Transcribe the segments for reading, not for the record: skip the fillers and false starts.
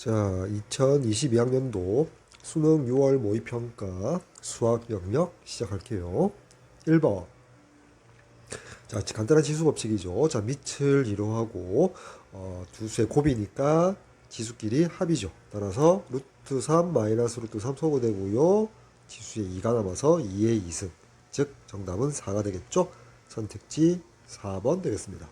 자, 2022학년도 수능 6월 모의평가 수학 영역 시작할게요. 1번. 자, 간단한 지수 법칙이죠. 자, 밑을 이루하고 두 수의 곱이니까 지수끼리 합이죠. 따라서 루트 3 마이너스 루트 3 소거되고요. 지수에 2가 남아서 2의 2승. 즉 정답은 4가 되겠죠. 선택지 4번 되겠습니다.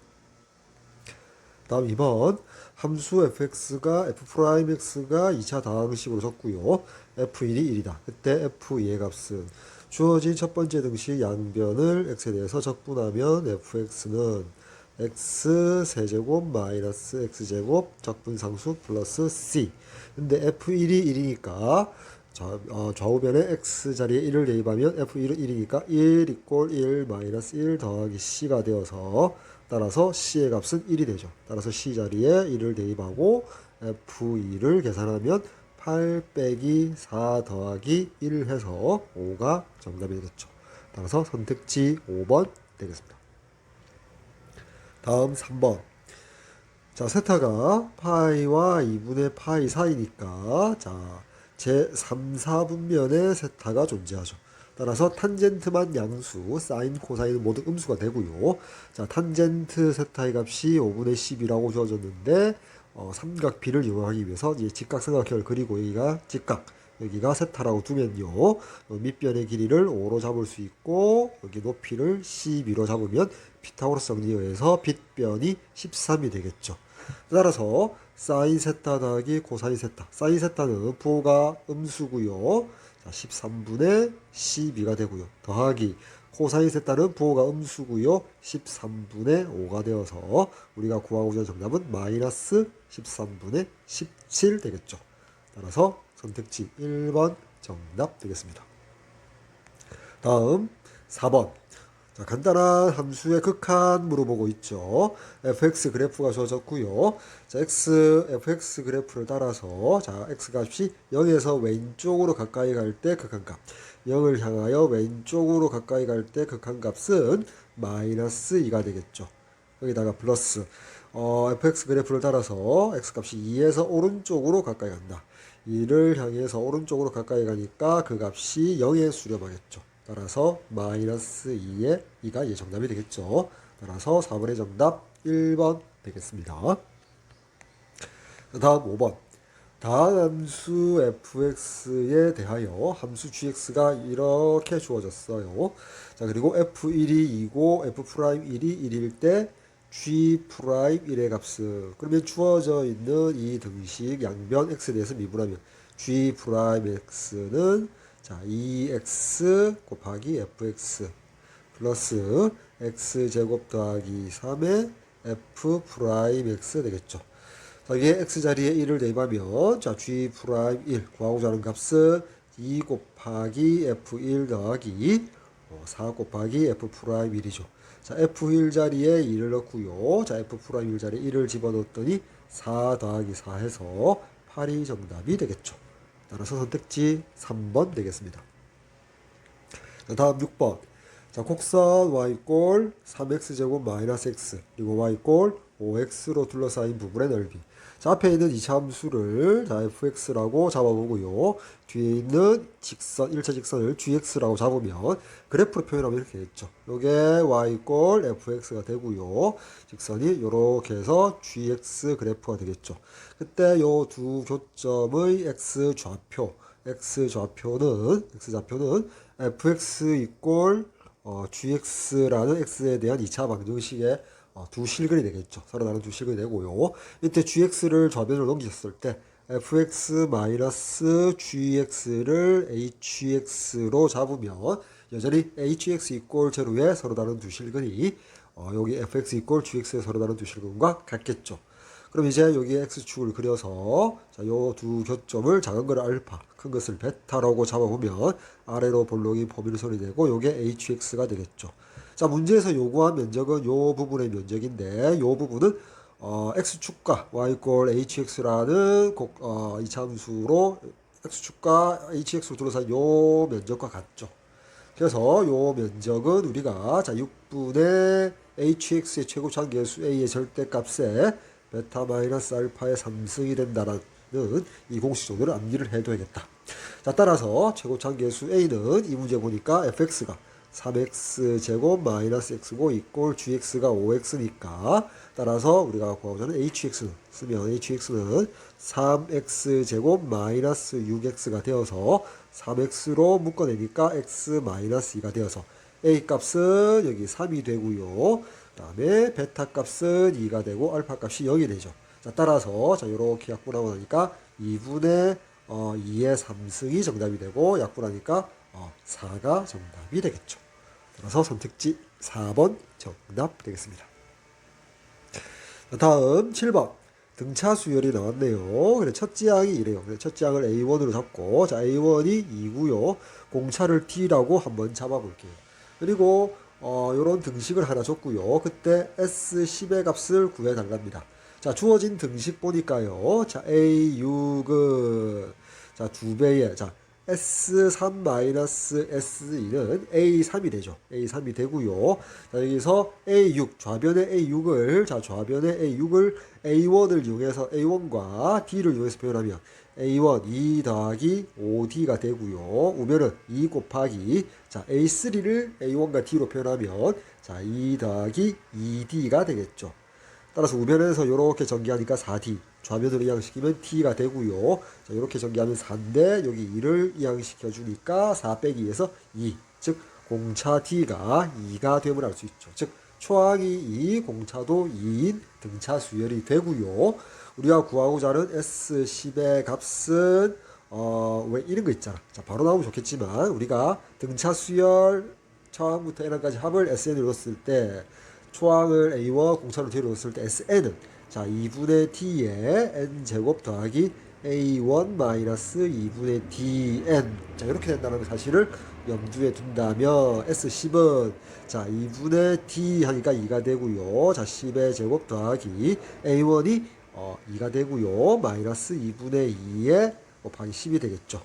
다음 2번. 함수 fx가 f'x가 2차 다항식으로 적고요. f1이 1이다. 그때 f2의 값은 주어진 첫 번째 등식 양변을 x에 대해서 적분하면 fx는 x 세제곱 마이너스 x제곱 적분상수 플러스 c. 근데 f1이 1이니까 좌우변에 x 자리에 1을 대입하면 f1은 1이니까 1 이꼴 1 마이너스 1 더하기 c가 되어서 따라서 c의 값은 1이 되죠. 따라서 c 자리에 1을 대입하고 f2를 계산하면 8 빼기 4 더하기 1 해서 5가 정답이 되겠죠. 따라서 선택지 5번 되겠습니다. 다음 3번. 자, 세타가 파이와 2분의 파이 사이니까 제 3, 4분면에 세타가 존재하죠. 따라서 탄젠트만 양수, 사인, 코사인은 모두 음수가 되고요. 자, 탄젠트 세타의 값이 5분의 10이라고 주어졌는데 삼각비를 이용하기 위해서 이제 직각삼각형을 그리고 여기가 직각, 여기가 세타라고 두면요. 밑변의 길이를 5로 잡을 수 있고 여기 높이를 12로 잡으면 피타고라스 정리에 의해서 빗변이 13이 되겠죠. 따라서 사인 세타 더하기 코사인 세타. 사인 세타는 부호가 음수고요. 자, 13분의 12가 되고요. 더하기 코사인 세타는 부호가 음수고요. 13분의 5가 되어서 우리가 구하고자 하는 정답은 마이너스 13분의 17 되겠죠. 따라서 선택지 1번 정답 되겠습니다. 다음 4번. 자, 간단한 함수의 극한 물어보고 있죠. fx 그래프가 주어졌고요. 자, fx 그래프를 따라서 자, x 값이 0에서 왼쪽으로 가까이 갈 때 극한값, 0을 향하여 왼쪽으로 가까이 갈 때 극한값은 마이너스 2가 되겠죠. 여기다가 플러스 fx 그래프를 따라서 x 값이 2에서 오른쪽으로 가까이 간다. 2를 향해서 오른쪽으로 가까이 가니까 그 값이 0에 수렴하겠죠. 따라서 마이너스 2의 2가 정답이 되겠죠. 따라서 4번의 정답 1번 되겠습니다. 다음 5번. 다음 함수 fx에 대하여 함수 gx가 이렇게 주어졌어요. 자, 그리고 f1이 2고 f'1이 1일 때 g'1의 값은, 그러면 주어져 있는 이 등식 양변 x에 대해서 미분하면 g'x는 자, 2x 곱하기 fx 플러스 x제곱 더하기 3의 f'x 되겠죠. 자, 위에 x자리에 1을 대입하면 자, g'1 구하고자 하는 값은 2 곱하기 f1 더하기 4 곱하기 f'1이죠. 자, f1 자리에 2를 넣고요. 자, f'1 자리에 1을 집어넣었더니 4 더하기 4 해서 8이 정답이 되겠죠. 따라서 선택지 3번 되겠습니다. 자, 다음 6번. 자, 곡선 y꼴 3x제곱 마이너스 x 그리고 y꼴 5x로 둘러싸인 부분의 넓이. 자, 앞에 있는 2차 함수를 자, fx라고 잡아보고요. 뒤에 있는 직선, 1차 직선을 gx라고 잡으면 그래프로 표현하면 이렇게 되겠죠. 요게 y꼴 fx가 되고요. 직선이 이렇게 해서 gx 그래프가 되겠죠. 그때 요 두 교점의 x좌표는 fx 이꼴 gx라는 x에 대한 2차 방정식의 두 실근이 되겠죠. 서로 다른 두 실근이 되고요. 이때 gx를 좌변으로 넘기셨을 때 fx 마이너스 gx를 hx로 잡으면 여전히 hx 이꼴 제로에 서로 다른 두 실근이 여기 fx 이꼴 gx의 서로 다른 두 실근과 같겠죠. 그럼 이제 여기에 x축을 그려서 자, 요 두 교점을 작은 거를 알파, 큰 것을 베타라고 잡아보면 아래로 볼록이 포밀선이 되고 요게 hx가 되겠죠. 자, 문제에서 요구한 면적은 요 부분의 면적인데 요 부분은 x축과 y hx라는 2차 함수로 x축과 hx로 둘러싼 요 면적과 같죠. 그래서 요 면적은 우리가 자 6분의 hx의 최고 차계수 a의 절대값에 베타 마이너스 알파의 3승이 된다는 는 이 공식 정도를 암기를 해둬야겠다. 자, 따라서 최고차계수 a는 이 문제 보니까 fx가 3x제곱 마이너스 x고 이꼴 gx가 5x니까 따라서 우리가 구하고자 하는 hx는 쓰면 hx는 3x제곱 마이너스 6x가 되어서 3x로 묶어내니까 x 마이너스 2가 되어서 a 값은 여기 3이 되고요. 그 다음에 베타 값은 2가 되고 알파 값이 0이 되죠. 자, 따라서 자 이렇게 약분하고 나니까 2분의 2의 3승이 정답이 되고 약분하니까 4가 정답이 되겠죠. 따라서 선택지 4번 정답 되겠습니다. 자, 다음 7번 등차 수열이 나왔네요. 그래 첫 지항이 이래요. 그래 첫 지항을 A1으로 잡고 자 A1이 2고요. 공차를 D라고 한번 잡아볼게요. 그리고 요런 등식을 하나 줬고요. 그때 S10의 값을 구해달랍니다. 자, 주어진 등식 보니까요. 자, A6은 자, 2배의 자, S3-S2는 A3이 되죠. A3이 되고요. 자, 여기서 A6, 좌변의 A6을 자, 좌변의 A6을 A1을 이용해서 A1과 D를 이용해서 표현하면 A1 2 더하기 5D가 되고요. 우변은 2 곱하기 자, A3를 A1과 D로 표현하면 자, 2 더하기 2D가 되겠죠. 따라서 우변에서 이렇게 전개하니까 4D 좌변으로 이항시키면 T가 되고요. 자, 이렇게 전개하면 4인데 여기 2를 이항시켜 주니까 4 빼기 2에서 2. 즉 공차 T가 2가 됨을 알 수 있죠. 즉 초항이 2, 공차도 2인 등차 수열이 되고요. 우리가 구하고자 하는 S10의 값은 왜 이런 거 있잖아. 자, 바로 나오면 좋겠지만 우리가 등차 수열 초항부터 n까지 합을 SN으로 넣었을 때 초항을 A와 공차로 뒤로 넣었을 때 SN은 자 2분의 T에 N제곱 더하기 A1 마이너스 2분의 DN 자 이렇게 된다는 사실을 염두에 둔다면 S10은 자 2분의 D 하니까 2가 되고요. 자 10의 제곱 더하기 A1이 2가 되고요. 마이너스 2분의 2에 곱하기 10이 되겠죠.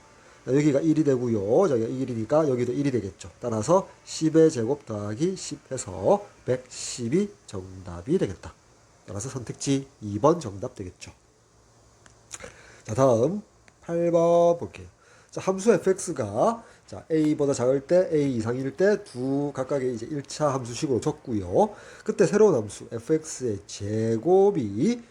여기가 1이 되고요. 저기가 1이니까 여기도 1이 되겠죠. 따라서 10의 제곱 더하기 10 해서 110이 정답이 되겠다. 따라서 선택지 2번 정답 되겠죠. 자, 다음 8번 볼게요. 자, 함수 fx가 자, a보다 작을 때 a 이상일 때 두 각각의 이제 1차 함수식으로 줬고요. 그때 새로운 함수 fx의 제곱이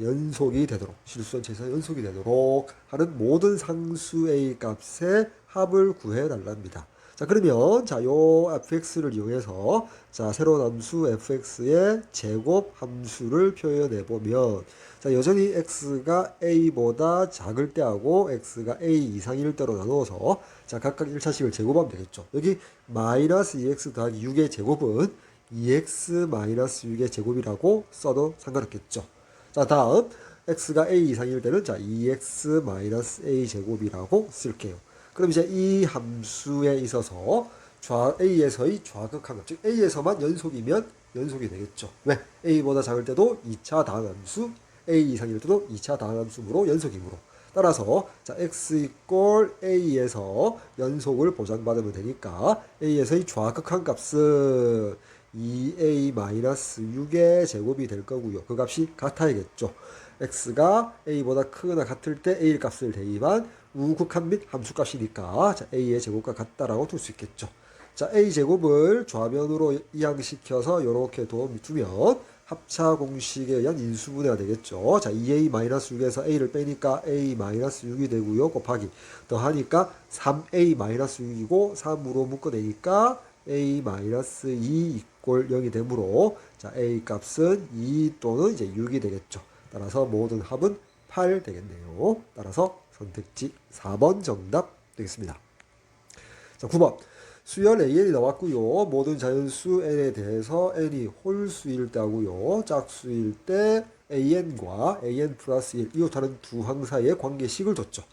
연속이 되도록 실수원체에서 연속이 되도록 하는 모든 상수 a 값의 합을 구해 달랍니다. 자, 그러면 자, 요 fx를 이용해서 자, 새로운 함수 fx의 제곱 함수를 표현해 보면 자, 여전히 x가 a보다 작을 때하고 x가 a 이상일 때로 나누어서 자, 각각 1차식을 제곱하면 되겠죠. 여기 마이너스 2x 더하기 6의 제곱은 2x 마이너스 6의 제곱이라고 써도 상관없겠죠. 자, 다음 x가 a 이상일 때는 자 2x 마이너스 a 제곱이라고 쓸게요. 그럼 이제 이 함수에 있어서 a에서의 좌극한 값, 즉 a에서만 연속이면 연속이 되겠죠. 왜? a보다 작을 때도 2차 다항함수, a 이상일 때도 2차 다항함수므로 연속이므로. 따라서 자 x 이꼴 a에서 연속을 보장받으면 되니까 a에서의 좌극한 값은 2a-6의 제곱이 될 거고요. 그 값이 같아야겠죠. x가 a보다 크거나 같을 때 a 값을 대입한 우극한 및 함수값이니까 자, a의 제곱과 같다라고 둘 수 있겠죠. 자, a 제곱을 좌변으로 이항시켜서 이렇게 두면 합차 공식에 의한 인수분해가 되겠죠. 자, 2a-6에서 a를 빼니까 a-6이 되고요. 곱하기 더하니까 3a-6이고 3으로 묶어내니까 a-2 이꼴 0이 되므로 자, a 값은 2 또는 이제 6이 되겠죠. 따라서 모든 합은 8 되겠네요. 따라서 선택지 4번 정답 되겠습니다. 자, 9번. 수열 AN이 나왔고요. 모든 자연수 N에 대해서 N이 홀수일 때 하고요. 짝수일 때 AN과 AN 플러스 1 이웃하는 두 항 사이의 관계식을 줬죠.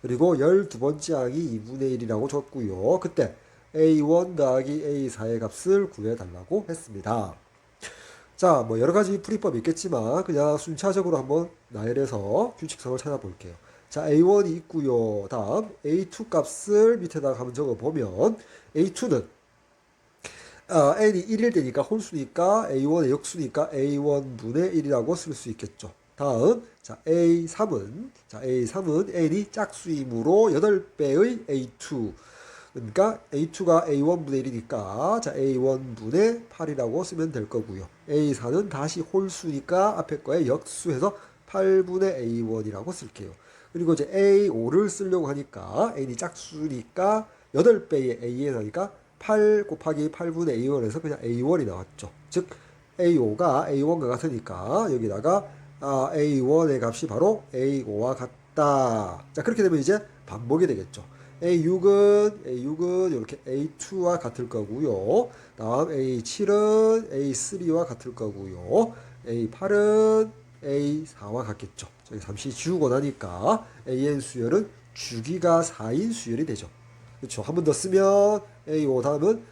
그리고 12번째 항이 2분의 1이라고 줬고요. 그때 A1 더하기 A4의 값을 구해달라고 했습니다. 자, 뭐 여러가지 풀이법이 있겠지만 그냥 순차적으로 한번 나열해서 규칙성을 찾아볼게요. 자, A1이 있고요. 다음 A2 값을 밑에다가 한번 적어보면 A2는 n이 1일 때니까 홀수니까 A1의 역수니까 A1분의 1이라고 쓸 수 있겠죠. 다음 자 A3은 n이 짝수이므로 8배의 A2 그러니까 A2가 A1분의 1이니까 자 A1분의 8이라고 쓰면 될 거고요. A4는 다시 홀수니까 앞에 거에 역수해서 8분의 A1이라고 쓸게요. 그리고 이제 A5를 쓰려고 하니까 n이 짝수니까 8배의 AN 하니까 8 곱하기 8분의 A1에서 그냥 A1이 나왔죠. 즉 A5가 A1과 같으니까 여기다가 A1의 값이 바로 A5와 같다. 자 그렇게 되면 이제 반복이 되겠죠. A6은 이렇게 A2와 같을 거고요. 다음 A7은 A3와 같을 거고요. A8은 A4와 같겠죠. 저기 잠시 지우고 나니까 AN 수열은 주기가 4인 수열이 되죠. 그렇죠. 한 번 더 쓰면 A5 다음은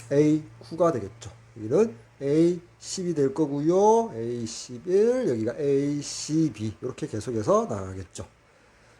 A9가 되겠죠. 여기는 A10이 될 거고요. A11 여기가 A12 이렇게 계속해서 나가겠죠.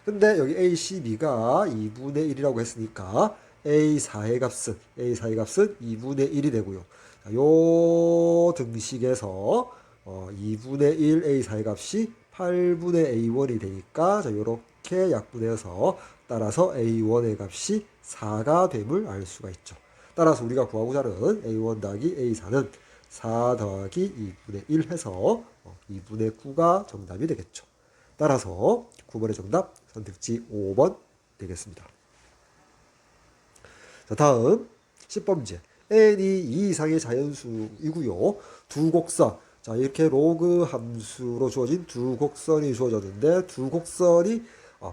근데 여기 A12가 2분의 1이라고 했으니까 A4의 값은 2분의 1이 되고요. 자, 요 등식에서 2분의 1 A4의 값이 8분의 A1이 되니까 자, 요렇게 약분해서 따라서 A1의 값이 4가 됨을 알 수가 있죠. 따라서 우리가 구하고자 하는 A1 더하기 A4는 4 더하기 2분의 1 해서 2분의 9가 정답이 되겠죠. 따라서 9번의 정답 선택지 5번 되겠습니다. 자, 다음 10번째. n이 2 이상의 자연수이고요. 두 곡선. 자, 이렇게 로그 함수로 주어진 두 곡선이 주어졌는데 두 곡선이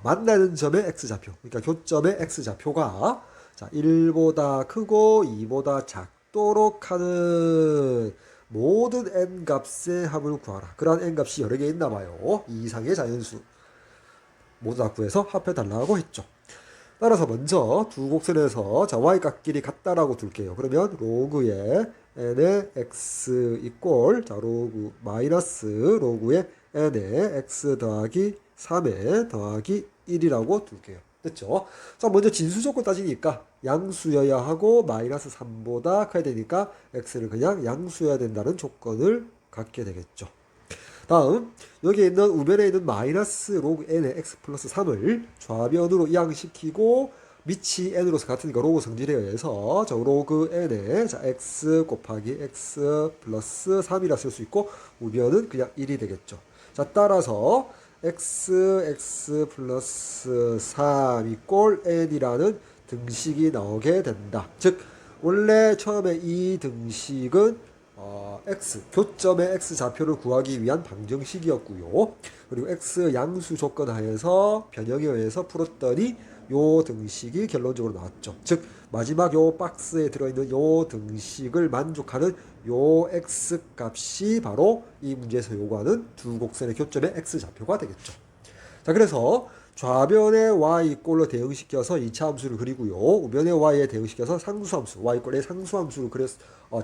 만나는 점의 x좌표. 그러니까 교점의 x좌표가 자, 1보다 크고 2보다 작도록 하는 모든 n 값의 합을 구하라. 그러한 n 값이 여러 개 있나 봐요. 2 이상의 자연수. 모두 다 구해서 합해달라고 했죠. 따라서 먼저 두 곡선에서 자 y값끼리 같다라고 둘게요. 그러면 로그의 n의 x 이꼴 자 로그 마이너스 로그의 n의 x 더하기 3의 더하기 1이라고 둘게요. 됐죠? 자 먼저 진수 조건 따지니까 양수여야 하고 마이너스 3보다 커야 되니까 x를 그냥 양수여야 된다는 조건을 갖게 되겠죠. 다음 여기에 있는 우변에 있는 마이너스 로그 n의 x 플러스 3을 좌변으로 이항시키고 밑이 n으로서 같으니까 로그 성질에 의해서 저 로그 n의 자 x 곱하기 x 플러스 3이라 쓸 수 있고 우변은 그냥 1이 되겠죠. 자 따라서 x 플러스 3 이꼴 n이라는 등식이 나오게 된다. 즉 원래 처음에 이 등식은 x 교점의 x 좌표를 구하기 위한 방정식이었고요. 그리고 x 양수 조건 하에서 변형에 의해서 풀었더니 요 등식이 결론적으로 나왔죠. 즉 마지막 요 박스에 들어있는 요 등식을 만족하는 요 x 값이 바로 이 문제에서 요구하는 두 곡선의 교점의 x 좌표가 되겠죠. 자 그래서 좌변의 y꼴로 대응시켜서 2차 함수를 그리고요. 우변의 y에 대응시켜서 상수함수 y꼴의 상수함수를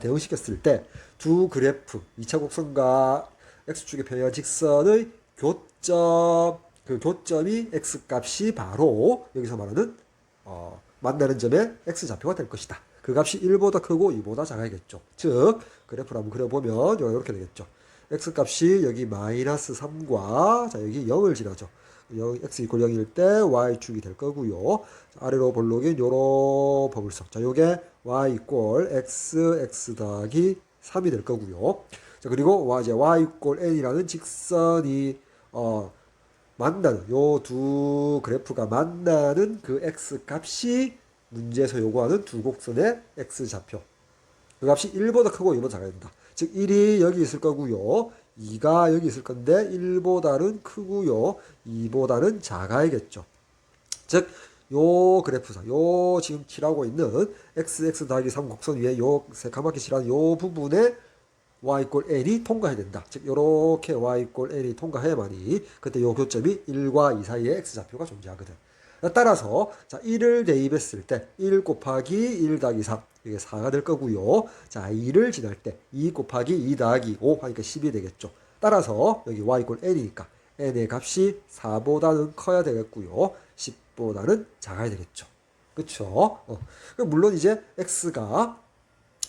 대응시켰을 때 두 그래프 2차 곡선과 x축의 평행한 직선의 교점 그 교점이 x값이 바로 여기서 말하는 만나는 점의 x좌표가 될 것이다. 그 값이 1보다 크고 2보다 작아야겠죠. 즉 그래프를 한번 그려보면 이렇게 되겠죠. x값이 여기 마이너스 3과 자 여기 0을 지나죠. x 이퀄 0일 때 y축이 될 거고요. 아래로 볼록인 요런 버블석. 자, 요게 y 이퀄 x 더하기 3이 될 거고요. 자, 그리고 이제 y 이퀄 n이라는 직선이 만나는 요 두 그래프가 만나는 그 x 값이 문제에서 요구하는 두 곡선의 x 좌표. 그 값이 1보다 크고 2보다 작아야 된다. 즉 1이 여기 있을 거고요. 2가 여기 있을 건데 1보다는 크고요. 2보다는 작아야겠죠. 즉 요 그래프상 요 지금 칠하고 있는 x 더하기 3 곡선 위에 요 새까맣게 칠한 요 부분에 y 이꼴 n이 통과해야 된다. 즉 요렇게 y 이꼴 n이 통과해야만이 그때 요 교점이 1과 2 사이에 x좌표가 존재하거든. 따라서 자 1을 대입했을 때 1 곱하기 1 더하기 3 이게 4가 될 거고요. 자 2를 지날 때 2 곱하기 2 더하기 5 하니까 10이 되겠죠. 따라서 여기 y 이꼴 n이니까 n의 값이 4보다는 커야 되겠고요. 10보다는 작아야 되겠죠. 그쵸? 물론 이제 x가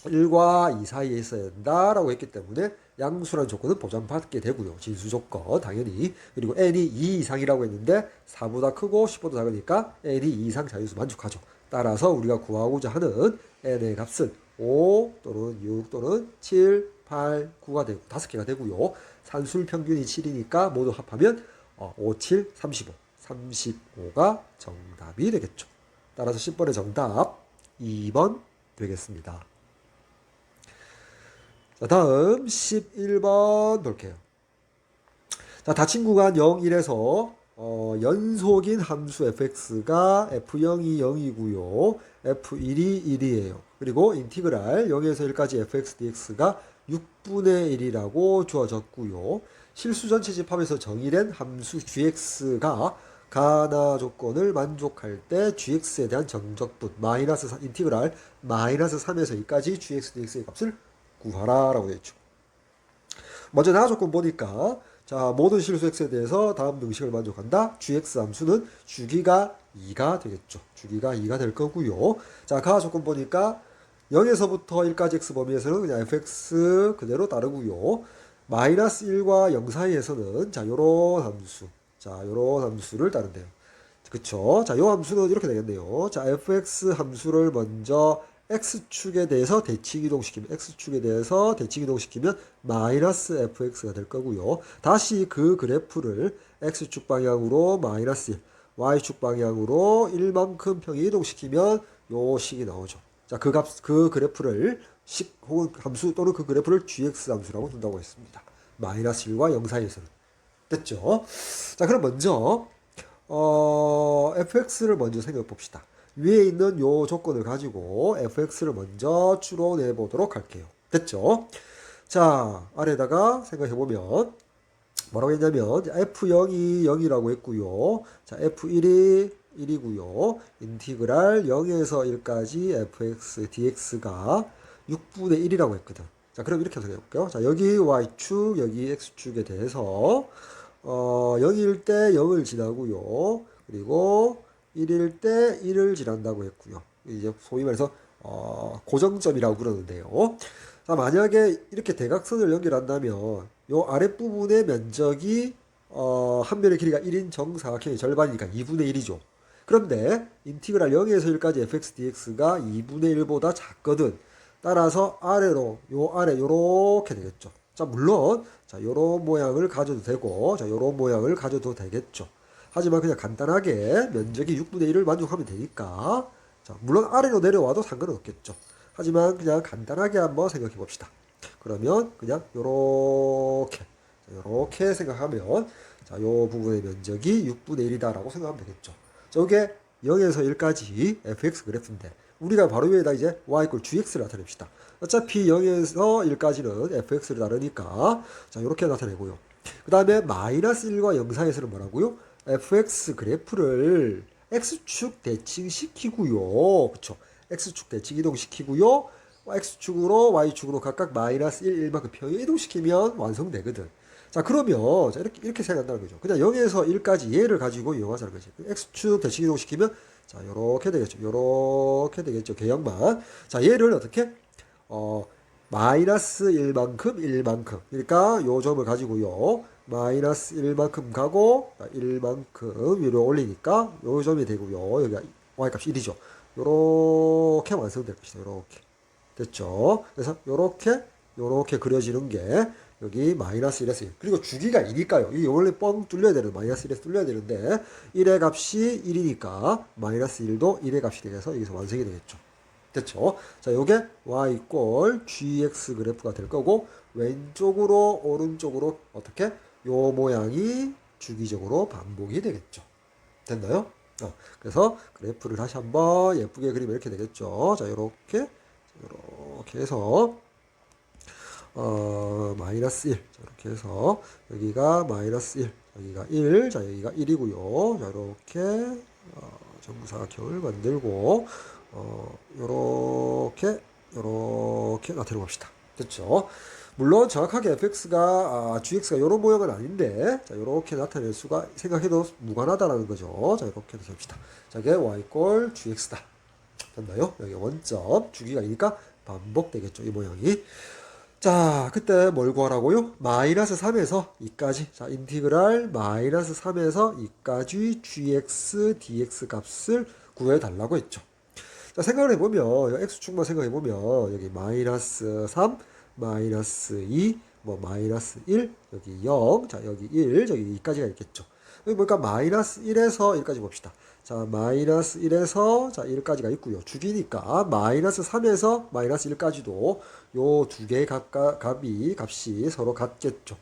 1과 2 사이에 있어야 된다라고 했기 때문에 양수라는 조건은 보장받게 되고요. 진수 조건 당연히. 그리고 n이 2 이상이라고 했는데 4보다 크고 10보다 작으니까 n이 2 이상 자유수 만족하죠. 따라서 우리가 구하고자 하는 n의 값은 5 또는 6 또는 7, 8, 9가 되고 5개가 되고요. 산술 평균이 7이니까 모두 합하면 5, 7, 35. 35가 정답이 되겠죠. 따라서 10번의 정답 2번 되겠습니다. 자, 다음 11번 볼게요. 자, 닫힌 구간 0, 1에서 연속인 함수 fx가 f0이 0이고요. f1이 1이에요. 그리고 인티그랄 0에서 1까지 fx dx가 6분의 1이라고 주어졌고요. 실수 전체 집합에서 정의된 함수 gx가 가나 조건을 만족할 때 gx에 대한 정적분 인티그랄 마이너스 3에서 2까지 gx dx의 값을 구하라 라고 되어 있죠. 먼저 나 조건 보니까 자, 모든 실수 x에 대해서 다음 등식을 만족한다. gx 함수는 주기가 2가 되겠죠. 주기가 2가 될 거고요. 자, 가 조건 보니까 0에서부터 1까지 x 범위에서는 그냥 fx 그대로 따르고요. 마이너스 1과 0 사이에서는 자, 요런 함수. 자, 요런 함수를 따른대요. 그쵸? 자, 요 함수는 이렇게 되겠네요. 자, fx 함수를 먼저 x축에 대해서 대칭 이동시키면 마이너스 fx가 될 거고요. 다시 그 그래프를 x축 방향으로 마이너스 1, y축 방향으로 1만큼 평이 이동시키면 요 식이 나오죠. 자, 그 그래프를 혹은 함수 또는 그 그래프를 gx 함수라고 둔다고 했습니다. 마이너스 1과 0 사이에서는. 됐죠? 자, 그럼 먼저 fx를 먼저 생각해 봅시다. 위에 있는 요 조건을 가지고 fx를 먼저 추론해 보도록 할게요. 됐죠? 자, 아래다가 생각해 보면 뭐라고 했냐면 f0이 0이라고 했고요. 자, f1이 1이고요. 인티그랄 0에서 1까지 fx dx가 6분의 1이라고 했거든. 자, 그럼 이렇게 생각해 볼게요. 자, 여기 y축, 여기 x축에 대해서 0일 때 0을 지나고요. 그리고 1일 때 1을 지난다고 했고요. 이제 소위 말해서 고정점이라고 그러는데요. 자, 만약에 이렇게 대각선을 연결한다면 요 아랫부분의 면적이 한 면의 길이가 1인 정사각형의 절반이니까 2분의 1이죠. 그런데 인티그랄 0에서 1까지 fx dx가 2분의 1보다 작거든. 따라서 아래로 요 아래 요렇게 되겠죠. 자, 물론 자, 요런 모양을 가져도 되고 자, 요런 모양을 가져도 되겠죠. 하지만 그냥 간단하게 면적이 6분의 1을 만족하면 되니까 자, 물론 아래로 내려와도 상관은 없겠죠. 하지만 그냥 간단하게 한번 생각해 봅시다. 그러면 그냥 요렇게 생각하면 자, 요 부분의 면적이 6분의 1이다라고 생각하면 되겠죠. 자, 이게 0에서 1까지 fx 그래프인데 우리가 바로 위에다 이제 y gx를 나타냅시다. 어차피 0에서 1까지는 fx를 다르니까 자, 요렇게 나타내고요. 그 다음에 마이너스 1과 0 사이에서는 뭐라고요? fx 그래프를 x축 대칭시키고요. 그쵸? x축 대칭 이동시키고요. x축으로 y축으로 각각 마이너스 1, 1만큼 평이 이동시키면 완성되거든. 자, 그러면 자, 이렇게 생각한다는 거죠. 그냥 0에서 1까지 얘를 가지고 이용하자는 거지. x축 대칭 이동시키면 자, 요렇게 되겠죠. 요렇게 되겠죠. 개형만. 자, 얘를 어떻게? 마이너스 1만큼. 그러니까 요 점을 가지고요. 마이너스 1만큼 가고 1만큼 위로 올리니까 요 점이 되고요. 여기가 y값이 1이죠. 요렇게 완성될 것이다. 요렇게. 됐죠? 그래서 요렇게 그려지는 게 여기 마이너스 1에서 1. 그리고 주기가 2니까요. 이게 원래 뻥 뚫려야 되는 마이너스 1에서 뚫려야 되는데 1의 값이 1이니까 마이너스 1도 1의 값이 되서 여기서 완성이 되겠죠. 됐죠? 자, 요게 y gx 그래프가 될 거고 왼쪽으로 오른쪽으로 어떻게? 요 모양이 주기적으로 반복이 되겠죠. 됐나요? 그래서 그래프를 다시 한번 예쁘게 그리면 이렇게 되겠죠. 자, 요렇게 해서 마이너스 1. 자, 이렇게 해서 여기가 마이너스 1, 여기가 1, 자, 여기가 1이고요. 자, 이렇게 정사각형을 만들고 요렇게 나타내 봅시다. 됐죠? 물론 정확하게 gx가 요런 모양은 아닌데 자, 요렇게 나타낼 수가 생각해도 무관하다라는 거죠. 자, 이렇게 해봅시다. 자, 이게 y gx다. 됐나요? 여기 원점 주기가 아니니까 반복되겠죠. 이 모양이. 자, 그때 뭘 구하라고요? 마이너스 3에서 2까지. 자, 인티그랄 마이너스 3에서 2까지 gx, dx 값을 구해달라고 했죠. 자, 생각을 해보면, x축만 생각해보면, 여기 마이너스 3, 마이너스 2, 뭐, 마이너스 1, 여기 0, 자, 여기 1, 여기 2까지가 있겠죠. 여기 보니까 마이너스 1에서 1까지 봅시다. 자, 마이너스 1에서 자, 1까지가 있고요. 주기니까 마이너스 3에서 마이너스 1까지도 요 두 개의 값이 서로 같겠죠.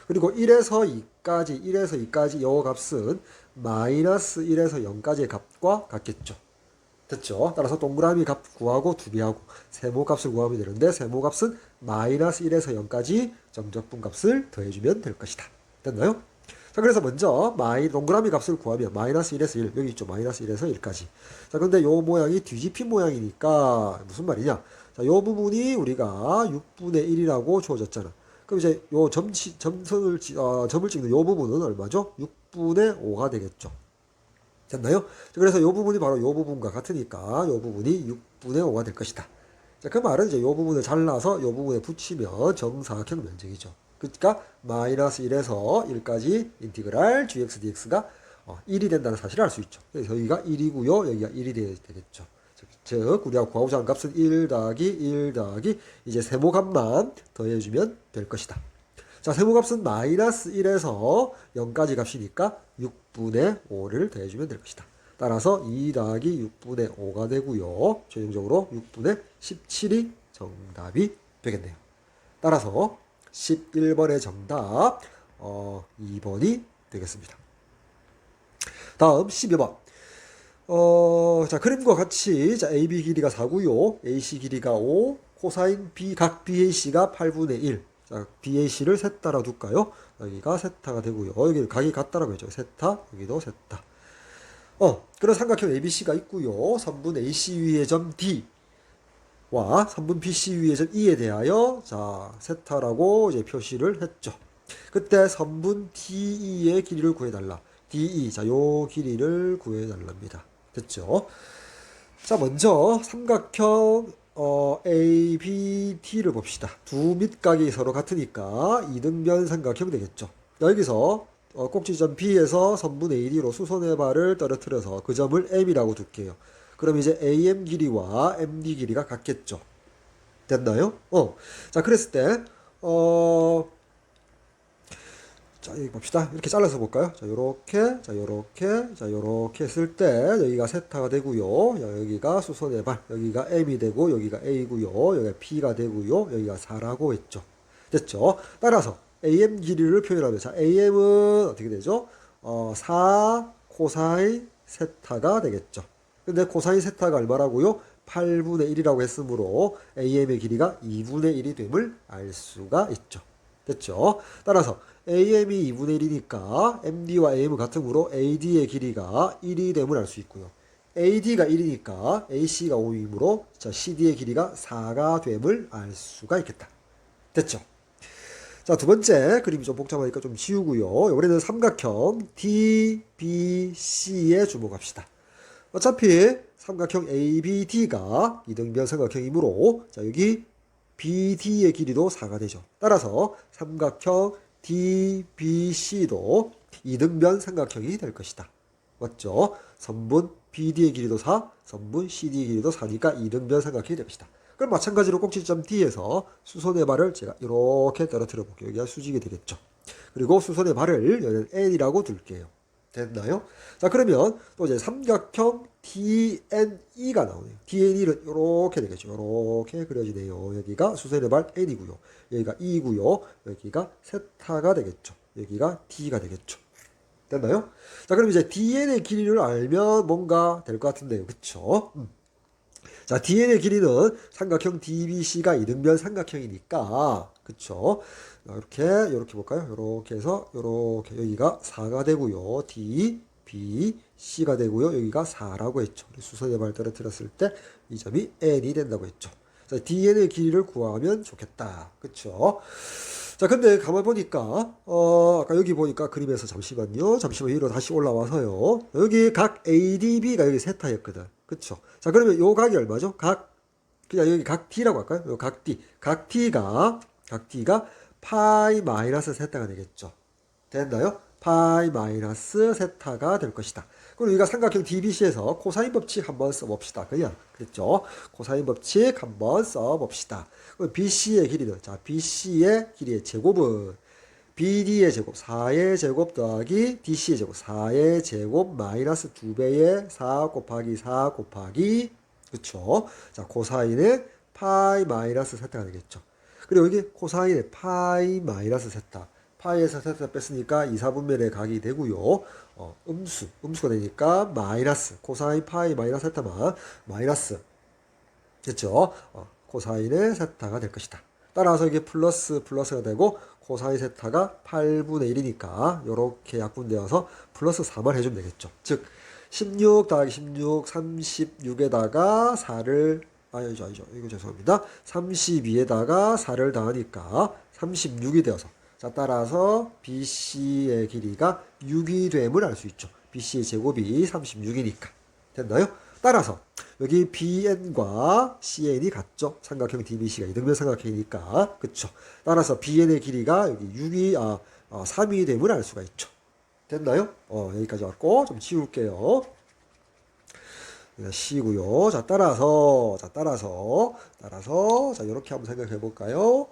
그리고 1에서 2까지 요 값은 마이너스 1에서 0까지의 값과 같겠죠. 됐죠? 따라서 동그라미 값 구하고 두배하고 세모 값을 구하면 되는데 세모 값은 마이너스 1에서 0까지 정적분 값을 더해주면 될 것이다. 됐나요? 자, 그래서 먼저 동그라미 값을 구하면 마이너스 1에서 1, 여기 있죠. 마이너스 1에서 1까지. 자, 근데 요 모양이 뒤집힌 모양이니까 무슨 말이냐? 자, 요 부분이 우리가 6분의 1이라고 주어졌잖아. 그럼 이제 요 점을 찍는 요 부분은 얼마죠? 6분의 5가 되겠죠. 됐나요? 그래서 이 부분이 바로 이 부분과 같으니까 이 부분이 6분의 5가 될 것이다. 자, 그 말은 이제 이 부분을 잘라서 이 부분에 붙이면 정사각형 면적이죠. 그러니까 마이너스 1에서 1까지 인티그랄 gx dx가 1이 된다는 사실을 알 수 있죠. 그래서 여기가 1이고요. 여기가 1이 되겠죠. 즉 우리가 구하고자 하는 값은 1 더하기 1 더하기 이제 세모값만 더해주면 될 것이다. 자, 세모값은 마이너스 1에서 0까지 값이니까 6분의 5를 더해주면 될 것이다. 따라서 2 더하기 6분의 5가 되고요. 최종적으로 6분의 17이 정답이 되겠네요. 따라서 11번의 정답 2번이 되겠습니다. 다음 12번. 자, 그림과 같이 자, AB 길이가 4고요. AC 길이가 5, 코사인 B 각 BAC가 8분의 1. 자, BAC를 세타라 둘까요? 여기가 세타가 되고요. 여기 각이 같다라고 했죠. 세타, 여기도 세타. 그런 삼각형 ABC가 있고요. 선분 AC 위의 점 D와 선분 BC 위의 점 E에 대하여 자, 세타라고 이제 표시를 했죠. 그때 선분 DE의 길이를 구해달라. DE, 자, 요 길이를 구해달랍니다. 됐죠? 자, 먼저 삼각형 ABD를 봅시다. 두 밑각이 서로 같으니까 이등변 삼각형 되겠죠. 여기서 꼭지점 B에서 선분 AD로 수선의 발을 떨어뜨려서 그 점을 M이라고 둘게요. 그럼 이제 AM 길이와 MD 길이가 같겠죠. 됐나요? 자, 그랬을 때 자, 여기 봅시다. 이렇게 잘라서 볼까요? 자, 요렇게, 자, 요렇게, 자, 요렇게 했을 때, 여기가 세타가 되고요. 여기가 수선의 발, 여기가 M이 되고, 여기가 A고요. 여기가 P가 되고요. 여기가 4라고 했죠. 됐죠? 따라서 AM 길이를 표현하면, 자, AM은 어떻게 되죠? 4 코사인 세타가 되겠죠. 근데 코사인 세타가 얼마라고요? 8분의 1이라고 했으므로 AM의 길이가 2분의 1이 됨을 알 수가 있죠. 됐죠? 따라서 AM이 2분의 1이니까 MD와 AM은 같으므로 AD의 길이가 1이 됨을 알 수 있고요. AD가 1이니까 AC가 5이므로 자, CD의 길이가 4가 됨을 알 수가 있겠다. 됐죠? 자, 두 번째 그림이 좀 복잡하니까 좀 지우고요. 이번에는 삼각형 DBC에 주목합시다. 어차피 삼각형 ABD가 이등변 삼각형이므로 자, 여기 BD의 길이도 4가 되죠. 따라서 삼각형 DBC도 이등변 삼각형이 될 것이다. 맞죠? 선분 BD의 길이도 4, 선분 CD의 길이도 4니까 이등변 삼각형이 될 것이다. 그럼 마찬가지로 꼭지점 D에서 수선의 발을 제가 이렇게 떨어뜨려 볼게요. 여기가 수직이 되겠죠. 그리고 수선의 발을 여기는 N이라고 둘게요. 됐나요? 자, 그러면 또 이제 삼각형 DNE가 나오네요. DNE는 이렇게 되겠죠. 이렇게 그려지네요. 여기가 수선의 발 N이고요. 여기가 E고요. 여기가 세타가 되겠죠. 여기가 D가 되겠죠. 됐나요? 자, 그럼 이제 DN의 길이를 알면 뭔가 될 것 같은데요. 그쵸? 자, DN의 길이는 삼각형 DBC가 이등변 삼각형이니까, 그쵸? 이렇게 볼까요? 이렇게 해서, 이렇게, 여기가 4가 되고요. D, B, C가 되고요. 여기가 4라고 했죠. 수선의 발 떨어뜨렸을 때 이 점이 N이 된다고 했죠. 자, DN의 길이를 구하면 좋겠다. 그쵸? 자, 근데 가만 보니까, 아까 여기 보니까 그림에서 잠시만요. 위로 다시 올라와서요. 여기 각 ADB가 여기 세타였거든. 그쵸? 자, 그러면 요 각이 얼마죠? 각 그냥 여기 각 t라고 할까요? 요 각 t. 각 t가 파이 마이너스 세타가 되겠죠. 됐나요? 파이 마이너스 세타가 될 것이다. 그럼 우리가 삼각형 DBC에서 코사인 법칙 한번 써봅시다. 그냥 그랬죠. 코사인 법칙 한번 써봅시다. 그럼 BC의 길이는 자 BC의 길이의 제곱은 BD의 제곱 4의 제곱 더하기 DC의 제곱 4의 제곱 마이너스 2배의 4 곱하기 4 곱하기 그쵸. 자 코사인의 파이 마이너스 세타가 되겠죠. 그리고 여기 코사인의 파이 마이너스 세타 파이에서 세타 뺐으니까 2, 4분면의 각이 되고요. 음수가 되니까 마이너스 코사인 파이 마이너스 세타만 마이너스 됐죠? 코사인의 세타가 될 것이다. 따라서 이게 플러스가 되고 코사인 세타가 8분의 1이니까 이렇게 약분되어서 플러스 4만 해주면 되겠죠. 즉 16 더하기 16 36에다가 4를 아니죠 이거 죄송합니다. 32에다가 4를 더하니까 36이 되어서 자 따라서 BC의 길이가 6이 됨을 알 수 있죠. BC의 제곱이 36이니까 됐나요? 따라서 여기 BN과 CN이 같죠. 삼각형 DBC가 이등변 삼각형이니까 그쵸. 따라서 BN의 길이가 여기 3이 됨을 알 수가 있죠. 됐나요? 여기까지 왔고 좀 지울게요. C고요. 자 따라서 자 이렇게 한번 생각해 볼까요?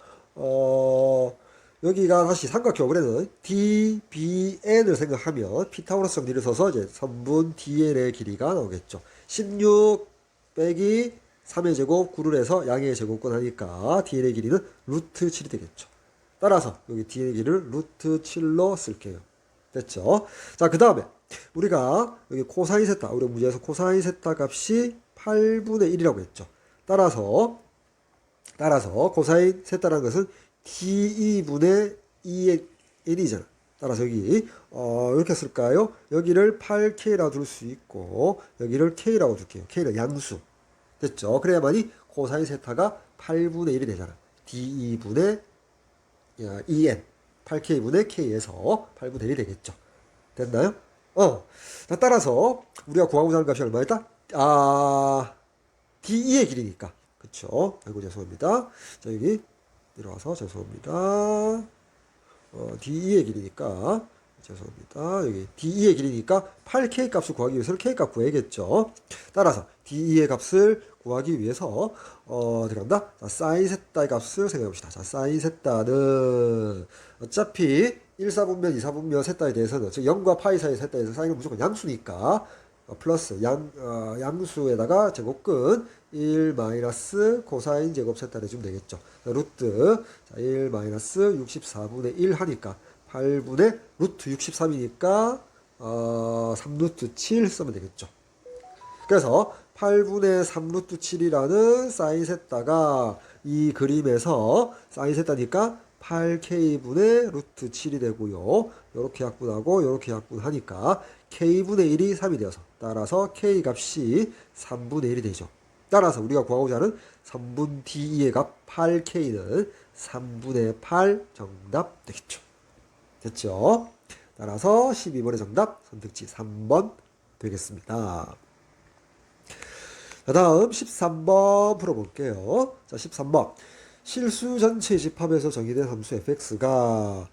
여기가 다시 삼각형으로는 DBN을 생각하면 피타고라스 정리를 써서 이제 선분 DN의 길이가 나오겠죠. 16 빼기 3의 제곱 9를 해서 양의 제곱권 하니까 DN의 길이는 루트 7이 되겠죠. 따라서 여기 DN의 길이를 루트 7로 쓸게요. 됐죠? 자, 그 다음에 우리가 여기 코사인 세타, 우리 문제에서 코사인 세타 값이 8분의 1이라고 했죠. 따라서 코사인 세타라는 것은 T2분의 2의 1이잖아. 따라서 여기 이렇게 쓸까요? 여기를 8K라고 둘 수 있고 여기를 K라고 둘게요. K는 양수. 됐죠? 그래야만이 코사인 세타가 8분의 1이 되잖아. D2분의 2n 8K분의 K에서 8분의 1이 되겠죠. 됐나요? 따라서 우리가 구하고자 하는 값이 얼마였다? D2의 길이니까. 그쵸? 아이고 죄송합니다. 자 여기 내려와서 죄송합니다. D2의 길이니까 죄송합니다. 여기 D2의 길이니까 8K 값을 구하기 위해서 K 값 구해야겠죠. 따라서 D2의 값을 구하기 위해서 들어간다. 자, 사인 세타의 값을 생각해 봅시다. 자, 사인 세타는 어차피 1, 4분면, 2, 4분면 세타에 대해서는 즉 0과 파이 사이 세타에서 사인은 무조건 양수니까 플러스 양수에다가 제곱근 1 마이너스 코사인 제곱 세타를 해주면 되겠죠. 자, 루트 1 마이너스 64분의 1 하니까 8분의 루트 63이니까 3루트 7 쓰면 되겠죠. 그래서 8분의 3루트 7이라는 사인 세타가 이 그림에서 사인 세타니까 8K분의 루트 7이 되고요. 이렇게 약분하고 이렇게 약분하니까 K분의 1이 3이 되어서 따라서 K 값이 3분의 1이 되죠. 따라서 우리가 구하고자 하는 3분 D2의 값 8K는 3분의 8 정답 되겠죠. 됐죠? 따라서 12번의 정답 선택지 3번 되겠습니다. 자, 다음 13번 풀어볼게요. 자, 13번. 실수 전체 집합에서 정의된 함수 fx가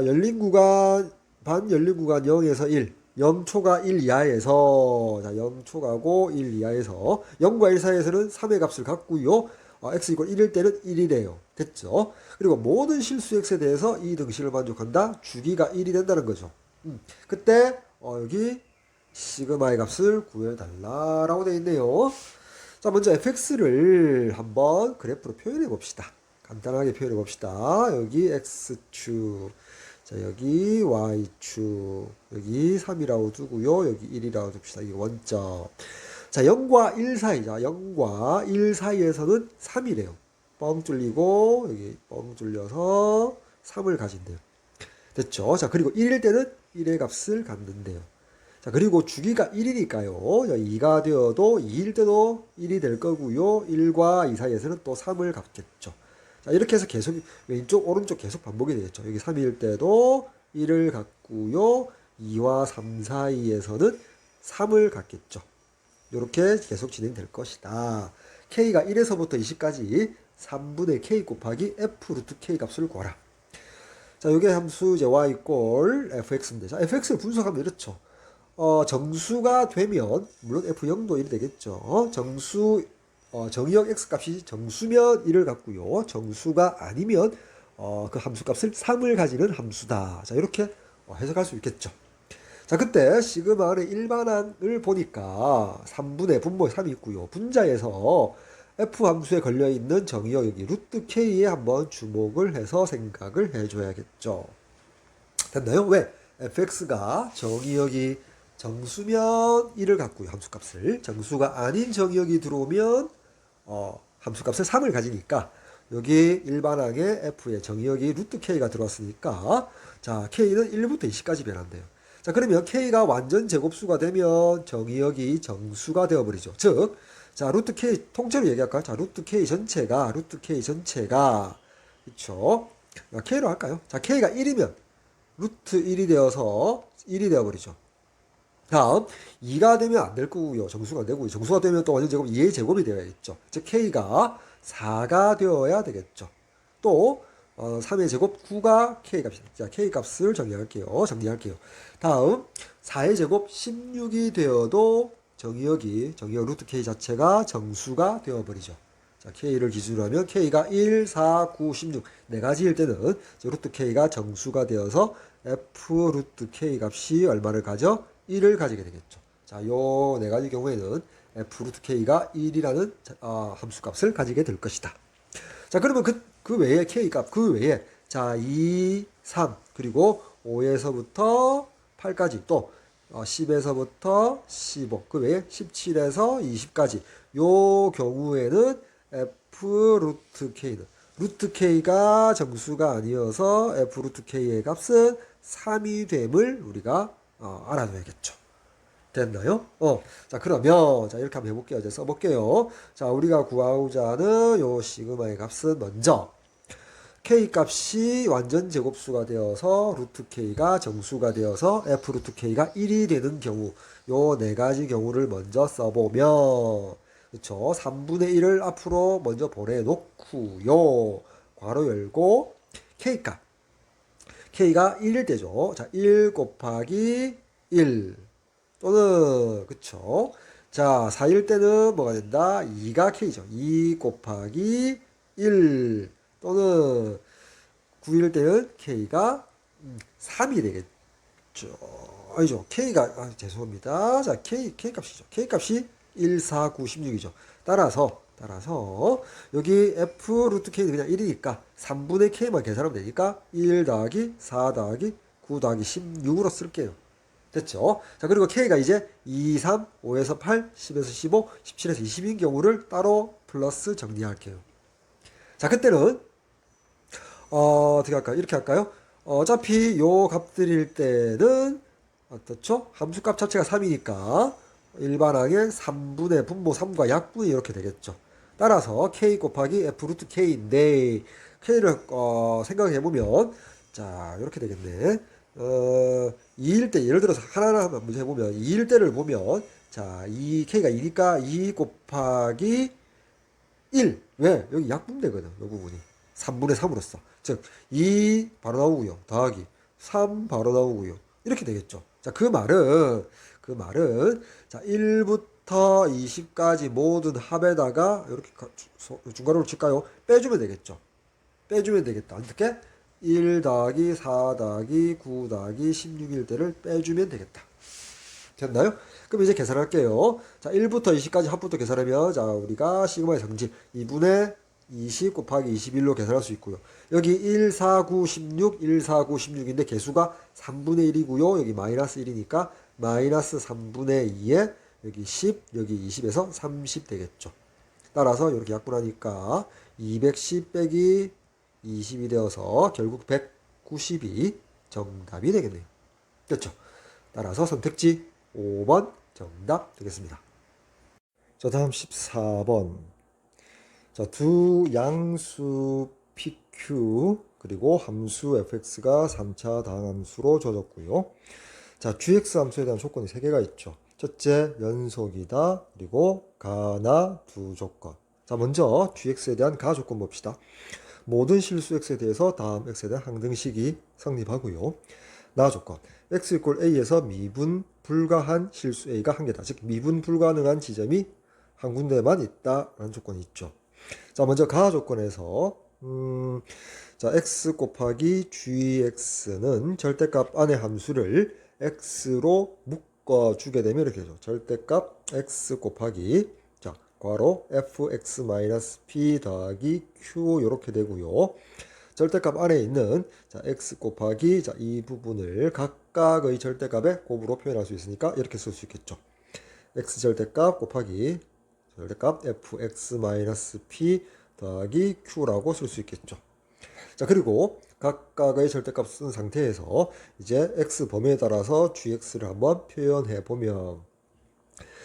열린 구간 반열린 구간 0에서 1 0초가 1 이하에서 자 0초가고 1 이하에서 0과 1 사이에서는 3의 값을 갖고요. x 이퀄 1일 때는 1이래요. 됐죠? 그리고 모든 실수 x에 대해서 이 등식을 만족한다. 주기가 1이 된다는 거죠. 그때 여기 시그마의 값을 구해달라라고 되어 있네요. 자, 먼저 fx를 한번 그래프로 표현해 봅시다. 간단하게 표현해 봅시다. 여기 x축, 자 여기 y축, 여기 3이라고 두고요. 여기 1이라고 둡시다. 이게 원점. 자, 0과 1 사이, 자 0과 1 사이에서는 3이래요. 뻥 뚫리고 여기 뻥 뚫려서 3을 가진대요. 됐죠? 자, 그리고 1일 때는 1의 값을 갖는데요. 자, 그리고 주기가 1이니까요. 2가 되어도 2일 때도 1이 될 거고요. 1과 2 사이에서는 또 3을 갖겠죠. 자, 이렇게 해서 계속 왼쪽 오른쪽 계속 반복이 되겠죠. 여기 3일 때도 1을 갖고요. 2와 3 사이에서는 3을 갖겠죠. 이렇게 계속 진행될 것이다. k가 1에서부터 20까지 3분의 k 곱하기 f 루트 k 값을 구하라. 자, 요게 함수 이제 y 꼴 fx인데, 자, fx를 분석하면 이렇죠. 정수가 되면, 물론 f0도 1이 되겠죠. 정의역 x 값이 정수면 1을 갖고요. 정수가 아니면, 그 함수 값을 3을 가지는 함수다. 자, 이렇게 해석할 수 있겠죠. 자, 그때 시그마의 일반항을 보니까 3분의 분모에 3이 있고요. 분자에서 f 함수에 걸려있는 정의역 여기 루트 k에 한번 주목을 해서 생각을 해줘야겠죠. 됐나요? 왜? fx가 정의역이 정수면 1을 갖고요. 함수값을. 정수가 아닌 정의역이 들어오면 함수값을 3을 가지니까 여기 일반항에 f의 정의역이 루트 k가 들어왔으니까 자, k는 1부터 20까지 변한대요. 자, 그러면 k가 완전 제곱수가 되면 정의역이 정수가 되어버리죠. 즉, 자, 루트 k 통째로 얘기할까요? 자, 루트 k 전체가 그쵸? k로 할까요? 자, k가 1이면 루트 1이 되어서 1이 되어버리죠. 다음 2가 되면 안 될 거고요. 정수가 안 되고요. 정수가 되면 또 완전 제곱 2의 제곱이 되어야겠죠. 즉 k가 4가 되어야 되겠죠. 또 3의 제곱 9가 k값입니다. 자, k값을 정리할게요. 다음 4의 제곱 16이 되어도 정의역 루트 k 자체가 정수가 되어버리죠. 자, k를 기준으로 하면 k가 1, 4, 9, 16 네 가지일 때는 루트 k가 정수가 되어서 f 루트 k 값이 얼마를 가져? 1을 가지게 되겠죠. 자, 요 네 가지 경우에는 f 루트 k가 1이라는 함수 값을 가지게 될 것이다. 자, 그러면 그 외에 k값, 자, 2, 3, 그리고 5에서부터 8까지 또 10에서부터 15, 그 외에 17에서 20까지 요 경우에는 f 루트 k는 루트 k가 정수가 아니어서 f 루트 k의 값은 3이 됨을 우리가 알아둬야겠죠. 됐나요? 자, 그러면 자, 이렇게 한번 해볼게요. 이제 써볼게요. 자, 우리가 구하고자 하는 요 시그마의 값은 먼저 k 값이 완전 제곱수가 되어서 루트 k가 정수가 되어서 f 루트 k가 1이 되는 경우 요 네 가지 경우를 먼저 써보면 그쵸? 3분의 1을 앞으로 먼저 보내놓고요. 괄호 열고 k값 k가 1일 때죠. 자, 1 곱하기 1 또는 그쵸? 자, 4일 때는 뭐가 된다? 2가 k죠. 2 곱하기 1 또는 9일 때는 k가 3이 되겠죠. 아니죠. k가 죄송합니다. 자, k 값이죠. k 값이 1, 4, 9, 16이죠. 따라서 여기 f 루트 k는 그냥 1이니까 3분의 k만 계산하면 되니까 1 더하기 4 더하기 9 더하기 16으로 쓸게요. 됐죠? 자, 그리고 k가 이제 2, 3, 5에서 8, 10에서 15, 17에서 20인 경우를 따로 플러스 정리할게요. 자, 그때는 어떻게 할까요? 이렇게 할까요? 어차피 요 값들일 때는 어떻죠? 함수값 자체가 3이니까 일반항에 3분의 분모 3과 약분이 이렇게 되겠죠. 따라서 k 곱하기 f 루트 k인데 k를 생각해보면 자, 이렇게 되겠네. 2일 때 예를 들어서 하나하나 한번 문제 해보면 2일 때를 보면 자, k가 2니까 2 곱하기 1. 왜? 여기 약분되거든. 이 부분이. 3분의 3으로써. 즉, 2 바로 나오고요. 더하기 3 바로 나오고요. 이렇게 되겠죠. 자, 그 말은 자, 1부터 20까지 모든 합에다가 이렇게 중괄호를 칠까요? 빼주면 되겠죠. 빼주면 되겠다. 어떻게? 1 더하기 4 더하기 9 더하기 16일 때를 빼주면 되겠다. 됐나요? 그럼 이제 계산할게요. 자, 1부터 20까지 합부터 계산하면 자, 우리가 시그마의 성질 2분의 20 곱하기 21로 계산할 수 있고요. 여기 1, 4, 9, 16, 1, 4, 9, 16인데 개수가 3분의 1이고요. 여기 마이너스 1이니까 마이너스 3분의 2에 여기 10, 여기 20에서 30 되겠죠. 따라서 이렇게 약분하니까 210 빼기 20이 되어서 결국 192 정답이 되겠네요. 됐죠? 따라서 선택지 5번 정답 되겠습니다. 자, 다음 14번. 자, 두 양수 PQ 그리고 함수 fx가 3차 다항함수로 주어졌고요. 자, gx 함수에 대한 조건이 3개가 있죠. 첫째, 연속이다. 그리고 가나 두 조건. 자, 먼저 gx에 대한 가조건 봅시다. 모든 실수 x에 대해서 다음 x에 대한 항등식이 성립하고요. 나 조건 x 이퀄 a에서 미분 불가한 실수 a가 한 개다. 즉 미분 불가능한 지점이 한 군데만 있다라는 조건이 있죠. 자, 먼저 가 조건에서 자, x 곱하기 gx는 절대값 안의 함수를 x로 묶어주게 되면 이렇게 되죠. 절대값 x 곱하기 자, 괄호 fx-p 더하기 q 이렇게 되고요. 절대값 안에 있는 자, x 곱하기 자, 이 부분을 각각의 절대값의 곱으로 표현할 수 있으니까 이렇게 쓸 수 있겠죠. x 절대값 곱하기 절대값 fx-p 더하기 q라고 쓸 수 있겠죠. 자, 그리고 각각의 절대값 쓴 상태에서 이제 x 범위에 따라서 gx를 한번 표현해 보면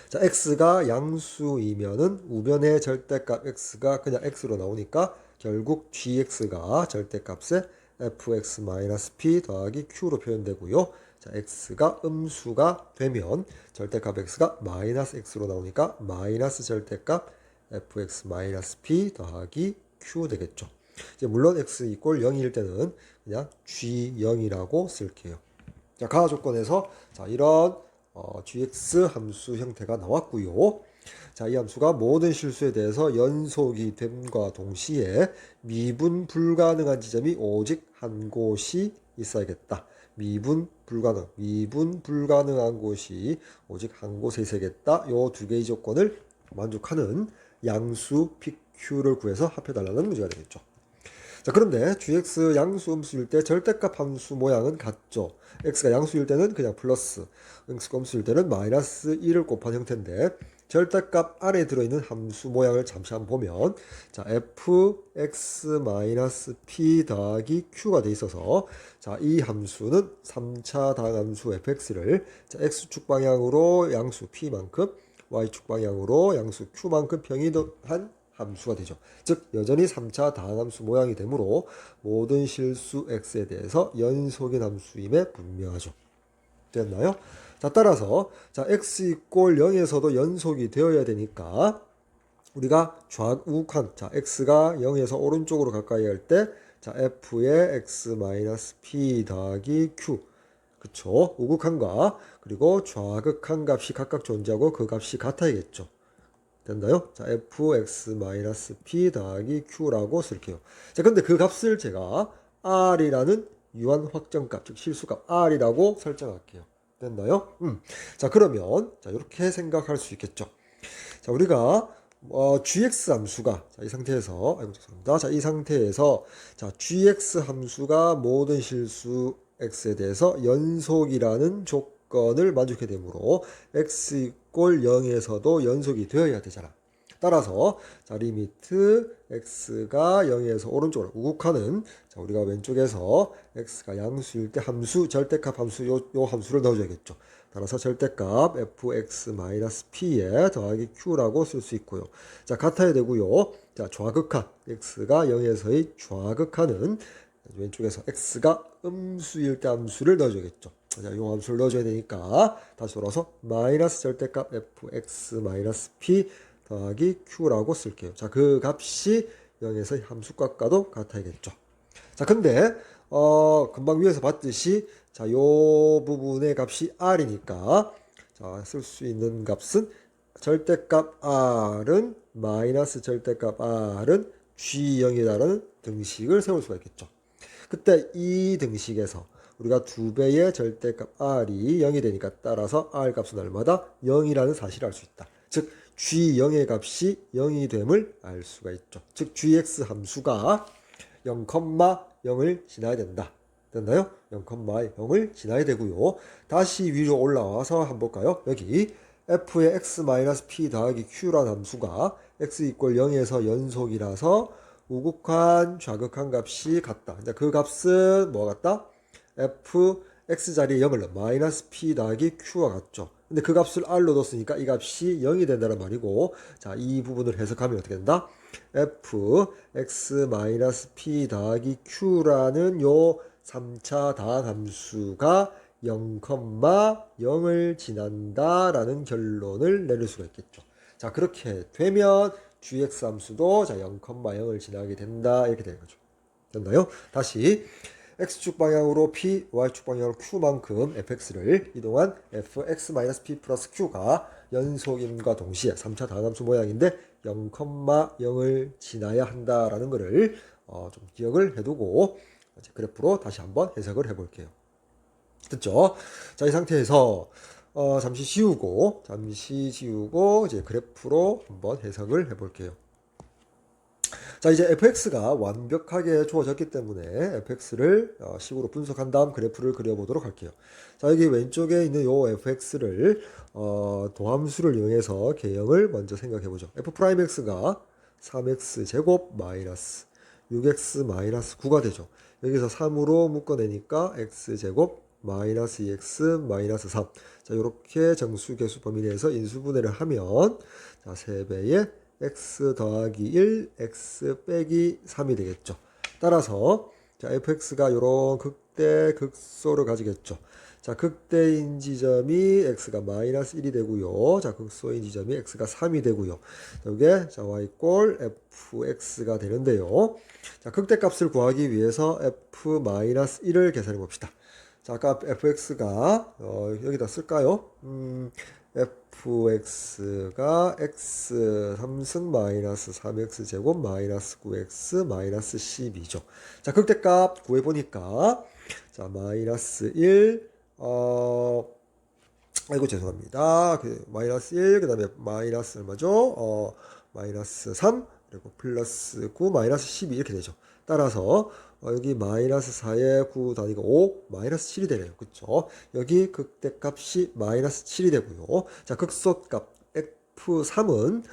자, x가 양수이면은 우변의 절대값 x가 그냥 x로 나오니까 결국 gx가 절대값에 fx-p 더하기 q로 표현되고요. 자, x가 음수가 되면 절대값 x가 마이너스 x로 나오니까 마이너스 절대값 fx-p 더하기 q 되겠죠. 이제 물론 x 이꼴 0일 때는 그냥 g0이라고 쓸게요. 자, 가 조건에서 자, 이런 gx 함수 형태가 나왔고요. 자, 이 함수가 모든 실수에 대해서 연속이 됨과 동시에 미분 불가능한 지점이 오직 한 곳이 있어야겠다. 미분 불가능한 곳이 오직 한 곳에 있어야겠다. 요 두 개의 조건을 만족하는 양수 PQ를 구해서 합해달라는 문제가 되겠죠. 자, 그런데 gx 양수 음수일 때 절대값 함수 모양은 같죠. x가 양수일 때는 그냥 플러스, x가 음수일 때는 마이너스 1을 곱한 형태인데 절대값 안에 들어있는 함수 모양을 잠시 한번 보면 자, fx-p 더하기 q가 돼 있어서 자, 이 함수는 3차 다항함수 fx를 자, x축 방향으로 양수 p만큼 y축 방향으로 양수 q만큼 평이한 함수가 되죠. 즉 여전히 3차 다항함수 모양이 되므로 모든 실수 x에 대해서 연속인 함수임에 분명하죠. 됐나요? 자, 따라서 자, x 이꼴 0에서도 연속이 되어야 되니까 우리가 우극한 자, x가 0에서 오른쪽으로 가까이 할 때 자, f의 x-p 더하기 q 그쵸? 우극한과 그리고 좌극한 값이 각각 존재하고 그 값이 같아야겠죠. 됐나요? 자, fx-p 더하기 q라고 쓸게요. 자, 근데 그 값을 제가 r이라는 유한 확정값, 즉 실수값 r이라고 설정할게요. 됐나요? 자, 그러면 자, 이렇게 생각할 수 있겠죠. 자, 우리가 gx 함수가 자, 이 상태에서 죄송합니다. 자, 이 상태에서 자, gx 함수가 모든 실수 x에 대해서 연속이라는 조건을 만족해 되므로 x 이꼴 0에서도 연속이 되어야 되잖아. 따라서 자, 리미트 x가 0에서 오른쪽으로 우극하는 자, 우리가 왼쪽에서 x가 양수일 때 함수 절대값 함수 요 함수를 넣어줘야겠죠. 따라서 절대값 fx-p에 더하기 q라고 쓸 수 있고요. 자, 같아야 되고요. 자, 좌극한 x가 0에서의 좌극한은 왼쪽에서 x가 음수일 때 함수를 넣어줘야겠죠. 자, 이 함수를 넣어줘야 되니까 다시 돌아서 마이너스 절대값 fx-p 더하기 q라고 쓸게요. 자, 그 값이 0에서 함수값과도 같아야겠죠. 자, 근데 금방 위에서 봤듯이 자, 요 부분의 값이 r이니까 자, 쓸 수 있는 값은 절대값 r은 마이너스 절대값 r은 g0이라는 등식을 세울 수가 있겠죠. 그때 이 등식에서 우리가 2배의 절대값 r이 0이 되니까 따라서 r 값은 얼마다? 0이라는 사실을 알 수 있다. 즉 g0의 값이 0이 됨을 알 수가 있죠. 즉 gx 함수가 0,0을 지나야 된다. 됐나요? 0,0을 지나야 되고요. 다시 위로 올라와서 한번 볼까요? 여기 f의 x-p 더하기 q라는 함수가 x 이꼴 0에서 연속이라서 우극한 좌극한 값이 같다. 그 값은 뭐가 같다? f x 자리에 0을 넣어 마이너스 p 더하기 q와 같죠. 근데 그 값을 r로 뒀으니까 이 값이 0이 된다는 말이고 자, 이 부분을 해석하면 어떻게 된다? f x-p 더하기 q라는 요 3차 다항 함수가 0,0을 지난다라는 결론을 내릴 수가 있겠죠. 자, 그렇게 되면 gx 함수도 자 0,0을 지나게 된다. 이렇게 되는 거죠. 됐나요? 다시 x축 방향으로 p, y축 방향으로 q만큼 fx를 이동한 fx-p 플러스 q가 연속임과 동시에 3차 다함수 모양인데 0,0을 지나야 한다라는 것을 좀 기억을 해두고 그래프로 다시 한번 해석을 해볼게요. 됐죠? 자, 이 상태에서 잠시 지우고 이제 그래프로 한번 해석을 해볼게요. 자, 이제 fx가 완벽하게 주어졌기 때문에 fx를 식으로 분석한 다음 그래프를 그려보도록 할게요. 자, 여기 왼쪽에 있는 요 fx를 도함수를 이용해서 개형을 먼저 생각해보죠. f'x가 3x 제곱 마이너스 6x 마이너스 9가 되죠. 여기서 3으로 묶어내니까 x 제곱 마이너스 2x 마이너스 3. 자, 이렇게 정수계수 범위 내에서 인수분해를 하면 자, 3배의 x 더하기 1, x 빼기 3이 되겠죠. 따라서 자, fx가 이런 극대 극소를 가지겠죠. 자, 극대인 지점이 x가 마이너스 1이 되고요. 자, 극소인 지점이 x가 3이 되고요. 자, 이게 자, y꼴 fx가 되는데요. 자, 극대값을 구하기 위해서 f 마이너스 1을 계산해 봅시다. 자, 아까 fx가 여기다 쓸까요? fx가 x 3승 마이너스 3x 제곱 마이너스 9x 마이너스 12죠. 자, 극대값 구해보니까 자, 마이너스 1 아이고 죄송합니다. 마이너스 1 그 다음에 마이너스 얼마죠? 마이너스 3 그리고 플러스 9 마이너스 12 이렇게 되죠. 따라서 여기 마이너스 4에 9 더하니까 5 마이너스 7이 되네요. 그쵸? 여기 극대값이 마이너스 7이 되고요. 자, 극소값 F3은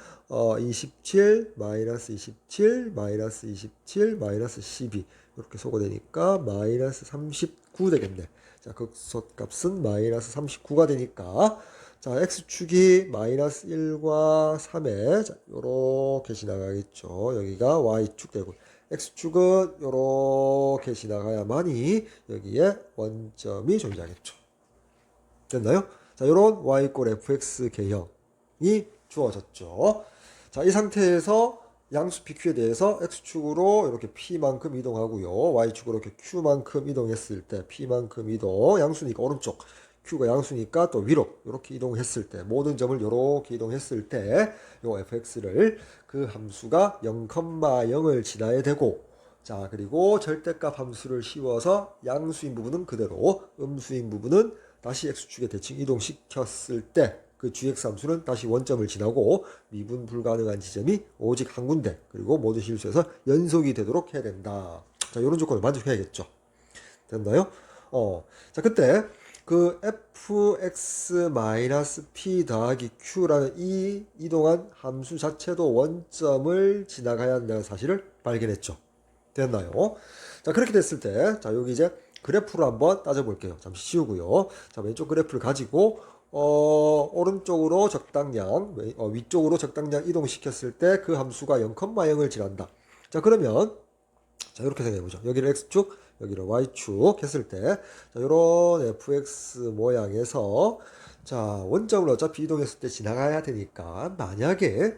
27 마이너스 27 마이너스 27 마이너스 12 이렇게 소거되니까 마이너스 39 되겠네. 자, 극소값은 마이너스 39가 되니까 자, x축이 마이너스 1과 3에 자, 요렇게 지나가겠죠. 여기가 y축 되고 x축은 요렇게 지나가야만이 여기에 원점이 존재하겠죠. 됐나요? 자, 요런 y꼴 fx 개형이 주어졌죠. 자, 이 상태에서 양수 pq에 대해서 x축으로 이렇게 p만큼 이동하고요. y축으로 이렇게 q만큼 이동했을 때 p만큼 이동, 양수니까 오른쪽, q가 양수니까 또 위로 이렇게 이동했을 때 모든 점을 이렇게 이동했을 때 요 fx를 그 함수가 0,0을 지나야 되고 자, 그리고 절대값 함수를 씌워서 양수인 부분은 그대로 음수인 부분은 다시 x축에 대칭 이동시켰을 때 그 gx 함수는 다시 원점을 지나고 미분 불가능한 지점이 오직 한 군데 그리고 모두 실수해서 연속이 되도록 해야 된다. 자, 이런 조건을 만족해야겠죠. 됐나요? 자, 그때 그 fx-p 더하기 q라는 이 이동한 함수 자체도 원점을 지나가야 한다는 사실을 발견했죠. 됐나요? 자, 그렇게 됐을 때, 자, 여기 이제 그래프를 한번 따져볼게요. 잠시 치우고요. 자, 왼쪽 그래프를 가지고, 오른쪽으로 적당량, 위쪽으로 적당량 이동시켰을 때 그 함수가 0,0을 지난다. 자, 그러면, 자, 이렇게 생각해보죠. 여기를 x축, 여기를 y축 했을 때, 자, 요런 fx 모양에서, 자, 원점을 어차피 이동했을 때 지나가야 되니까, 만약에,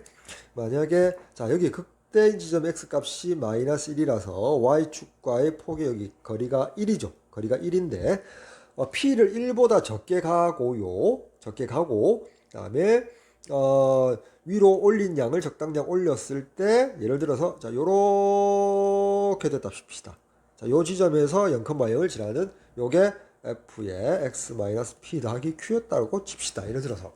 자, 여기 극대인 지점 x 값이 마이너스 1이라서 y축과의 폭이 여기 거리가 1이죠. 거리가 1인데, p를 1보다 적게 가고, 그 다음에, 위로 올린 양을 적당량 올렸을 때, 예를 들어서, 자, 요렇게 됐다 칩시다. 자, 요 지점에서 0,0을 지나는 요게 f의 x-p 더하기 q였다고 칩시다. 예를 들어서.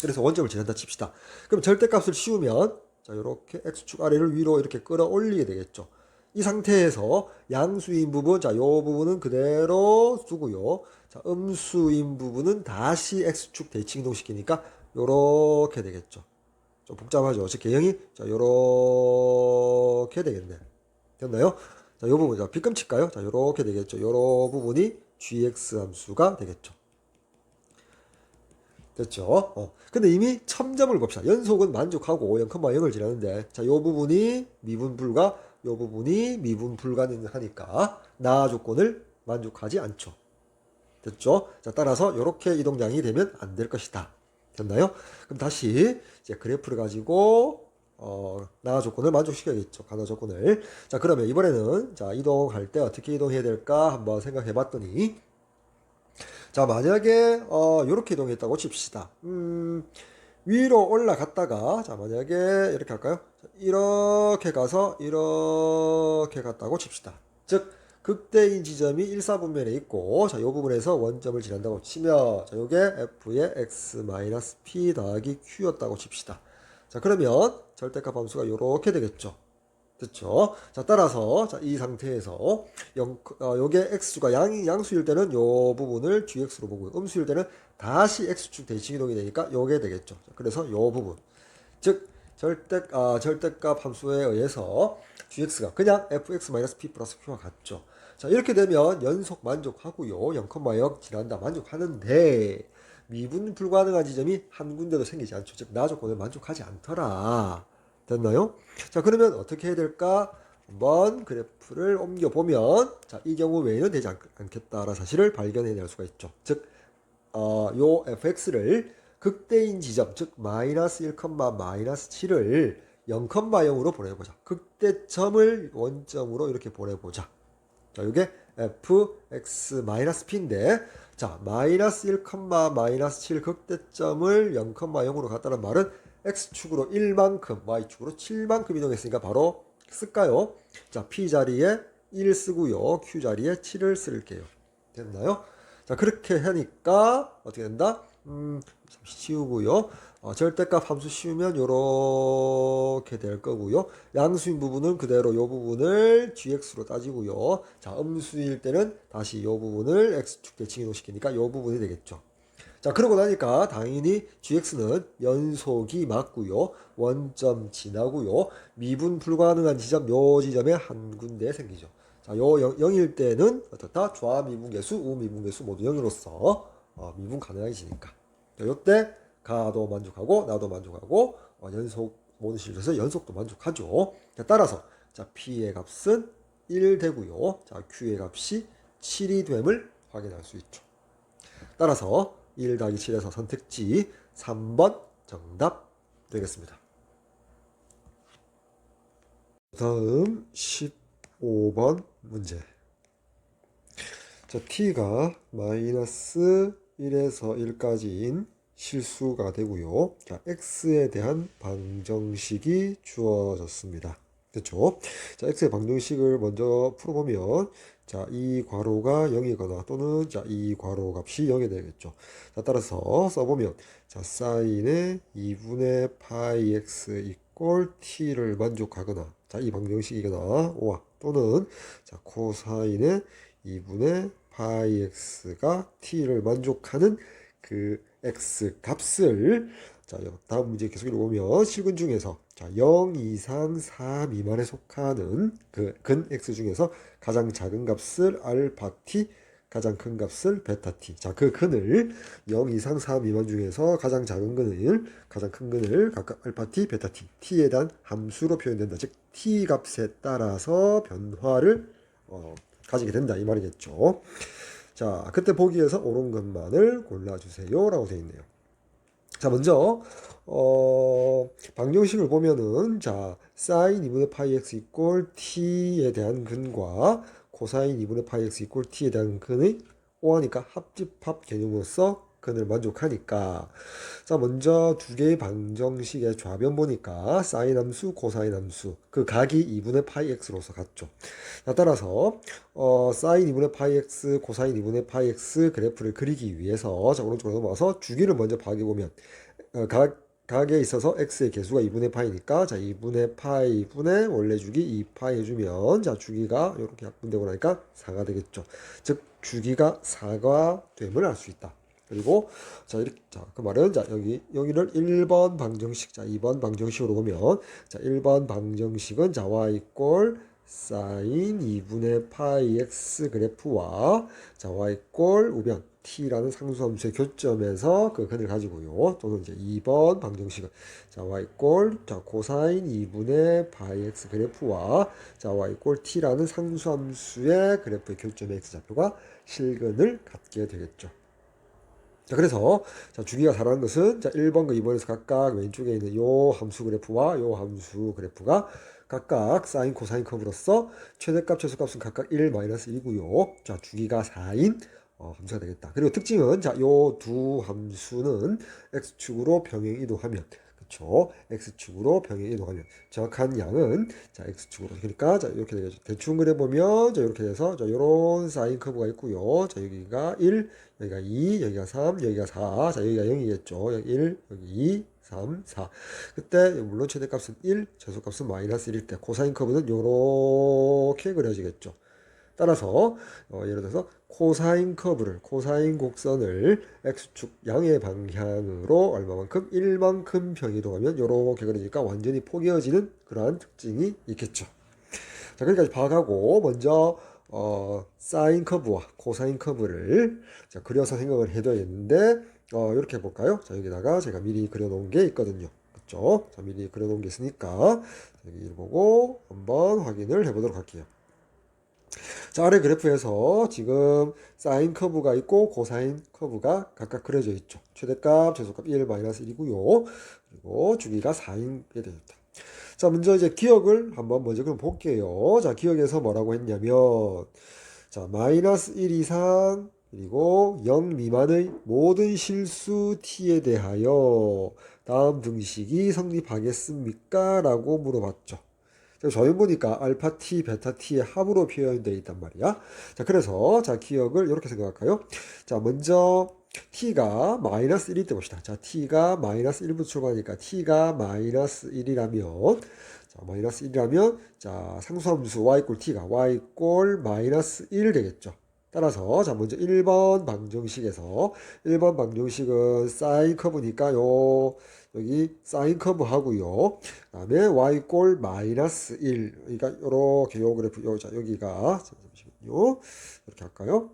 그래서 원점을 지난다 칩시다. 그럼 절대값을 씌우면, 자, 요렇게 x축 아래를 위로 이렇게 끌어올리게 되겠죠. 이 상태에서 양수인 부분, 자, 요 부분은 그대로 두고요. 자, 음수인 부분은 다시 x축 대칭 이동시키니까 요렇게 되겠죠. 좀 복잡하죠. 즉 개형이 자, 요렇게 되겠네. 됐나요? 자, 요 부분 자, 빗금 칠까요? 자, 요렇게 되겠죠. 요런 부분이 gx 함수가 되겠죠. 됐죠? 근데 이미 첨점을 봅시다. 연속은 만족하고 0,0을 지나는데 자, 요 부분이 미분 불가, 요 부분이 미분 불가능하니까 나 조건을 만족하지 않죠. 됐죠? 자, 따라서 이렇게 이동량이 되면 안 될 것이다. 됐나요? 그럼 다시 이제 그래프를 가지고 나와 조건을 만족시켜야겠죠. 가나 조건을. 자, 그러면 이번에는 자, 이동할 때 어떻게 이동해야 될까 한번 생각해 봤더니 자, 만약에 요렇게 이동했다고 칩시다. 위로 올라갔다가 자, 만약에 이렇게 할까요? 자, 이렇게 가서 이렇게 갔다고 칩시다. 즉 극대인 지점이 일사분면에 있고 자, 요 부분에서 원점을 지난다고 치면 자, 요게 f의 x-p 더하기 q였다고 칩시다. 자, 그러면 절대값 함수가 요렇게 되겠죠. 됐죠? 자, 따라서 자, 이 상태에서 요게 x수가 양수일 때는 요 부분을 gx로 보고요. 음수일 때는 다시 x축 대칭 이동이 되니까 요게 되겠죠. 자, 그래서 요 부분. 즉 절대값 함수에 의해서 gx가 그냥 fx-p 플러스 q와 같죠. 자, 이렇게 되면 연속 만족하고요. 0,0 지난다 만족하는데 미분 불가능한 지점이 한 군데도 생기지 않죠. 즉 나 조건을 만족하지 않더라. 됐나요? 자, 그러면 어떻게 해야 될까? 한번 그래프를 옮겨보면 자, 이 경우 외에는 되지 않겠다라는 사실을 발견해낼 수가 있죠. 즉 요 fx를 극대인 지점, 즉 마이너스 1, 마이너스 7을 0,0으로 보내보자. 극대점을 원점으로 이렇게 보내보자. 자, 이게 fx-p인데 자, 마이너스 1, 마이너스 7 극대점을 0,0으로 갔다는 말은 x축으로 1만큼, y축으로 7만큼 이동했으니까 바로 쓸까요? 자, p 자리에 1 쓰고요. q 자리에 7을 쓸게요. 됐나요? 자, 그렇게 하니까 어떻게 된다? 잠시 치우고요. 절대값 함수 씌우면 요렇게 될 거고요. 양수인 부분은 그대로 요 부분을 gx로 따지고요. 자, 음수일 때는 다시 요 부분을 x축 대칭 이동시키니까 요 부분이 되겠죠. 자, 그러고 나니까 당연히 gx는 연속이 맞고요. 원점 지나고요. 미분 불가능한 지점 요 지점에 한 군데 생기죠. 자, 요 0일 때는 어떻다? 좌미분계수, 우미분계수 모두 0으로서 미분 가능해지니까. 자, 요때 가도 만족하고 나도 만족하고 연속 모든 실에서 연속도 만족하죠. 자, 따라서 자, p의 값은 1 되고요. 자, q의 값이 7이 됨을 확인할 수 있죠. 따라서 1 더하기 7에서 선택지 3번 정답 되겠습니다. 다음 15번 문제. 자, t가 마이너스 1에서 1까지인 실수가 되고요. 자, x에 대한 방정식이 주어졌습니다. 됐죠? 자, x의 방정식을 먼저 풀어보면 자, 이 괄호가 0이거나 또는 자, 이 괄호 값이 0이 되겠죠. 자, 따라서 써보면 자, 사인의 2분의 파이 x 이꼴 t를 만족하거나 자, 이 방정식이거나 오와 또는 자, 코사인의 2분의 파이 x가 t를 만족하는 그 x 값을 자, 다음 문제 계속 읽어보면 실근 중에서 자, 0 이상 4 미만에 속하는 그 근 x 중에서 가장 작은 값을 알파 t, 가장 큰 값을 베타 t. 자, 그 근을 0 이상 4 미만 중에서 가장 작은 근을, 가장 큰 근을 각각 알파 t, 베타 t, t에 대한 함수로 표현된다. 즉 t 값에 따라서 변화를 가지게 된다 이 말이겠죠. 자, 그때 보기에서 옳은 것만을 골라주세요 라고 되어 있네요. 자, 먼저 방정식을 보면은 자, 사인 2분의 파이 x 이꼴 t에 대한 근과 코사인 2분의 파이 x 이꼴 t에 대한 근의 오하니까 합집합 개념으로서 근을 만족하니까 자, 먼저 두 개의 방정식의 좌변 보니까 사인 함수, 코사인 함수 그 각이 2분의 파이 x로서 같죠. 자, 따라서 사인 2분의 파이 x, 코사인 2분의 파이 x 그래프를 그리기 위해서 자, 오른쪽으로 넘어가서 주기를 먼저 파악해보면 각에 있어서 x의 개수가 2분의 파이니까 자, 2분의 파이 분의 원래 주기 2파이 해주면 자, 주기가 이렇게 약분되고 나니까 4가 되겠죠. 즉 주기가 4가 됨을 알 수 있다. 그리고 자, 이렇게 자, 그 말은 자, 여기를 1번 방정식, 자, 2번 방정식으로 보면 자, 1번 방정식은 자, y 이꼴 사인 2분의 파이 x 그래프와 자, y 이꼴 우변 t라는 상수함수의 교점에서 그 근을 가지고요. 또는 이제 2번 방정식은 자, y 이꼴 자, 코사인 2분의 파이 x 그래프와 자, y 이꼴 t라는 상수함수의 그래프의 교점의 x좌표가 실근을 갖게 되겠죠. 자, 그래서 자, 주기가 4라는 것은 자, 1번과 2번에서 각각 왼쪽에 있는 요 함수 그래프와 요 함수 그래프가 각각 사인, 코사인 커브로서 최대값, 최소값은 각각 1, 마이너스 1이고요. 자, 주기가 4인 함수가 되겠다. 그리고 특징은 자, 요 두 함수는 x축으로 병행 이동하면 그쵸? x축으로 병행 이동하면 정확한 양은 자, x축으로 그러니까 자, 이렇게 되겠죠. 대충 그려 보면 자, 이렇게 돼서 자, 요런 사인 커브가 있고요. 자, 여기가 1, 여기가 2, 여기가 3, 여기가 4. 자, 여기가 0이겠죠. 여기 1, 여기 2, 3, 4. 그때 물론 최대값은 1, 최소값은 마이너스 1일 때 코사인 커브는 요렇게 그려지겠죠. 따라서 예를 들어서 코사인 커브를 코사인 곡선을 x축 양의 방향으로 얼마만큼 1만큼 병이동하면 요렇게 그리니까 완전히 포개어지는 그러한 특징이 있겠죠. 자, 거기까지 파악하고 먼저 사인 커브와 코사인 커브를 자, 그려서 생각을 해둬야겠는데 이렇게 해볼까요? 자, 여기다가 제가 미리 그려놓은 게 있거든요. 그렇죠? 자, 미리 그려놓은 게 있으니까 여기 보고 한번 확인을 해보도록 할게요. 자, 아래 그래프에서 지금 사인 커브가 있고 코사인 커브가 각각 그려져 있죠. 최대값, 최소값 1, 마이너스 1이고요. 그리고 주기가 4인 게 되겠다. 자, 먼저 이제 기억을 한번 먼저 그럼 볼게요. 자, 기억에서 뭐라고 했냐면, 자, 마이너스 1 이상, 그리고 0 미만의 모든 실수 t에 대하여 다음 등식이 성립하겠습니까? 라고 물어봤죠. 저희 보니까 알파 t, 베타 t의 합으로 표현되어 있단 말이야. 자, 그래서 자, 기억을 이렇게 생각할까요? 자, 먼저 t가 마이너스 1일 때 봅시다. 자, t가 마이너스 1부터 출발하니까 t가 마이너스 1이라면 자, 마이너스 1이라면 자, 상수함수 y 꼴 t가 y 꼴 마이너스 1 되겠죠. 따라서 자, 먼저 1번 방정식에서 1번 방정식은 사인 커브니까 여기 사인 커브 하고요. 그다음에 y꼴 마이너스 1. 그러니까 요렇게 요 그래프 자, 여기가 잠시만요. 이렇게 할까요?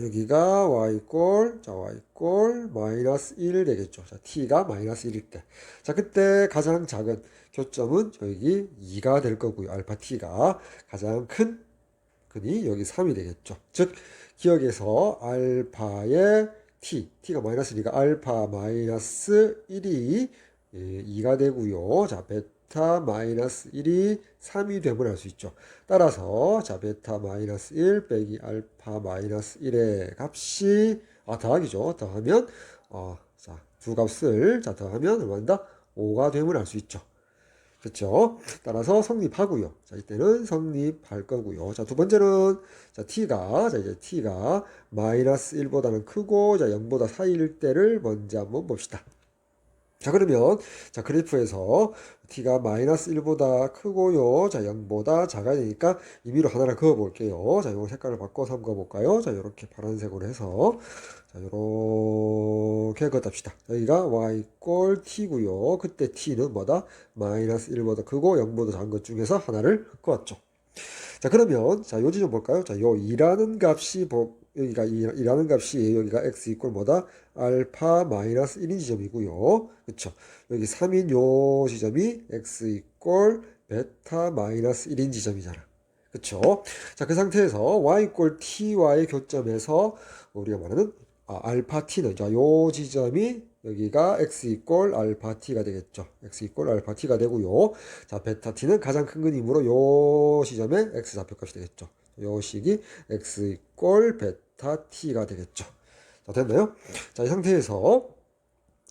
여기가 y꼴 자, y꼴 마이너스 1 되겠죠. 자, t가 마이너스 1일 때. 자, 그때 가장 작은 교점은 여기 2가 될 거고요. 알파 t가 가장 큰 근이 여기 3이 되겠죠. 즉 기억에서 알파의 t가 마이너스 2가 알파 마이너스 1이 2가 되고요. 자, 베타 마이너스 1이 3이 됨을 알 수 있죠. 따라서 자, 베타 마이너스 1 빼기 알파 마이너스 1의 값이 더하기죠. 더하면 자, 두 값을 자, 더하면 얼마나 5가 됨을 알 수 있죠. 그렇죠? 따라서 성립하고요. 자, 이때는 성립할 거고요. 자, 두 번째는 자, 이제 t가 마이너스 1보다는 크고 자, 0보다 사이일 때를 먼저 한번 봅시다. 자, 그러면 자, 그래프에서 t가 마이너스 1보다 크고요. 자, 0보다 작아야 되니까 임의로 하나를 그어 볼게요. 자, 요 색깔을 바꿔서 한번 그어 볼까요? 자, 요렇게 파란색으로 해서 자, 요렇게 그었답시다. 여기가 y꼴 t고요. 그때 t는 뭐다? 마이너스 1보다 크고 0보다 작은 것 중에서 하나를 그었죠. 자, 그러면 자, 요 지점 볼까요? 자, 요 2라는 값이 여기가 2라는 값이 여기가 x 이꼴 뭐다? 알파 마이너스 1인 지점이고요. 그쵸? 여기 3인 요 지점이 x 이꼴 베타 마이너스 1인 지점이잖아. 그쵸? 자, 그 상태에서 y 이꼴 ty의 교점에서 우리가 말하는 알파 t는 자, 요 지점이 여기가 x 이꼴 알파 t가 되겠죠. x 이꼴 알파 t가 되고요. 자, 베타 t는 가장 큰 근이므로 요 시점에 x 좌표값이 되겠죠. 요 식이 x 이꼴 베타 t가 되겠죠. 자, 됐나요? 자, 이 상태에서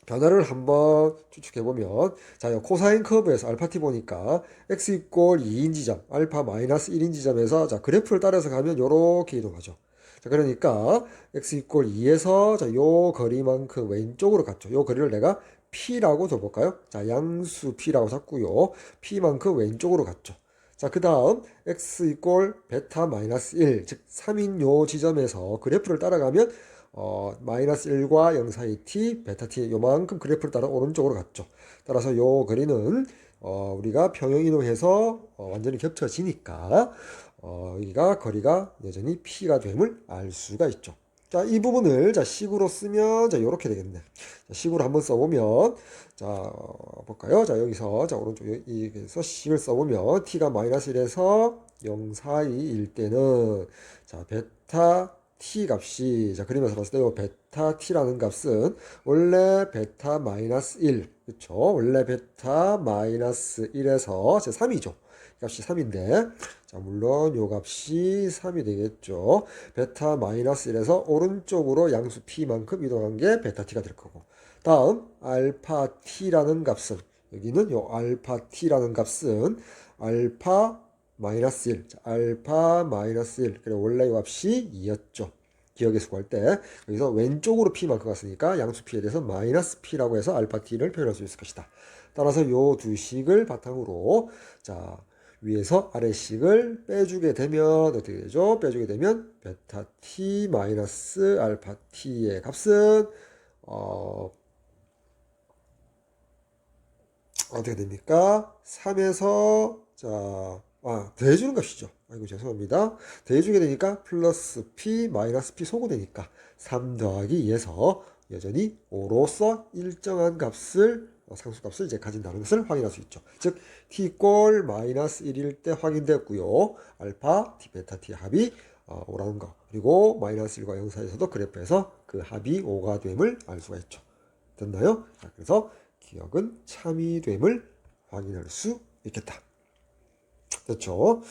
변화를 한번 추측해보면 자, 요 코사인 커브에서 알파 t 보니까 x 이꼴 2인 지점, 알파 마이너스 1인 지점에서 자, 그래프를 따라서 가면 요렇게 이동하죠. 자, 그러니까 x 이꼴 2에서 자, 요 거리만큼 왼쪽으로 갔죠. 요 거리를 내가 p라고 줘볼까요? 자, 양수 p라고 잡고요. p만큼 왼쪽으로 갔죠. 자, 그 다음 x 이꼴 베타 마이너스 1, 즉 3인 요 지점에서 그래프를 따라가면 마이너스 1과 0 사이 t, 베타 t 요만큼 그래프를 따라 오른쪽으로 갔죠. 따라서 요 거리는 우리가 평행 이동해서 완전히 겹쳐지니까 여기가 거리가 여전히 p가 됨을 알 수가 있죠. 자, 이 부분을 자, 식으로 쓰면 자, 이렇게 되겠네. 자, 식으로 한번 써보면 자, 볼까요? 자, 여기서 자, 오른쪽 여기서 식을 써보면 t가 마이너스 1에서 0 사이일 때는 자, 베타 t 값이, 자, 그림에서 봤을 때 요 베타 t라는 값은 원래 베타 마이너스 1, 그쵸? 원래 베타 마이너스 1에서 제 3이죠. 값이 3인데, 자, 물론 요 값이 3이 되겠죠. 베타 마이너스 1에서 오른쪽으로 양수 t만큼 이동한 게 베타 t가 될 거고. 다음, 알파 t라는 값은, 여기는 요 알파 t라는 값은 알파 마이너스 1, 자, 알파 마이너스 1, 그래 원래 이 값이 2였죠. 기억에서 구할 때 여기서 왼쪽으로 p만큼 갔으니까 양수 p에 대해서 마이너스 p라고 해서 알파 t를 표현할 수 있을 것이다. 따라서 요 두 식을 바탕으로, 자, 위에서 아래식을 빼주게 되면 어떻게 되죠? 빼주게 되면 베타 t 마이너스 알파 t의 값은 어떻게 됩니까? 3에서, 자, 더해주는 값이죠. 아이고, 죄송합니다. 더해주게 되니까 플러스 p 마이너스 p 소거되니까 3 더하기 2에서 여전히 5로서 일정한 값을, 상수값을 이제 가진다는 것을 확인할 수 있죠. 즉 t 꼴 마이너스 1일 때 확인되었고요. 알파 t 베타 t 합이 5라는 거, 그리고 마이너스 1과 0 사이에서도 그래프에서 그 합이 5가 됨을 알 수가 있죠. 됐나요? 자, 그래서 기억은 참이 됨을 확인할 수 있겠다. 됐죠?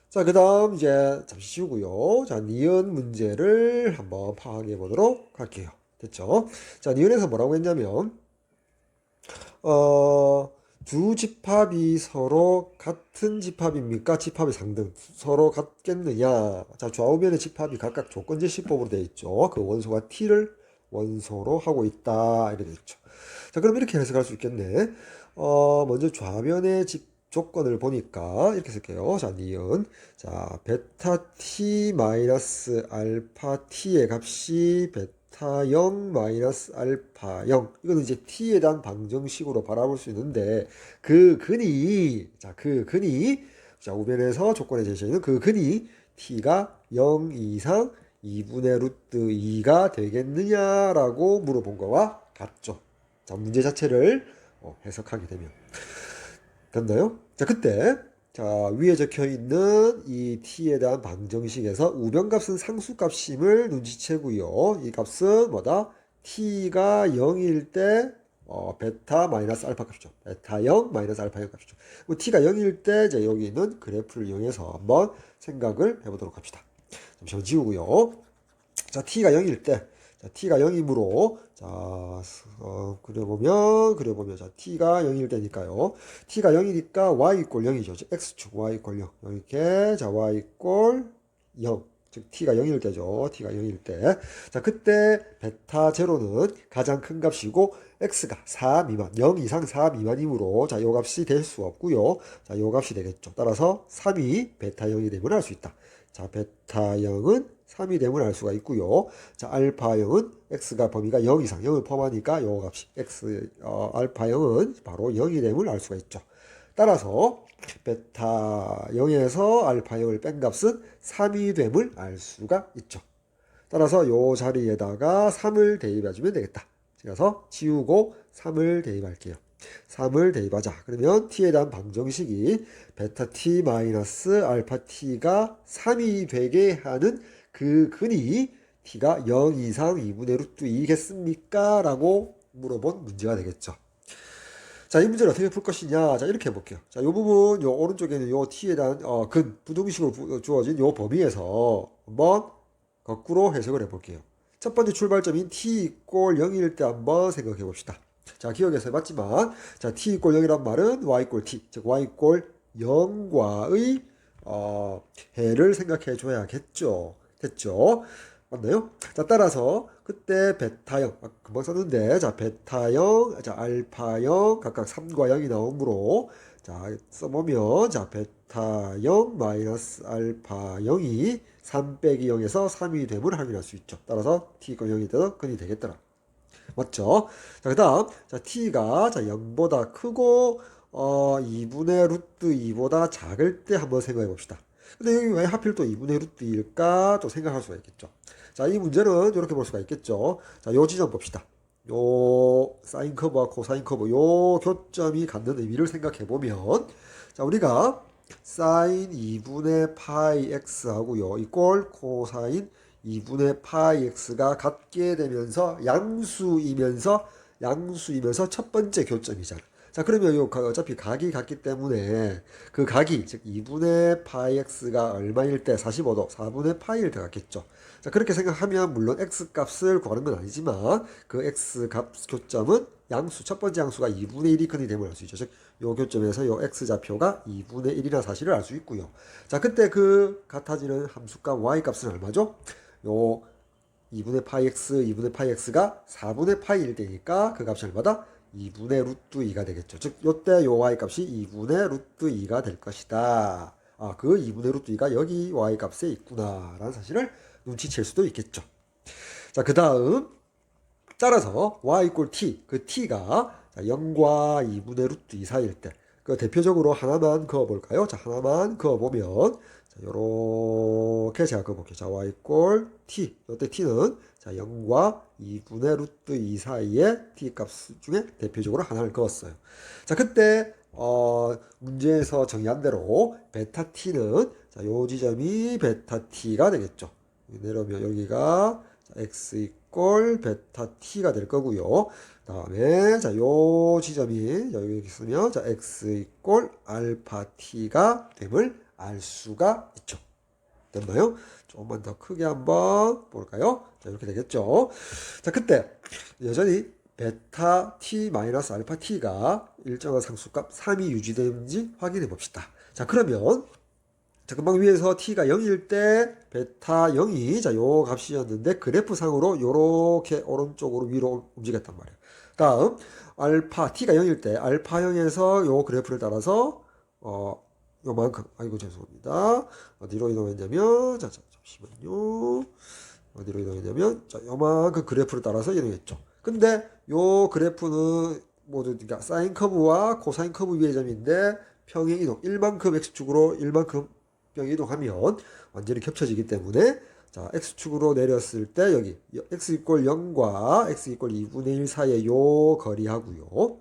자, 그 다음 이제 잠시 쉬우고요. 자, 니은 문제를 한번 파악해 보도록 할게요. 됐죠? 자, 니은에서 뭐라고 했냐면, 두 집합이 서로 같은 집합입니까? 집합의 상등. 서로 같겠느냐? 자, 좌우면의 집합이 각각 조건제시법으로 되어 있죠. 그 원소가 t를 원소로 하고 있다. 이렇게 되어 있죠. 자, 그럼 이렇게 해석할 수 있겠네. 먼저 좌변의 조건을 보니까 이렇게 쓸게요. 자, 니은. 자, 베타 t 마이너스 알파 t의 값이 베타 0 마이너스 알파 0. 이거는 이제 t에 대한 방정식으로 바라볼 수 있는데, 그 근이, 자, 그 근이, 자, 우변에서 조건에 제시하는 그 근이 t가 0 이상 2분의 루트 2가 되겠느냐라고 물어본 거와 같죠. 자, 문제 자체를 해석하게 되면 됐나요? 자, 그때, 자, 위에 적혀 있는 이 t에 대한 방정식에서 우변값은 상수값임을 눈치채고요. 이 값은 뭐다? t가 0일 때 베타 마이너스 알파 값이죠. 베타 0 마이너스 알파 0 값이죠. t가 0일 때 이제 여기 있는 그래프를 이용해서 한번 생각을 해보도록 합시다. 잠시만 지우고요. 자, t가 0일 때, 자, t가 0이므로, 자, 그려보면, 자, t가 0일 때니까요. t가 0이니까 y 이꼴 0이죠. 즉, x축 y 이꼴 0. 이렇게, 자, y 이꼴 0. 즉, t가 0일 때죠. t가 0일 때. 자, 그때 베타 제로는 가장 큰 값이고, x가 4 미만, 0 이상 4 미만이므로, 자, 요 값이 될 수 없고요. 자, 요 값이 되겠죠. 따라서 3이 베타 0이 됨을 알 수 있다. 자, 베타 0은 3이 됨을 알 수가 있고요. 자, 알파 0은 x가 범위가 0 이상 0을 포함하니까 요 값이 알파 0은 바로 0이 됨을 알 수가 있죠. 따라서 베타 0에서 알파 0을 뺀 값은 3이 됨을 알 수가 있죠. 따라서 요 자리에다가 3을 대입해주면 되겠다. 그래서 지우고 3을 대입할게요. 3을 대입하자. 그러면 t에 대한 방정식이 베타 t 마이너스 알파 t가 3이 되게 하는 그 근이 t가 0 이상 2분의 루트 2겠습니까? 라고 물어본 문제가 되겠죠. 자, 이 문제를 어떻게 풀 것이냐. 자, 이렇게 해볼게요. 자, 이 부분, 요 오른쪽에는 요 t에 대한 부등식으로 주어진 요 범위에서 한번 거꾸로 해석을 해볼게요. 첫 번째 출발점인 t 이꼴 0일 때 한번 생각해 봅시다. 자, 기억에서 해봤지만, 자, t 이꼴 0이란 말은 y 이꼴 t, 즉 y 이꼴 0과의 해를 생각해 줘야겠죠. 됐죠? 맞나요? 자, 따라서 그때 베타 0, 금방 썼는데, 자, 베타 0, 자, 알파 0, 각각 3과 0이 나오므로, 자, 써보면, 자, 베타 0 마이너스 알파 0이 3 빼기 0에서 3이 됨을 확인할 수 있죠. 따라서 t가 0이 되도 근이 되겠더라. 맞죠? 자, 그 다음, 자, t가, 자, 0보다 크고, 2분의 루트 2보다 작을 때 한번 생각해 봅시다. 근데 여기 왜 하필 또 2분의 루트 2일까? 또 생각할 수가 있겠죠. 자, 이 문제는 이렇게 볼 수가 있겠죠. 자, 요 지점 봅시다. 요 사인 커브와 코사인 커브, 요 교점이 갖는 의미를 생각해 보면, 자, 우리가 사인 2분의 파이 x 하고요. 이꼴 코사인 2분의 파이 x가 같게 되면서 양수이면서 첫 번째 교점이잖아. 자, 그러면 요 어차피 각이 같기 때문에 그 각이 즉 2분의 파이 x가 얼마일 때 45도 4분의 파이일 때 같겠죠. 자, 그렇게 생각하면 물론 x 값을 구하는 건 아니지만 그 x 값 교점은 양수 첫 번째 양수가 2분의 1이 근이 됨을 알 수 있죠. 즉 요 교점에서 요 x 좌표가 2분의 1이라는 사실을 알 수 있고요. 자, 그때 그 같아지는 함수값 y 값은 얼마죠? 요 2분의 파이 x, 2분의 파이 x가 4분의 파이일 때니까 그 값이 얼마다? 2분의 루트 2가 되겠죠. 즉, 요때 요 y 값이 2분의 루트 2가 될 것이다. 아, 그 2분의 루트 2가 여기 y 값에 있구나. 라는 사실을 눈치챌 수도 있겠죠. 자, 그 다음, 따라서 y 이꼴 t, 그 t가 0과 2분의 루트 2 사이일 때, 그 대표적으로 하나만 그어볼까요? 자, 하나만 그어보면, 자, 요렇게 제가 그어볼게요. 자, y 이꼴 t. 이때 t는 자, 0과 2분의 루트 2 사이의 t 값 중에 대표적으로 하나를 그었어요. 자, 그때 문제에서 정의한 대로 베타 t는 자, 요 지점이 베타 t가 되겠죠. 내려오면 여기가 자, x 이꼴 베타 t가 될 거고요. 다음에 자, 요 지점이 여기 있으면 자, x 이꼴 알파 t가 됨을 알 수가 있죠. 됐나요? 조금만 더 크게 한번 볼까요? 자, 이렇게 되겠죠. 자, 그때 여전히 베타 t 마이너스 알파 t가 일정한 상수값 3이 유지되는지 확인해 봅시다. 자, 그러면 자, 금방 위에서 t가 0일 때 베타 0이 자, 요 값이었는데 그래프상으로 요렇게 오른쪽으로 위로 움직였단 말이에요. 다음 알파 t가 0일 때 알파 0에서 요 그래프를 따라서 요만큼 아이고 죄송합니다. 어디로 이동했냐면 자, 잠시만요. 어디로 이동했냐면 자, 요만큼 그래프를 따라서 이동했죠. 근데 요 그래프는 모두 그러니까 사인 커브와 코사인 커브 위의 점인데 평행 이동 1만큼 x축으로 1만큼 평행 이동하면 완전히 겹쳐지기 때문에 자, x축으로 내렸을 때 여기 x 이꼴 0과 x 이꼴 2분의 1 사이의 요 거리하고요.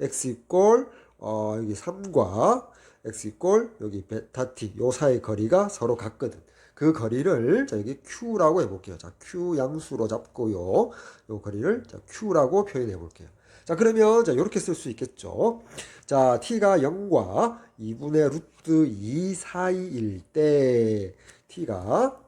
x 이꼴 여기 3과 x 이꼴 여기 베타 t 요 사이의 거리가 서로 같거든. 그 거리를 자, 여기 q라고 해볼게요. 자, q 양수로 잡고요. 요 거리를 자, q라고 표현해 볼게요. 자, 그러면 자, 이렇게 쓸 수 있겠죠. 자, t가 0과 2분의 루트 2 사이일 때 t가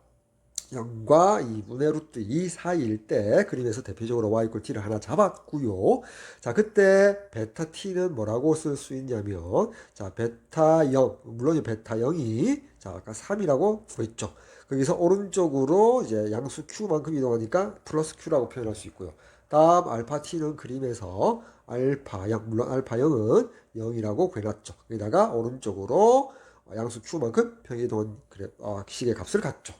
0과 2분의 루트 2 사이일 때 그림에서 대표적으로 y 이퀄 t를 하나 잡았고요. 자, 그때 베타 t는 뭐라고 쓸 수 있냐면 자, 베타 0 물론 베타 0이 자, 아까 3이라고 구했죠. 거기서 오른쪽으로 이제 양수 q만큼 이동하니까 플러스 q라고 표현할 수 있고요. 다음 알파 t는 그림에서 알파 0 물론 알파 0은 0이라고 구해놨죠. 거기다가 오른쪽으로 양수 q만큼 평이동한 식의 값을 갖죠.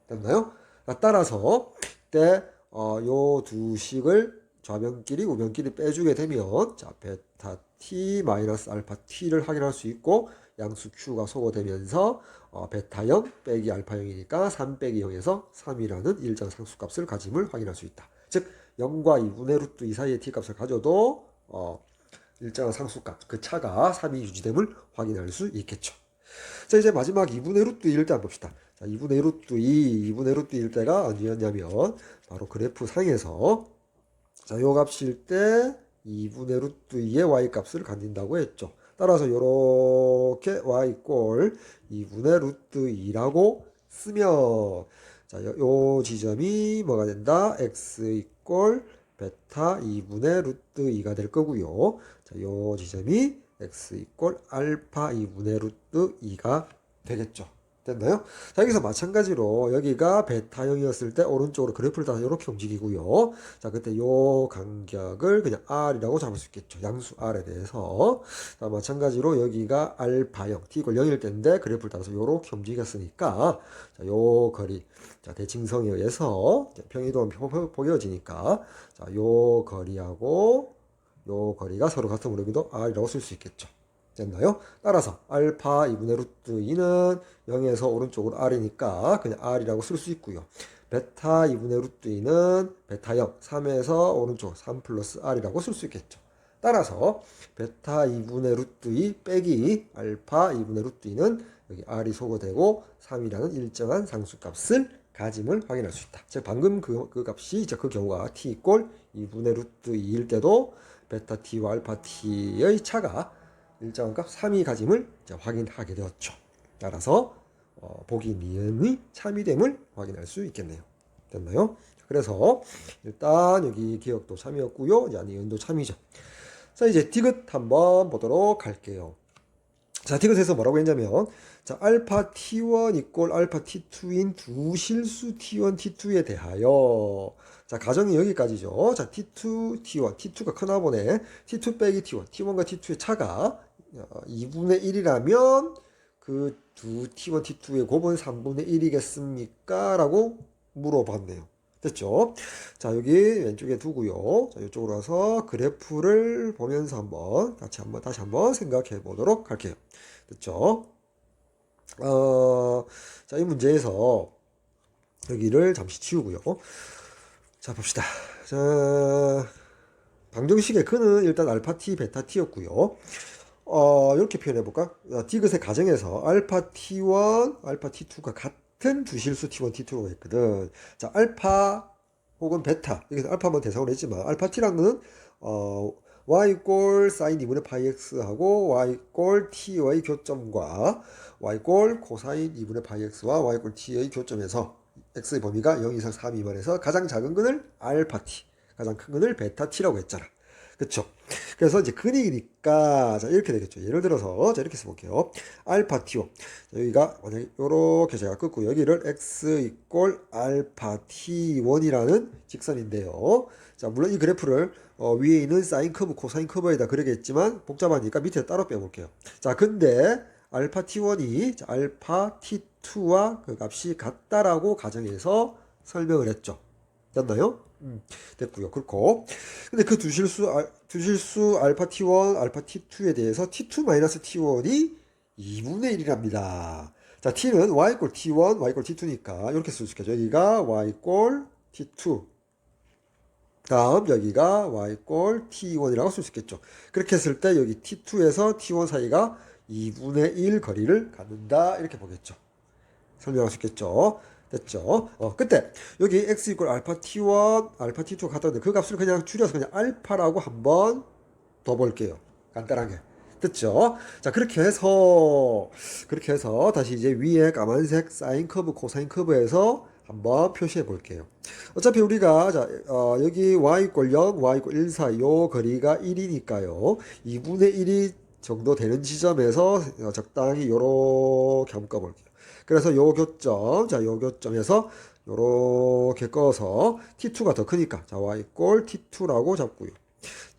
됐나요? 따라서 때 요 두 식을 좌변끼리 우변끼리 빼주게 되면 자, 베타 t 마이너스 알파 t를 확인할 수 있고 양수 q가 소거되면서 베타 0 빼기 알파 0이니까 3 빼기 0에서 3이라는 일정 상수값을 가짐을 확인할 수 있다. 즉 0과 2분의 루트 2 사이의 t값을 가져도 일정한 상수값 그 차가 3이 유지됨을 확인할 수 있겠죠. 자, 이제 마지막 2분의 루트 2일 때 한번 봅시다. 자, 2분의 루트 2, 2분의 루트 2일 때가 언제였냐면 바로 그래프 상에서 자, 요 값일 때 2분의 루트 2의 y 값을 갖는다고 했죠. 따라서 요렇게 y 꼴 2분의 루트 2라고 쓰면 자, 요 지점이 뭐가 된다? x 이꼴 베타 2분의 루트 2가 될 거고요. 자, 요 지점이 x 이꼴 알파 2분의 루트 2가 되겠죠. 됐나요? 자, 여기서 마찬가지로 여기가 베타 0이었을 때 오른쪽으로 그래프를 따라 이렇게 움직이고요. 자, 그때 요 간격을 그냥 r이라고 잡을 수 있겠죠. 양수 r에 대해서. 자, 마찬가지로 여기가 알파 0, t 이꼴 0일 때인데 그래프를 따라서 이렇게 움직였으니까 자, 요 거리 자, 대칭성에 의해서 평이동은 보여지니까 자, 요 거리하고 요 거리가 서로 같은 여기도 r이라고 쓸 수 있겠죠. 됐나요? 따라서 알파 2분의 루트 2는 0에서 오른쪽으로 r이니까 그냥 r이라고 쓸 수 있고요. 베타 2분의 루트 2는 베타 0, 3에서 오른쪽 3 플러스 r이라고 쓸 수 있겠죠. 따라서 베타 2분의 루트 2 빼기 알파 2분의 루트 2는 여기 r이 소거되고 3이라는 일정한 상수값을 가짐을 확인할 수 있다. 즉 방금 그 값이 이제 그 경우가 t 이꼴 2분의 루트 2일 때도 베타 t와 알파 t의 차가 일정한 값 3이 가짐을 이제 확인하게 되었죠. 따라서 보기 니은의 참이됨을 확인할 수 있겠네요. 됐나요? 그래서 일단 여기 기억도 참이었고요. 이제 니은도 참이죠. 자, 이제 디귿 한번 보도록 할게요. 자, 디귿에서 뭐라고 했냐면, 자, 알파 t1 이꼴 알파 t2인 두 실수 t1, t2에 대하여, 자, 가정이 여기까지죠. 자, t2, t1, t2가 크나 보네. t2 빼기 t1, t1과 t2의 차가 2분의 1이라면 그 두 t1, t2의 곱은 3분의 1이겠습니까? 라고 물어봤네요. 됐죠? 자, 여기 왼쪽에 두고요. 자, 이쪽으로 와서 그래프를 보면서 다시 한번 생각해 보도록 할게요. 됐죠? 자, 이 문제에서 여기를 잠시 치우고요. 자, 봅시다. 자, 방정식의 근은 일단 알파 t, 베타 t였고요. 이렇게 표현해 볼까? 디귿의 가정에서 알파 t1, 알파 t2가 같은 두 실수 t1, t2로 했거든. 자, 알파 혹은 베타. 여기서 알파 한번 대상으로 했지만, 알파 t랑은, y 꼴 사인 2분의 파이 x하고 y 꼴 t의 교점과 y 꼴 코사인 2분의 파이 x와 y 꼴 t의 교점에서 x의 범위가 0 이상 3 미만에서 가장 작은 근을 알파 t, 가장 큰 근을 베타 t라고 했잖아. 그쵸? 그래서 이제 근이니까, 자, 이렇게 되겠죠. 예를 들어서, 자, 이렇게 써볼게요. 알파 t1. 여기가, 만약에, 요렇게 제가 끊고, 여기를 x 이꼴 알파 t1이라는 직선인데요. 자, 물론 이 그래프를, 위에 있는 사인 커브, 코사인 커브에다 그리겠지만, 복잡하니까 밑에 따로 빼볼게요. 자, 근데, 알파 t1이, 알파 t2와 그 값이 같다라고 가정해서 설명을 했죠. 됐나요? 됐고요. 그렇고. 근데 그 두 실수 알파 t1, 알파 t2에 대해서 t2-t1이 2분의 1이랍니다. 자, t는 y 꼴 t1, y 꼴 t2니까 이렇게 쓸 수 있겠죠. 여기가 y 꼴 t2. 다음 여기가 y 꼴 t1이라고 쓸 수 있겠죠. 그렇게 했을 때 여기 t2에서 t1 사이가 2분의 1 거리를 갖는다. 이렇게 보겠죠. 설명할 수 있겠죠. 됐죠? 그때 여기 x 이꼴 알파 t1, 알파 t2가 같다는데 그 값을 그냥 줄여서 그냥 알파라고 한번 더 볼게요. 간단하게. 됐죠? 자, 그렇게 해서 다시 이제 위에 까만색 사인 커브, 코사인 커브에서 한번 표시해 볼게요. 어차피 우리가 자, 여기 y 이꼴 0, y 이꼴 1 사이 요 거리가 1이니까요. 2분의 1이 정도 되는 지점에서 적당히 요렇게 한번 꺼볼게요. 그래서 요 교점, 자, 요 교점에서 요렇게 꺼서 t2가 더 크니까, 자, y 꼴 t2라고 잡고요.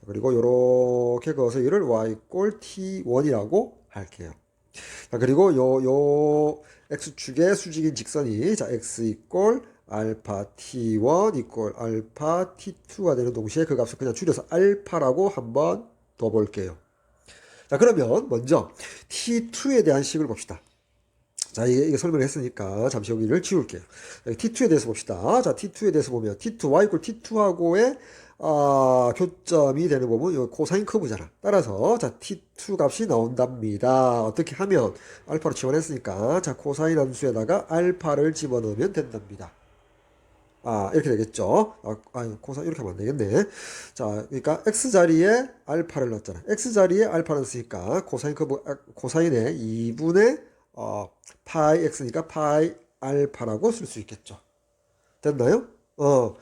그리고 요렇게 그어서 이를 y 꼴 t1이라고 할게요. 자, 그리고 요 x축의 수직인 직선이, 자, x 이꼴 알파 t1 이꼴 알파 t2가 되는 동시에 그 값을 그냥 줄여서 알파라고 한번 더 볼게요. 자, 그러면 먼저 t2에 대한 식을 봅시다. 자, 이게 설명을 했으니까 잠시 여기를 지울게요. t2에 대해서 봅시다. 자, t2에 대해서 보면 t2, y 이꼴 t2하고의 교점이 되는 부분, 이 코사인 커브잖아. 따라서 자, t2 값이 나온답니다. 어떻게 하면 알파로 집어냈으니까 자, 코사인 함수에다가 알파를 집어넣으면 된답니다. 이렇게 되겠죠. 코사인 이렇게 하면 안 되겠네. 자, 그러니까 x 자리에 알파를 넣었잖아. x 자리에 알파를 쓰니까 코사인 커브 코사인의 2분의 파이 x니까 파이 알파라고 쓸 수 있겠죠. 됐나요? 그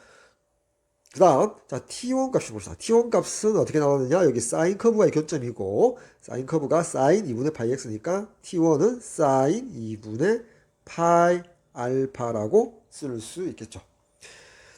다음, 자, t1 값을 봅시다. t1 값은 어떻게 나오느냐? 여기 사인 커브와의 교점이고, 사인 커브가 사인 2분의 파이 x니까 t1은 사인 2분의 파이 알파라고 쓸 수 있겠죠.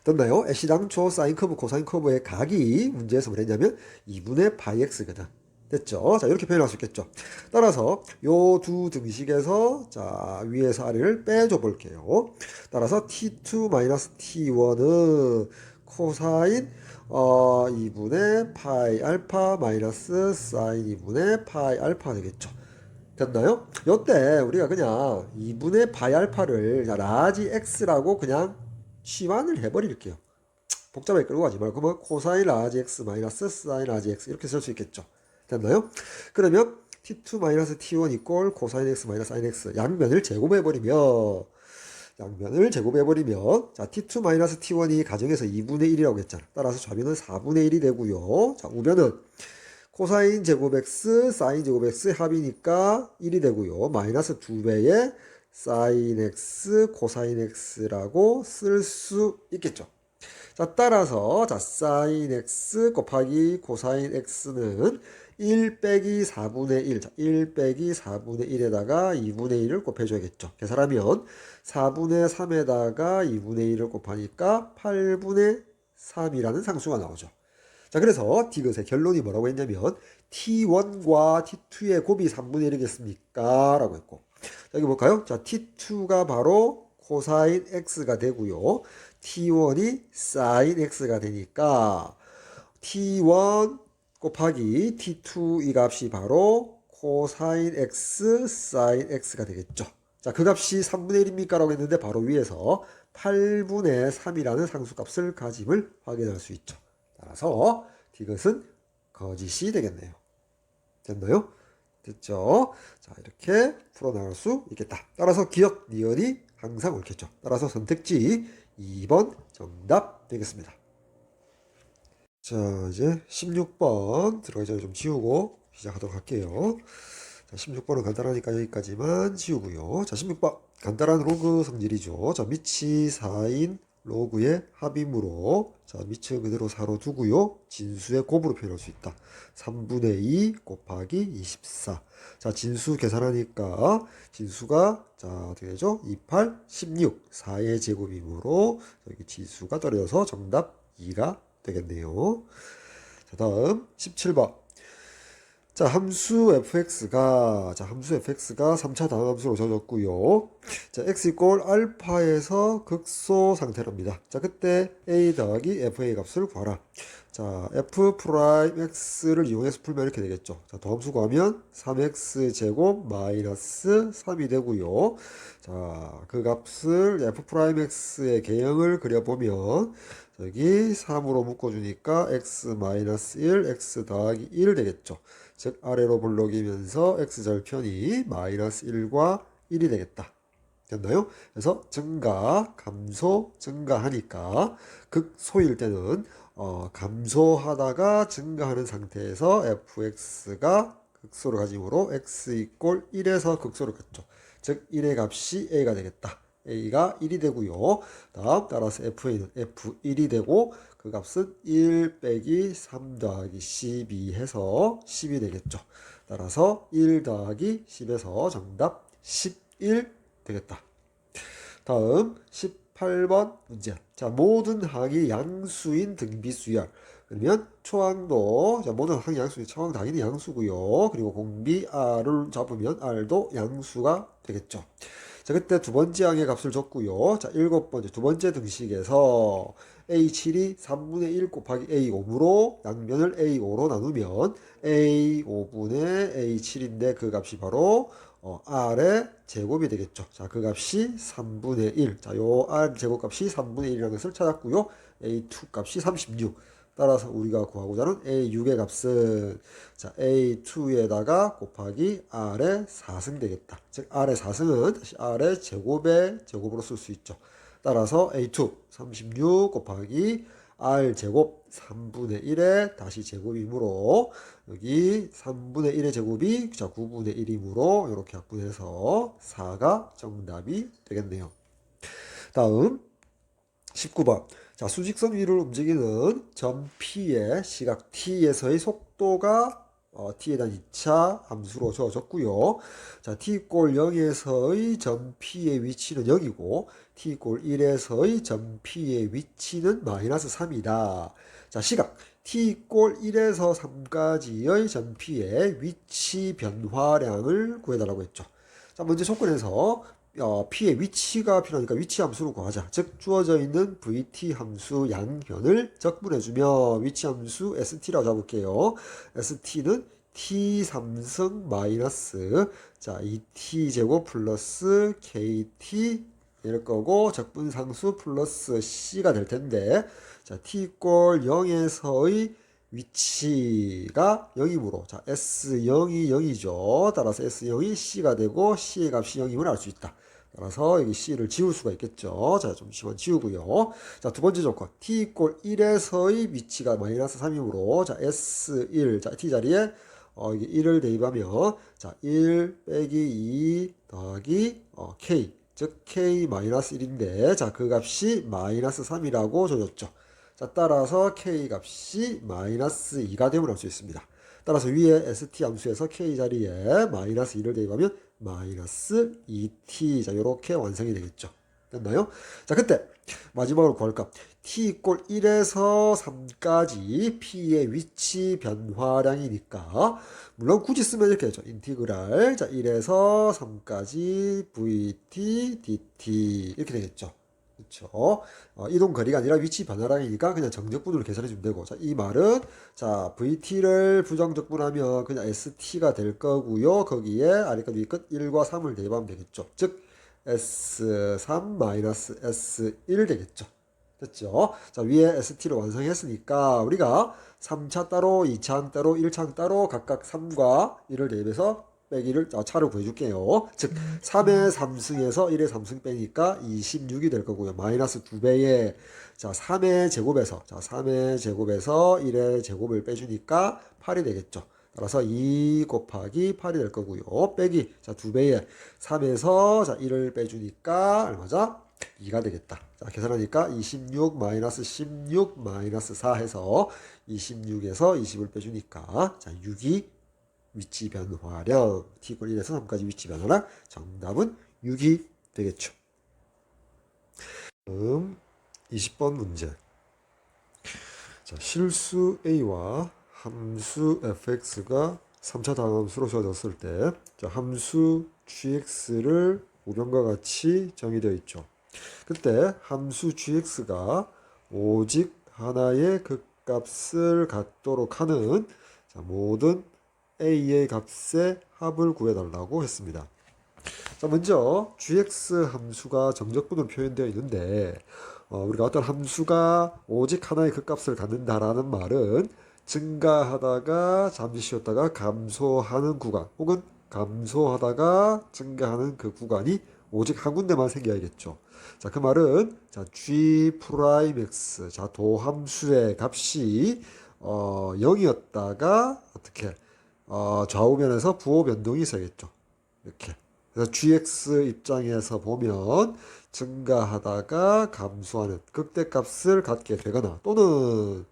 됐나요? 애시당초 사인 커브, 코사인 커브의 각이 문제에서 뭐랬냐면 2분의 파이 x거든. 됐죠? 자, 이렇게 표현할 수 있겠죠. 따라서 요 두 등식에서 자, 위에서 아래를 빼줘 볼게요. 따라서 t2-t1은 코사인 2분의 파이 알파 마이너스 사인 2분의 파이 알파 되겠죠. 됐나요? 요때 우리가 그냥 2분의 파이 알파를 라지 x라고 그냥 치환을 해버릴게요. 복잡하게 끌고 가지 말고 그러면 코사인 라지 x 마이너스 사인 라지 x 이렇게 쓸 수 있겠죠. 됐나요? 그러면 t2-t1 이꼴 코사인 x 마이너스 사인 x 양면을 제곱해버리면 양변을 제곱해버리면 자 t2 마이너스 t1이 가정에서 2분의 1이라고 했잖아. 따라서 좌변은 4분의 1이 되고요. 자 우변은 코사인 제곱 x 사인 제곱 x의 합이니까 1이 되고요. 마이너스 2배의 사인 x 코사인 x라고 쓸 수 있겠죠. 자 따라서 자 사인 x 곱하기 코사인 x는 1 빼기 4분의 1, 자, 1 빼기 4분의 1에다가 2분의 1을 곱해줘야겠죠. 계산하면 4분의 3에다가 2분의 1을 곱하니까 8분의 3이라는 상수가 나오죠. 자 그래서 디귿의 결론이 뭐라고 했냐면 t1과 t2의 곱이 3분의 1이겠습니까? 라고 했고 자, 여기 볼까요? 자 t2가 바로 코사인 x가 되고요. t1이 사인 x가 되니까 t1 곱하기 t2 이 값이 바로 코사인 x 사인 x가 되겠죠. 자, 그 값이 3분의 1입니까? 라고 했는데 바로 위에서 8분의 3이라는 상수값을 가짐을 확인할 수 있죠. 따라서 디귿은 거짓이 되겠네요. 됐나요? 됐죠? 자, 이렇게 풀어나갈 수 있겠다. 따라서 기억, 니은이 항상 옳겠죠. 따라서 선택지 2번 정답 되겠습니다. 자, 이제 16번 들어가기 전에 좀 지우고 시작하도록 할게요. 자, 16번은 간단하니까 여기까지만 지우고요. 자, 16번 간단한 로그 성질이죠. 자, 밑이 4인 로그의 합이므로 자, 밑을 그대로 4로 두고요. 진수의 곱으로 표현할 수 있다. 3분의 2 곱하기 24. 자, 진수 계산하니까 진수가 자, 어떻게 되죠? 28, 16. 4의 제곱이므로 여기 지수가 떨어져서 정답 2가 되겠네요. 자, 다음 17번. 자, 함수 fx가 3차 다항함수로 줘졌고요. 자, x 이꼴 알파에서 극소 상태랍니다. 자, 그때 a 더하기 fa 값을 구하라. 자, f 프라임 x를 이용해서 풀면 이렇게 되겠죠. 자, 더함수 구하면 3x 제곱 마이너스 3이 되고요. 자, 그 값을 f 프라임 x의 개형을 그려보면 여기 3으로 묶어주니까 x 마이너스 1, x 더하기 1 되겠죠. 즉 아래로 볼록이면서 x절편이 마이너스 1과 1이 되겠다. 됐나요? 그래서 증가, 감소, 증가하니까 극소일 때는 감소하다가 증가하는 상태에서 fx가 극소를 가지므로 x 이꼴 1에서 극소를 갔죠. 즉 1의 값이 a가 되겠다. a가 1이 되고요. 다음 따라서 fa는 f1이 되고 그 값은 1 빼기 3 더하기 12 해서 10이 되겠죠. 따라서 1 더하기 10에서 정답 11 되겠다. 다음 18번 문제. 자, 모든 항이 양수인 등비수열. 그러면 초항도 자, 모든 항이 양수인 초항 당연히 양수고요. 그리고 공비 r을 잡으면 r도 양수가 되겠죠. 자, 그때 두 번째 항의 값을 줬고요. 자, 7번째 두 번째 등식에서 A7이 3분의 1 곱하기 A5으로 양변을 A5로 나누면 A5분의 A7인데 그 값이 바로 R의 제곱이 되겠죠. 자, 그 값이 3분의 1. 자, 요 R 제곱값이 3분의 1이라는 것을 찾았고요. A2 값이 36. 따라서 우리가 구하고자 하는 A6의 값은 자, A2에다가 곱하기 R의 4승 되겠다. 즉 R의 4승은 다시 R의 제곱의 제곱으로 쓸 수 있죠. 따라서 A2 36 곱하기 R 제곱 3분의 1의 다시 제곱이므로 여기 3분의 1의 제곱이 자 9분의 1이므로 이렇게 약분해서 4가 정답이 되겠네요. 다음 19번. 자, 수직선 위를 움직이는 점 P의 시각 T에서의 속도가 T에 대한 2차 함수로 주어졌고요. 자, T-꼴 0에서의 점 P의 위치는 0이고 T-꼴 1에서의 점 P의 위치는 마이너스 3이다. 자, 시각 T-꼴 1에서 3까지의 점 P의 위치 변화량을 구해달라고 했죠. 자, 먼저 조건에서 P의 위치가 필요하니까 위치 함수로 구하자. 즉 주어져 있는 VT 함수 양변을 적분해주며 위치 함수 ST라고 잡을게요. ST는 T3승 마이너스 자 2T제곱 플러스 KT 이럴 거고 적분상수 플러스 C가 될 텐데 자 T 꼴 0에서의 위치가 0이므로 자 S0이 0이죠. 따라서 S0이 C가 되고 C의 값이 0임을 알 수 있다. 따라서 여기 C를 지울 수가 있겠죠. 자, 잠시만 지우고요. 자, 두 번째 조건. T 이꼴 1에서의 위치가 마이너스 3이므로, 자, S1, 자, T 자리에, 이게 1을 대입하면, 자, 1 빼기 2 더하기, K. 즉, K 마이너스 1인데, 자, 그 값이 마이너스 3이라고 줘줬죠. 자, 따라서 K 값이 마이너스 2가 됨을 알 수 있습니다. 따라서 위에 ST 함수에서 K 자리에 마이너스 2를 대입하면 마이너스 2t. 자, 요렇게 완성이 되겠죠. 됐나요? 자, 그때 마지막으로 구할 값 t 이꼴 1에서 3까지 p의 위치 변화량이니까 물론 굳이 쓰면 이렇게 되죠. 인티그랄 자 1에서 3까지 vt dt 이렇게 되겠죠. 그렇죠. 이동 거리가 아니라 위치 변화량이니까 그냥 정적분으로 계산해 주면 되고, 자, 이 말은 자 vt를 부정적분하면 그냥 st가 될 거고요. 거기에 아래끝 위끝 1과 3을 대입하면 되겠죠. 즉 s3 마이너스 s1 되겠죠. 됐죠? 자, 위에 st를 완성했으니까 우리가 3차 따로 2차항 따로 1차항 따로 각각 3과 1을 대입해서 빼기를 차를 구해줄게요. 즉 3의 3승에서 1의 3승 빼니까 26이 될 거고요. 마이너스 2배에 자 3의 제곱에서 1의 제곱을 빼주니까 8이 되겠죠. 따라서 2 곱하기 8이 될 거고요. 빼기 자 2배에 3에서 자 1을 빼주니까 얼마죠? 2가 되겠다. 자, 계산하니까 26 마이너스 16 마이너스 4 해서 26에서 20을 빼주니까 자 6이 위치 변화량 t꼴 1에서 3까지 위치 변화량 정답은 6이 되겠죠. 20번 문제. 자, 실수 a와 함수 fx가 3차 다함수로 주어졌을 때 자, 함수 gx를 우변과 같이 정의되어 있죠. 그때 함수 gx가 오직 하나의 극값을 갖도록 하는 자, 모든 a의 값의 합을 구해달라고 했습니다. 자, 먼저 gx 함수가 정적분으로 표현되어 있는데 우리가 어떤 함수가 오직 하나의 극값을 갖는다라는 말은 증가하다가 잠시 쉬었다가 감소하는 구간 혹은 감소하다가 증가하는 그 구간이 오직 한 군데만 생겨야겠죠. 자, 그 말은 자, g 프라임 x 자, 도함수의 값이 0이었다가 어떻게 좌우변에서 부호 변동이 있어야겠죠. 이렇게. 그래서 gx 입장에서 보면 증가하다가 감소하는 극대값을 갖게 되거나 또는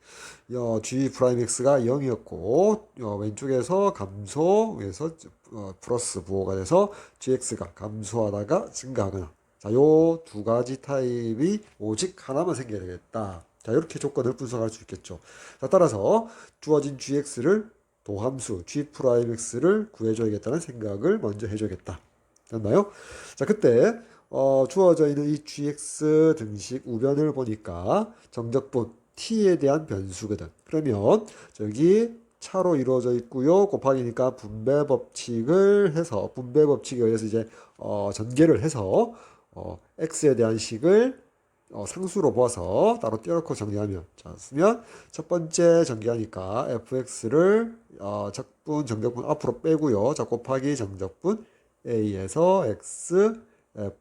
g 프라임 x가 0이었고 왼쪽에서 감소에서 플러스 부호가 돼서 gx가 감소하다가 증가하거나 자, 요 두 가지 타입이 오직 하나만 생겨야 되겠다. 자, 이렇게 조건을 분석할 수 있겠죠. 자, 따라서 주어진 gx를 도함수 g'x를 구해줘야겠다는 생각을 먼저 해줘야겠다. 됐나요? 자, 그때 주어져 있는 이 gx 등식 우변을 보니까 정적분 t에 대한 변수거든. 그러면 저기 차로 이루어져 있고요. 곱하기니까 분배 법칙을 해서 분배 법칙에 의해서 이제 전개를 해서 x에 대한 식을 상수로 보아서 따로 떼어놓고 정리하면 자 쓰면 첫 번째 전개하니까 fx를 적분 정적분 앞으로 빼고요. 자 곱하기 정적분 a에서 x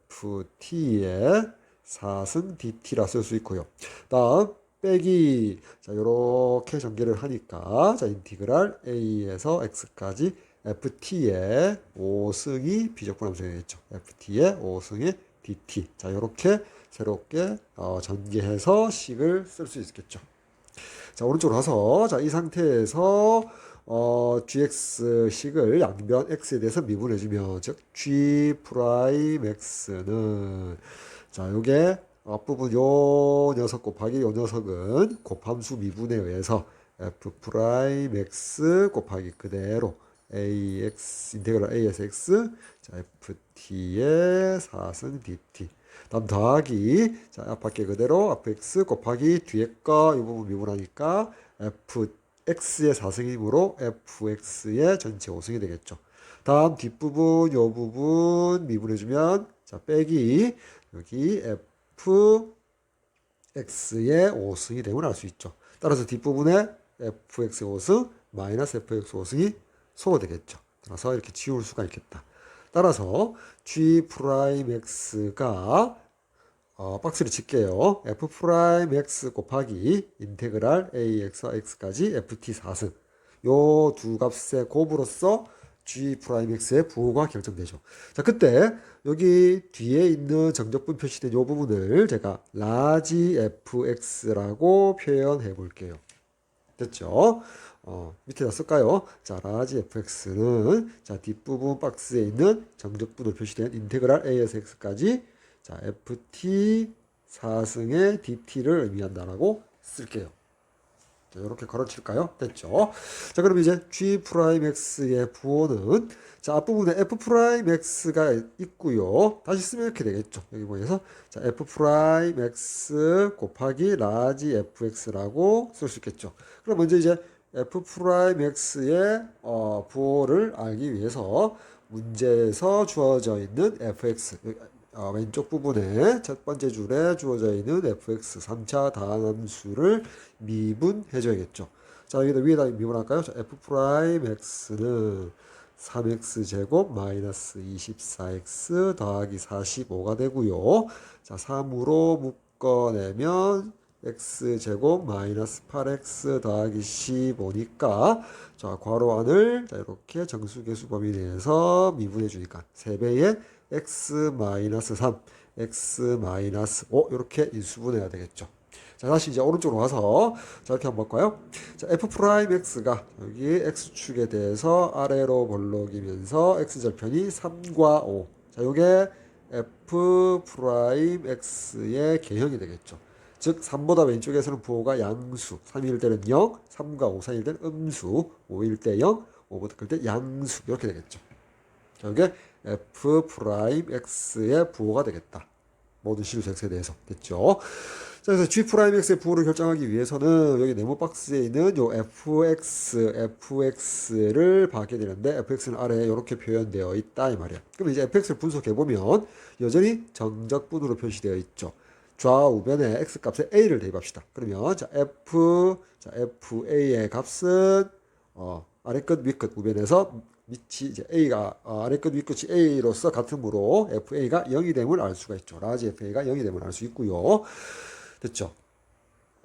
ft의 4승 dt라 쓸 수 있고요. 다음 빼기 자 요렇게 전개를 하니까 자 인티그랄 a에서 x까지 ft의 5승이 비적분 함수가 되겠죠. ft의 5승의 dt 자 요렇게 새롭게 전개해서 식을 쓸 수 있겠죠. 자 오른쪽으로 가서 자 이 상태에서 gx 식을 양변 x에 대해서 미분해주면 즉 g 프라임 x는 자 요게 앞부분 요 녀석 곱하기 요 녀석은 곱함수 미분에 의해서 f 프라임 x 곱하기 그대로 ax 인테그랄 a에서 x 자 ft의 4승 dt 다음 더하기 자 앞밖에 그대로 fx 곱하기 뒤에 거 이 부분 미분하니까 fx의 4승이므로 fx의 전체 5승이 되겠죠. 다음 뒷부분 요 부분 미분해주면 자 빼기 여기 fx의 5승이 됨을 알 수 있죠. 따라서 뒷부분에 fx의 5승 마이너스 fx 5승이 소거되겠죠. 따라서 이렇게 지울 수가 있겠다. 따라서 g 프라임 x가 박스를 칠게요. f 프라임 x 곱하기 인테그랄 ax와 x까지 ft 4승. 요 두 값의 곱으로써 g 프라임 x의 부호가 결정되죠. 자, 그때 여기 뒤에 있는 정적분 표시된 요 부분을 제가 라지 fx라고 표현해 볼게요. 됐죠? 밑에다 쓸까요? 자, 라지 fx는 자, 뒷부분 박스에 있는 정적분으로 표시된 인테그랄 a에서 x까지 자, ft 4승의 dt를 의미한다라고 쓸게요. 자, 이렇게 걸어칠까요? 됐죠? 자, 그럼 이제 g 프라임 x의 부호는 자, 앞부분에 f 프라임 x가 있고요. 다시 쓰면 이렇게 되겠죠. 여기 보면서 자, f 프라임 x 곱하기 라지 fx라고 쓸 수 있겠죠. 그럼 먼저 이제 f 프라임 x의 부호를 알기 위해서 문제에서 주어져 있는 fx 왼쪽 부분에 첫 번째 줄에 주어져 있는 fx 3차 다항함수를 미분해 줘야겠죠. 자, 위에다 미분할까요? 자, f 프라임 x는 3x 제곱 마이너스 24x 더하기 45가 되고요. 자, 3으로 묶어내면 x 제곱 마이너스 8x 더하기 15니까 자, 괄호 안을 자, 이렇게 정수계수 범위 내에서 미분해 주니까 3배의 x 마이너스 3, x 마이너스 5 이렇게 인수분해야 되겠죠. 자, 다시 이제 오른쪽으로 와서 자, 이렇게 한번 볼까요? 자, f 프라임 x가 여기 x축에 대해서 아래로 벌러기면서 x절편이 3과 5. 자, 요게 f 프라임 x의 개형이 되겠죠. 즉 3보다 왼쪽에서는 부호가 양수, 3일 때는 0, 3과 5 사이일 때는 음수, 5일 때 0, 5보다 클 때 양수 이렇게 되겠죠. 자, 이게 f 프라임 x의 부호가 되겠다. 모든 실수 x에 대해서 됐죠. 자, 그래서 g 프라임 x의 부호를 결정하기 위해서는 여기 네모 박스에 있는 요 fx를 받게 되는데 fx는 아래에 이렇게 표현되어 있다 이 말이야. 그럼 이제 fx를 분석해 보면 여전히 정적분으로 표시되어 있죠. 좌우변에 x 값에 a를 대입합시다. 그러면 자 fa의 값은 아래끝 위끝 우변에서 밑이 이제 a가 아래끝 위끝이 a로서 같으므로 fa가 0이 됨을 알 수가 있죠. 라지 fa가 0이 됨을 알 수 있고요. 됐죠.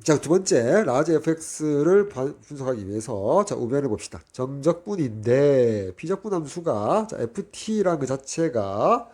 자, 두 번째 라지 fx를 분석하기 위해서 자, 우변을 봅시다. 정적분인데 비적분 함수가 자, ft라는 그 자체가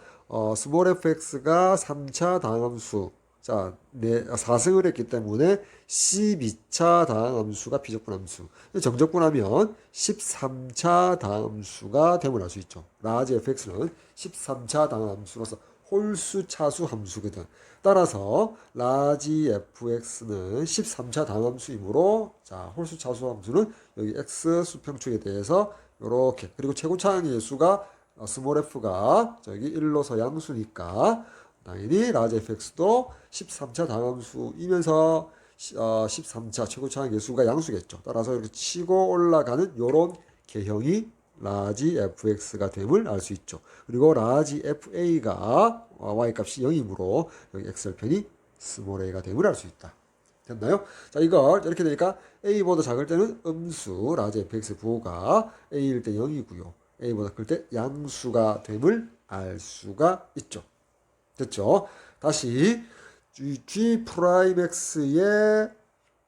스몰 fx가 3차 다항함수 자, 4승을 했기 때문에 12차 다항함수가 비적분 함수. 정적분 하면 13차 다항함수가 됨을 알 수 있죠. 라지 fx는 13차 다항함수로서 홀수 차수 함수거든. 따라서 라지 fx는 13차 다항함수이므로 자, 홀수 차수 함수는 여기 x 수평축에 대해서 이렇게 그리고 최고차항의 수가 스몰 f가 저기 1로서 양수니까 당연히 라지 fx도 13차 다항함수이면서 13차 최고차항 계수가 양수겠죠. 따라서 이렇게 치고 올라가는 요런 개형이 라지 fx가 됨을 알 수 있죠. 그리고 라지 fa가 y값이 0이므로 여기 x절편이 스몰 a가 됨을 알 수 있다. 됐나요? 자, 이걸 이렇게 되니까 a보다 작을 때는 음수 라지 fx 부호가 a일 때 0이고요. a보다 클 때 양수가 됨을 알 수가 있죠. 됐죠? 다시 g 프라임 x의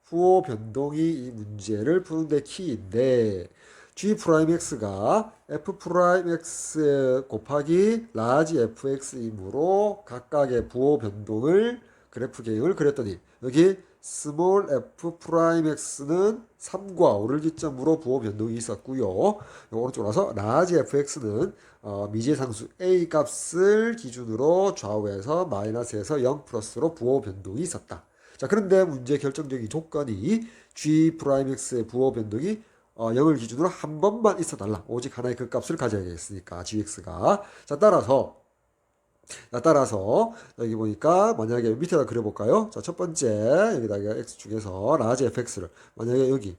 부호 변동이 이 문제를 푸는 데 키인데 g 프라임 x가 f 프라임 x 곱하기 라지 fx이므로 각각의 부호 변동을 그래프 개형을 그렸더니 여기 스몰 f 프라임 x는 3과 5를 기점으로 부호 변동이 있었고요. 오른쪽으로 와서 라지 fx는 미지상수 a 값을 기준으로 좌우에서 마이너스에서 0 플러스로 부호 변동이 있었다. 자, 그런데 문제 결정적인 조건이 g 프라임 x의 부호 변동이 0을 기준으로 한 번만 있어달라. 오직 하나의 그 값을 가져야겠으니까 gx가. 자, 따라서 여기 보니까 만약에 밑에다 그려볼까요? 자, 첫 번째 여기다가 x축에서 라지 fx를 만약에 여기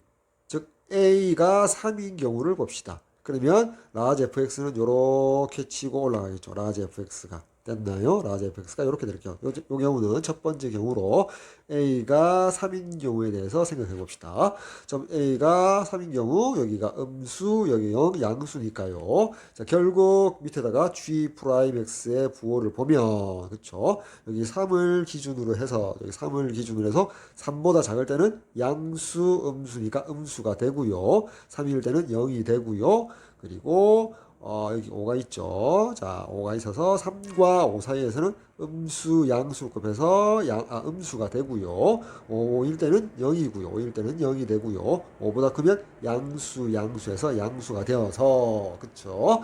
즉 a가 3인 경우를 봅시다. 그러면 라지 fx는 이렇게 치고 올라가겠죠. 라지 fx가 됐나요? 라지 fx가 이렇게 될게요. 요 경우는 첫 번째 경우로 a가 3인 경우에 대해서 생각해 봅시다. 점 a가 3인 경우 여기가 음수, 여기 0, 양수니까요. 자, 결국 밑에다가 g 프라임 x의 부호를 보면 그쵸? 여기 3을 기준으로 해서 3보다 작을 때는 양수, 음수니까 음수가 되고요. 3일 때는 0이 되고요. 그리고 여기 5가 있죠. 자, 5가 있어서 3과 5 사이에서는 음수, 양수급에서 음수가 되고요. 5일 때는 0이고요. 5일 때는 0이 되고요. 5보다 크면 양수, 양수에서 양수가 되어서, 그쵸?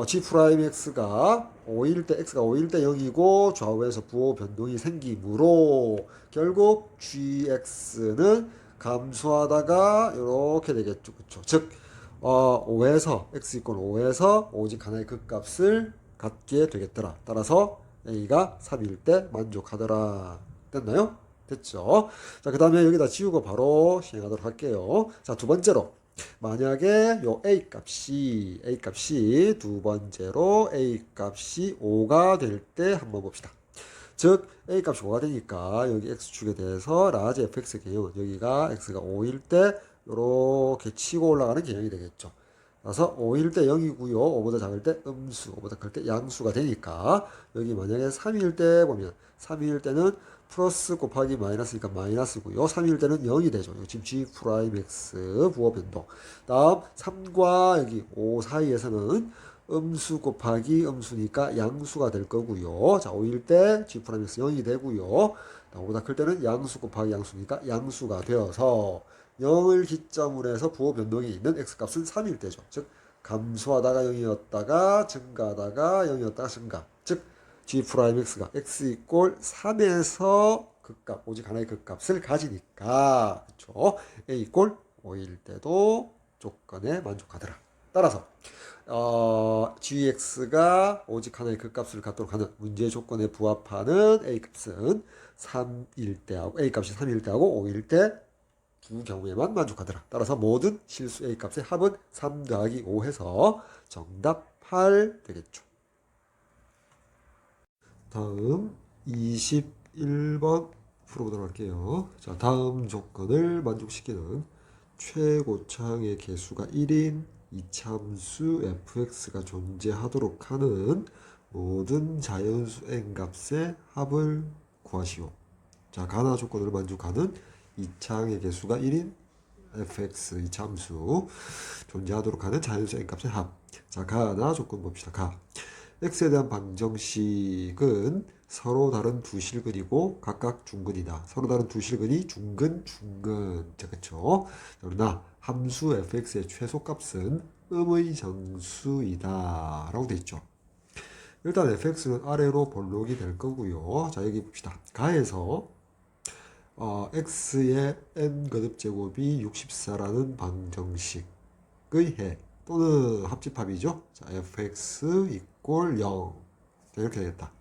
G 프라임 X가 5일 때, X가 5일 때 0이고, 좌우에서 부호 변동이 생기므로, 결국 GX는 감소하다가 이렇게 되겠죠. 그쵸? 즉, 5에서 x 이꼴 5에서 오직 하나의 극값을 갖게 되겠더라. 따라서 a가 3일 때 만족하더라. 됐나요? 됐죠? 자, 그 다음에 여기다 지우고 바로 시행하도록 할게요. 자, 두 번째로 만약에 요 a 값이 두 번째로 a 값이 5가 될 때 한번 봅시다. 즉 a 값이 5가 되니까 여기 x축에 대해서 라지 fx 개형은 여기가 x가 5일 때 이렇게 치고 올라가는 개형이 되겠죠. 그래서 5일 때 0이고요. 5보다 작을 때 음수, 5보다 클 때 양수가 되니까 여기 만약에 3일 때 보면 3일 때는 플러스 곱하기 마이너스니까 마이너스고요. 3일 때는 0이 되죠. 지금 g 프라임 x 부호 변동. 다음 3과 여기 5 사이에서는 음수 곱하기 음수니까 양수가 될 거고요. 자, 5일 때 g 프라임 x 0이 되고요. 5보다 클 때는 양수 곱하기 양수니까 양수가 되어서 0을 기점으로 해서 부호 변동이 있는 x값은 3일 때죠. 즉 감소하다가 0이었다가 증가하다가 0이었다가 증가. 즉 g 프라임 x가 x 이꼴 3에서 극값, 오직 하나의 극값을 가지니까 그렇죠. a 이꼴 5일 때도 조건에 만족하더라. 따라서 gx가 오직 하나의 극값을 갖도록 하는 문제 조건에 부합하는 a값은 3일 때하고 a값이 3일 때하고 5일 때 두 경우에만 만족하더라. 따라서 모든 실수 A값의 합은 3 더하기 5 해서 정답 8 되겠죠. 다음 21번 풀어보도록 할게요. 자, 다음 조건을 만족시키는 최고차항의 개수가 1인 이참수 fx가 존재하도록 하는 모든 자연수 n값의 합을 구하시오. 자, 가나 조건을 만족하는 이차항의 개수가 1인 fx 이참수 존재하도록 하는 자연수 n값의 합. 자, 가나 조건 봅시다. 가. x에 대한 방정식은 서로 다른 두 실근이고 각각 중근이다. 서로 다른 두 실근이 중근. 자, 그쵸? 그러나 함수 fx의 최소값은 음의 정수이다. 라고 되어 있죠. 일단 fx는 아래로 볼록이 될 거고요. 자, 여기 봅시다. 가에서 x의 n 거듭 제곱이 64라는 방정식의 해 또는 합집합이죠. 자, fx 이꼴 0. 자, 이렇게 되겠다.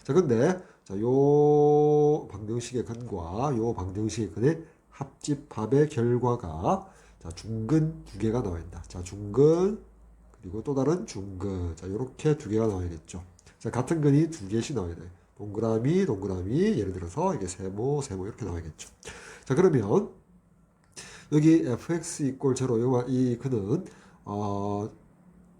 자, 근데 자, 요 방정식의 근과 요 방정식의 근의 합집합의 결과가 자, 중근 두 개가 나와야 된다. 자, 중근 그리고 또 다른 중근. 자, 요렇게 두 개가 나와야겠죠. 자, 같은 근이 두 개씩 나와야 돼. 동그라미, 예를 들어서 이게 세모 이렇게 나와야겠죠. 자, 그러면 여기 fx 이꼴 제로 이 근은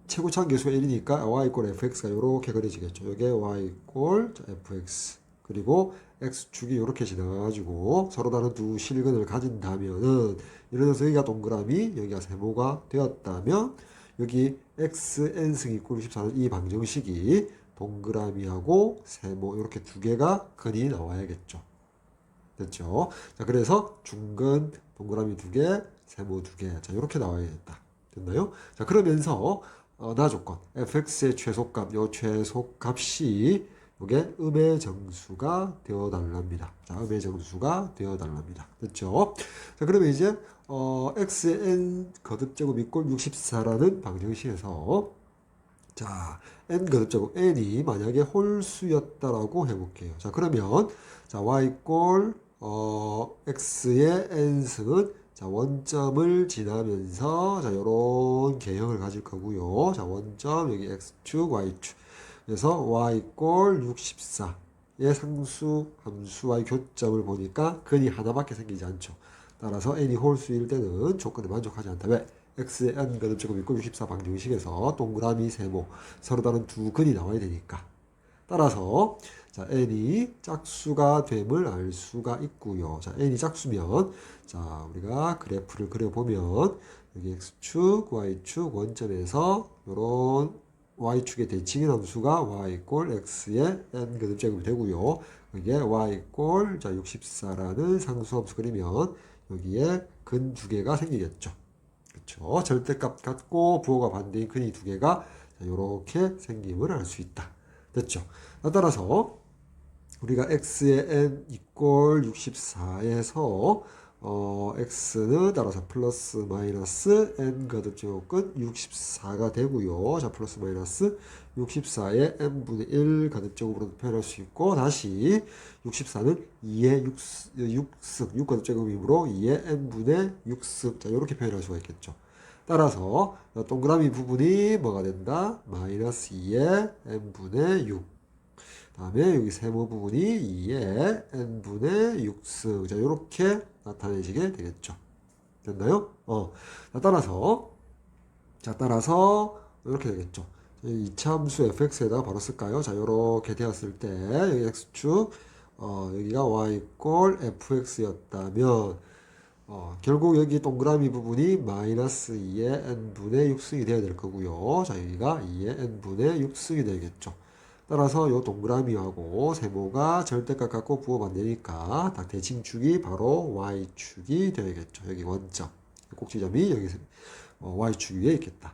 최고차항 계수가 1이니까 y 이꼴 fx가 이렇게 그려지겠죠. 이게 y 이꼴 fx 그리고 x축이 이렇게 지나가지고 서로 다른 두 실근을 가진다면은 예를 들어서 여기가 동그라미, 여기가 세모가 되었다면 여기 x n승 이꼴 64는 이 방정식이 동그라미하고 세모 이렇게 두 개가 근이 나와야겠죠. 됐죠? 자, 그래서 중근 동그라미 두 개, 세모 두 개. 자, 이렇게 나와야겠다. 됐나요? 자, 그러면서 나 조건 fx의 최소값, 요 최소값이 요게 음의 정수가 되어 달랍니다. 자, 음의 정수가 되어 달랍니다. 됐죠? 자, 그러면 이제 x의 n 거듭제곱 이꼴 64라는 방정식에서 자, n 거듭제곱 n이 만약에 홀수였다라고 해볼게요. 자, 그러면 자, y 이꼴 x의 n승은 자, 원점을 지나면서 자, 요런 개형을 가질 거고요. 자, 원점 여기 x축, y축. 그래서 y 꼴 64의 상수 함수와의 교점을 보니까 근이 하나밖에 생기지 않죠. 따라서 n이 홀수일 때는 조건에 만족하지 않다. 왜? x의 n 거듭제곱 있고 64 방정식에서 동그라미 세모 서로 다른 두 근이 나와야 되니까. 따라서 자 n이 짝수가 됨을 알 수가 있고요. 자 n이 짝수면 자 우리가 그래프를 그려보면 여기 x축, y축 원점에서 요런 y축의 대칭인 함수가 y 꼴 x의 n 거듭제곱이 되고요. 이게 y 꼴 64라는 상수함수 그리면 여기에 근 두 개가 생기겠죠. 그렇죠. 절대값 같고 부호가 반대인 근이 두 개가 이렇게 생김을 알 수 있다. 됐죠. 따라서 우리가 x의 n 이꼴 64에서 x는 따라서 플러스 마이너스 n 거듭제곱근 64가 되고요. 자 플러스 마이너스 64의 n분의 1 거듭제곱으로 표현할 수 있고 다시 64는 2의 6승 6 거듭제곱이므로 2의 n분의 6승 자 이렇게 표현할 수가 있겠죠. 따라서 동그라미 부분이 뭐가 된다? 마이너스 2의 n분의 6 다음에 여기 세모 부분이 2의 n분의 6승 자 요렇게 나타내지게 되겠죠. 됐나요? 따라서 이렇게 되겠죠. 이차함수 fx에다가 바로 쓸까요? 자 요렇게 되었을 때 여기 x축 여기가 y 꼴 fx였다면 결국 여기 동그라미 부분이 마이너스 2의 n분의 6승이 되어야 될 거고요. 자 여기가 2의 n분의 6승이 되겠죠. 따라서 요 동그라미하고 세모가 절대값 같고 부호 반대니까 딱 대칭축이 바로 y축이 되겠죠. 여기 원점 꼭지점이 여기 y축 위에 있겠다.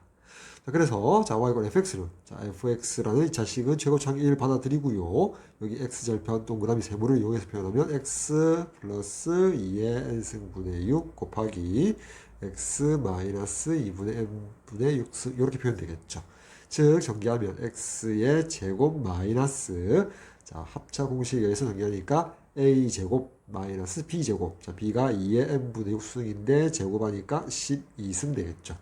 자, 그래서 자 y권 fx는 자 fx라는 이 자식은 최고차항 1 받아들이고요. 여기 x절편 동그라미 세모를 이용해서 표현하면 x 플러스 2의 n승분의 6 곱하기 x 마이너스 2분의 n분의 6 이렇게 표현되겠죠. 즉 정리하면 x의 제곱 마이너스 자 합차 공식에 의해서 정리하니까 a제곱 마이너스 b제곱 자 b가 2의 n분의 6승인데 제곱하니까 12승 되겠죠.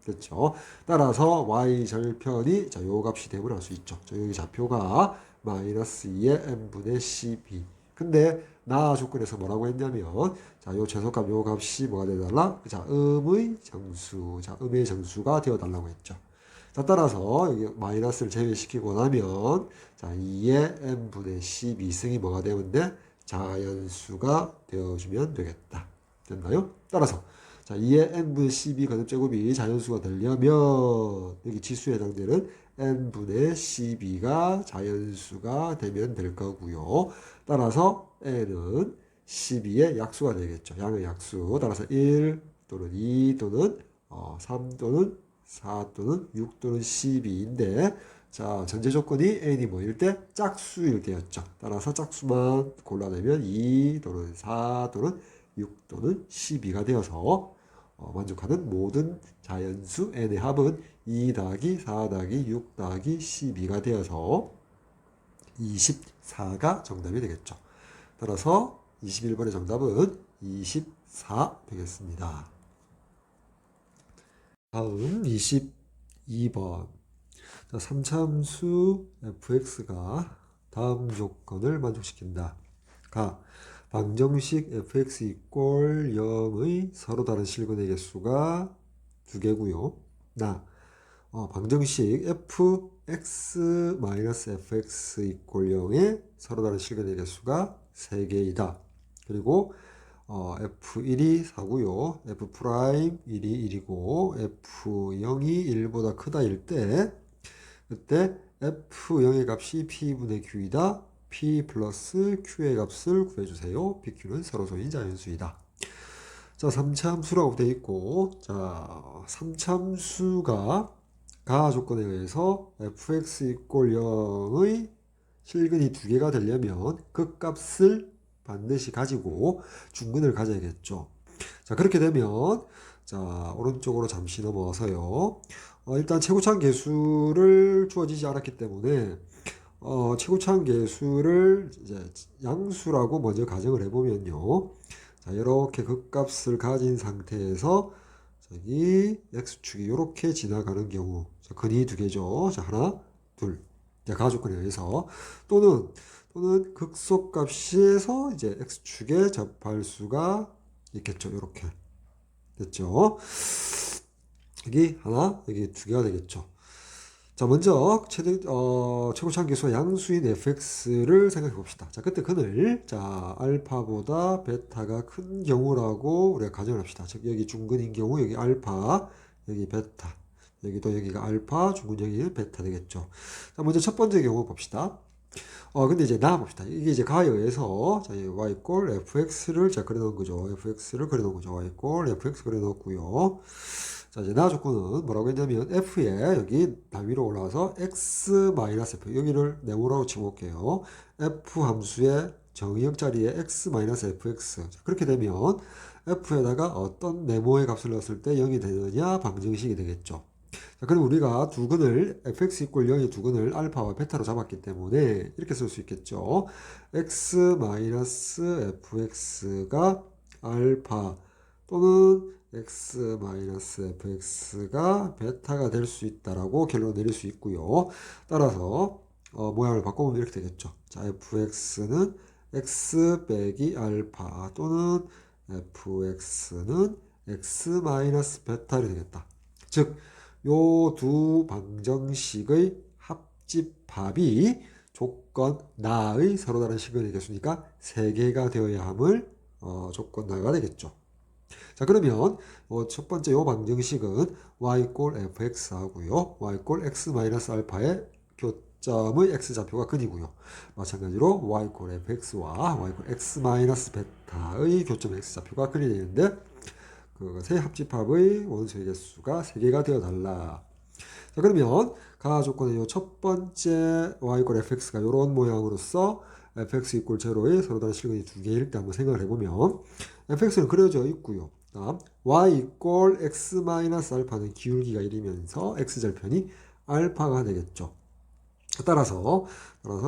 그렇죠. 따라서 y절편이 자 요 값이 됨을 알 수 있죠. 자 여기 좌표가 마이너스 2의 n분의 12 근데 나 조건에서 뭐라고 했냐면 자 요 최소값 요 값이 뭐가 되달라? 자 음의 정수 자 음의 정수가 되어달라고 했죠. 자, 따라서 여기 마이너스를 제외시키고 나면 자 2의 n분의 12승이 뭐가 되면 돼? 자연수가 되어주면 되겠다. 됐나요? 따라서 자 2의 n분의 12 거듭제곱이 자연수가 되려면 여기 지수에 해당되는 n분의 12가 자연수가 되면 될 거고요. 따라서 n은 12의 약수가 되겠죠. 양의 약수. 따라서 1 또는 2 또는 3 또는 4 또는 6 또는 12인데 자 전제 조건이 n이 뭐일 때? 짝수일 때였죠. 따라서 짝수만 골라내면 2 또는 4 또는 6 또는 12가 되어서 만족하는 모든 자연수 n의 합은 2 더하기 4 더하기 6 더하기 12가 되어서 24가 정답이 되겠죠. 따라서 21번의 정답은 24 되겠습니다. 다음 22번 자, 3차함수 fx가 다음 조건을 만족시킨다. 가 방정식 fx 이꼴 0의 서로 다른 실근의 개수가 2개고요. 방정식 fx-fx 이꼴 0의 서로 다른 실근의 개수가 3개이다. 그리고 F1이 4고요. F'1이 1이고 F0이 1보다 크다일 때 그때 F0의 값이 P분의 Q이다. P 플러스 Q의 값을 구해주세요. PQ는 서로소인 자연수이다. 자, 3차함수라고 되어 있고 자, 3차함수가 가 조건에 의해서 fx 이꼴 0의 실근이 2개가 되려면 그 값을 반드시 가지고 중근을 가져야겠죠. 자 그렇게 되면 자 오른쪽으로 잠시 넘어와서요. 일단 최고차항 계수를 주어지지 않았기 때문에 최고차항 계수를 이제 양수라고 먼저 가정을 해보면요. 자 이렇게 극값을 가진 상태에서 저기 x축이 이렇게 지나가는 경우 자 근이 2개죠. 자 하나 둘 가조건에 의해서 또는 극소값에서 이제 x축에 접할 수가 있겠죠. 이렇게 됐죠. 여기 하나, 여기 두 개가 되겠죠. 자, 먼저 최고차원 계수와 양수인 fx를 생각해 봅시다. 자, 그때 그늘 알파보다 베타가 큰 경우라고 우리가 가정을 합시다. 즉 여기 중근인 경우 여기 알파, 여기 베타, 여기가 알파, 중근 여기 베타 되겠죠. 자, 먼저 첫 번째 경우 봅시다. 근데 이제 나와봅시다. 이게 이제 가에 의해서, 자, y 꼴 fx를 제가 그려놓은 거죠. fx를 그려놓은 거죠. y 꼴 fx 그려놓고요. 자, 이제 나 조건은 뭐라고 했냐면, f에 여기 위로 올라와서 x-f, 여기를 네모라고 치볼게요. f 함수의 정의역 자리에 x-fx. 자, 그렇게 되면, f에다가 어떤 네모의 값을 넣었을 때 0이 되느냐, 방정식이 되겠죠. 자, 그럼 우리가 두 근을 fx 이꼴 0의 두 근을 알파와 베타로 잡았기 때문에 이렇게 쓸 수 있겠죠. x-fx가 알파 또는 x-fx가 베타가 될 수 있다라고 결론 내릴 수 있고요. 따라서 모양을 바꿔보면 이렇게 되겠죠. 자, fx는 x 빼기 알파 또는 fx는 x-베타이 되겠다. 즉 요 두 방정식의 합집합이 조건 나의 서로 다른 식을 되겠으니까 세 개가 되어야 함을 조건 나가 되겠죠. 자, 그러면 첫 번째 요 방정식은 y 꼴 fx 하고요. y 꼴 x 마이너스 알파의 교점의 x좌표가 근이고요. 마찬가지로 y 꼴 fx와 y 꼴 x 마이너스 베타의 교점 x좌표가 근이 되는데 세 합집합의 원소의 개수가 3개가 되어달라. 자, 그러면 가 조건의 요 첫 번째 y 꼴 fx가 이런 모양으로서 fx 이꼴 제로의 서로 다른 실근이 2개일 때 한번 생각을 해보면 fx는 그려져 있고요. 다음 y 이꼴 x 마이너스 알파는 기울기가 1이면서 x절편이 알파가 되겠죠. 따라서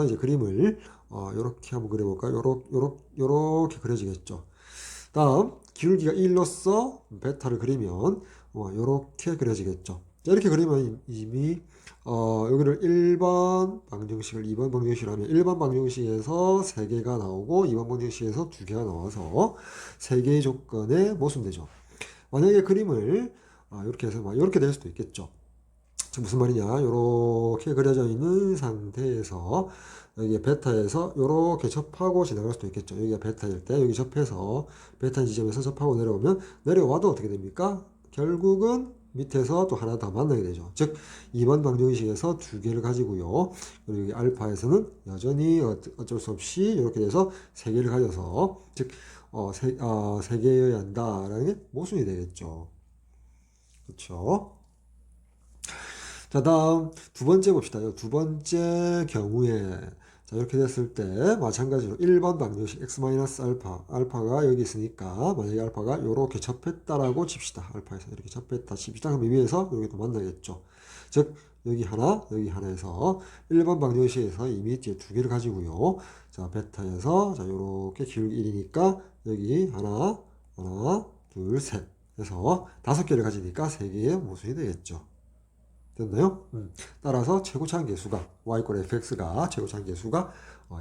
이제 그림을 요렇게 한번 그려볼까요? 요렇게 그려지겠죠. 다음 기울기가 1로서 베타를 그리면 이렇게 그려지겠죠. 자, 이렇게 그리면 이미 여기를 1번 방정식을 2번 방정식으로 하면 1번 방정식에서 3개가 나오고 2번 방정식에서 2개가 나와서 3개의 조건에 모순되죠. 만약에 그림을 이렇게 해서 이렇게 될 수도 있겠죠. 무슨 말이냐, 이렇게 그려져 있는 상태에서 여기 베타에서 이렇게 접하고 지나갈 수도 있겠죠. 여기가 베타일 때 여기 접해서 베타 지점에서 접하고 내려오면 내려와도 어떻게 됩니까? 결국은 밑에서 또 하나 더 만나게 되죠. 즉 2번 방정식에서 2개를 가지고요. 그리고 여기 알파에서는 여전히 어쩔 수 없이 이렇게 돼서 3개를 가져서 즉 3개여야 한다라는 게 모순이 되겠죠. 그렇죠? 자, 다음 두 번째 봅시다. 두 번째 경우에 자, 이렇게 됐을 때 마찬가지로 1번 방정식 알파가 여기 있으니까 만약에 알파가 이렇게 접했다라고 칩시다. 알파에서 이렇게 접했다 칩시다. 그럼 위에서 여기 또 만나겠죠. 즉 여기 하나에서 1번 방정식에서 이미 이제 2개를 가지고요. 자, 베타에서 자, 요렇게 기울기 1이니까 여기 하나, 둘, 셋 해서 5개를 가지니까 3개의 모순이 되겠죠. 됐나요? 따라서 최고차원 계수가 y 꼴 fx가 최고차원 계수가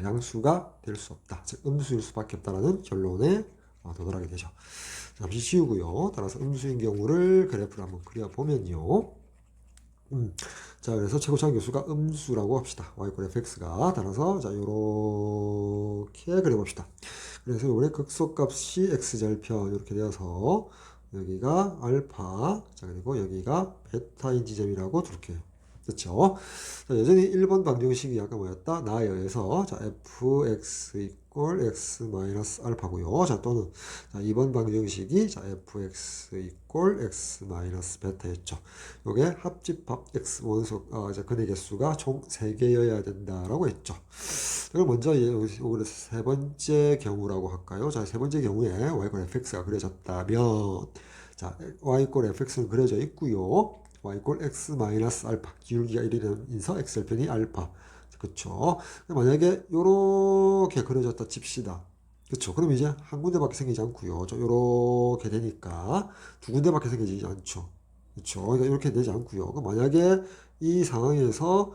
양수가 될 수 없다. 즉 음수일 수밖에 없다라는 결론에 도달하게 되죠. 잠시 지우고요. 따라서 음수인 경우를 그래프를 한번 그려보면요. 자, 그래서 최고차원 계수가 음수라고 합시다. y 꼴 fx가 따라서 자 요렇게 그려봅시다. 그래서 요번에 극소값이 x절편 이렇게 되어서 여기가 알파, 자, 그리고 여기가 베타인 지점이라고 둘게요. 그렇죠? 자, 여전히 1번 방정식이 아까 뭐였다? 나에 의해서 자, fx 이꼴 x 마이너스 알파고요. 자, 또는 자, 2번 방정식이 자, fx 이꼴 x 마이너스 베타였죠. 요게 합집합 x 원소 근의 개수가 총 3개여야 된다라고 했죠. 그럼 먼저 요거를 세 번째 경우라고 할까요? 자, 세 번째 경우에 y꼴 fx가 그려졌다면 자, y꼴 fx는 그려져 있고요. y꼴 x 마이너스 알파 기울기가 1이면서 x절편이 알파. 그쵸? 만약에 요렇게 그려졌다 칩시다. 그쵸? 그럼 이제 한 군데밖에 생기지 않고요. 요렇게 되니까 두 군데밖에 생기지 않죠. 그쵸? 그러니까 이렇게 되지 않고요. 그럼 만약에 이 상황에서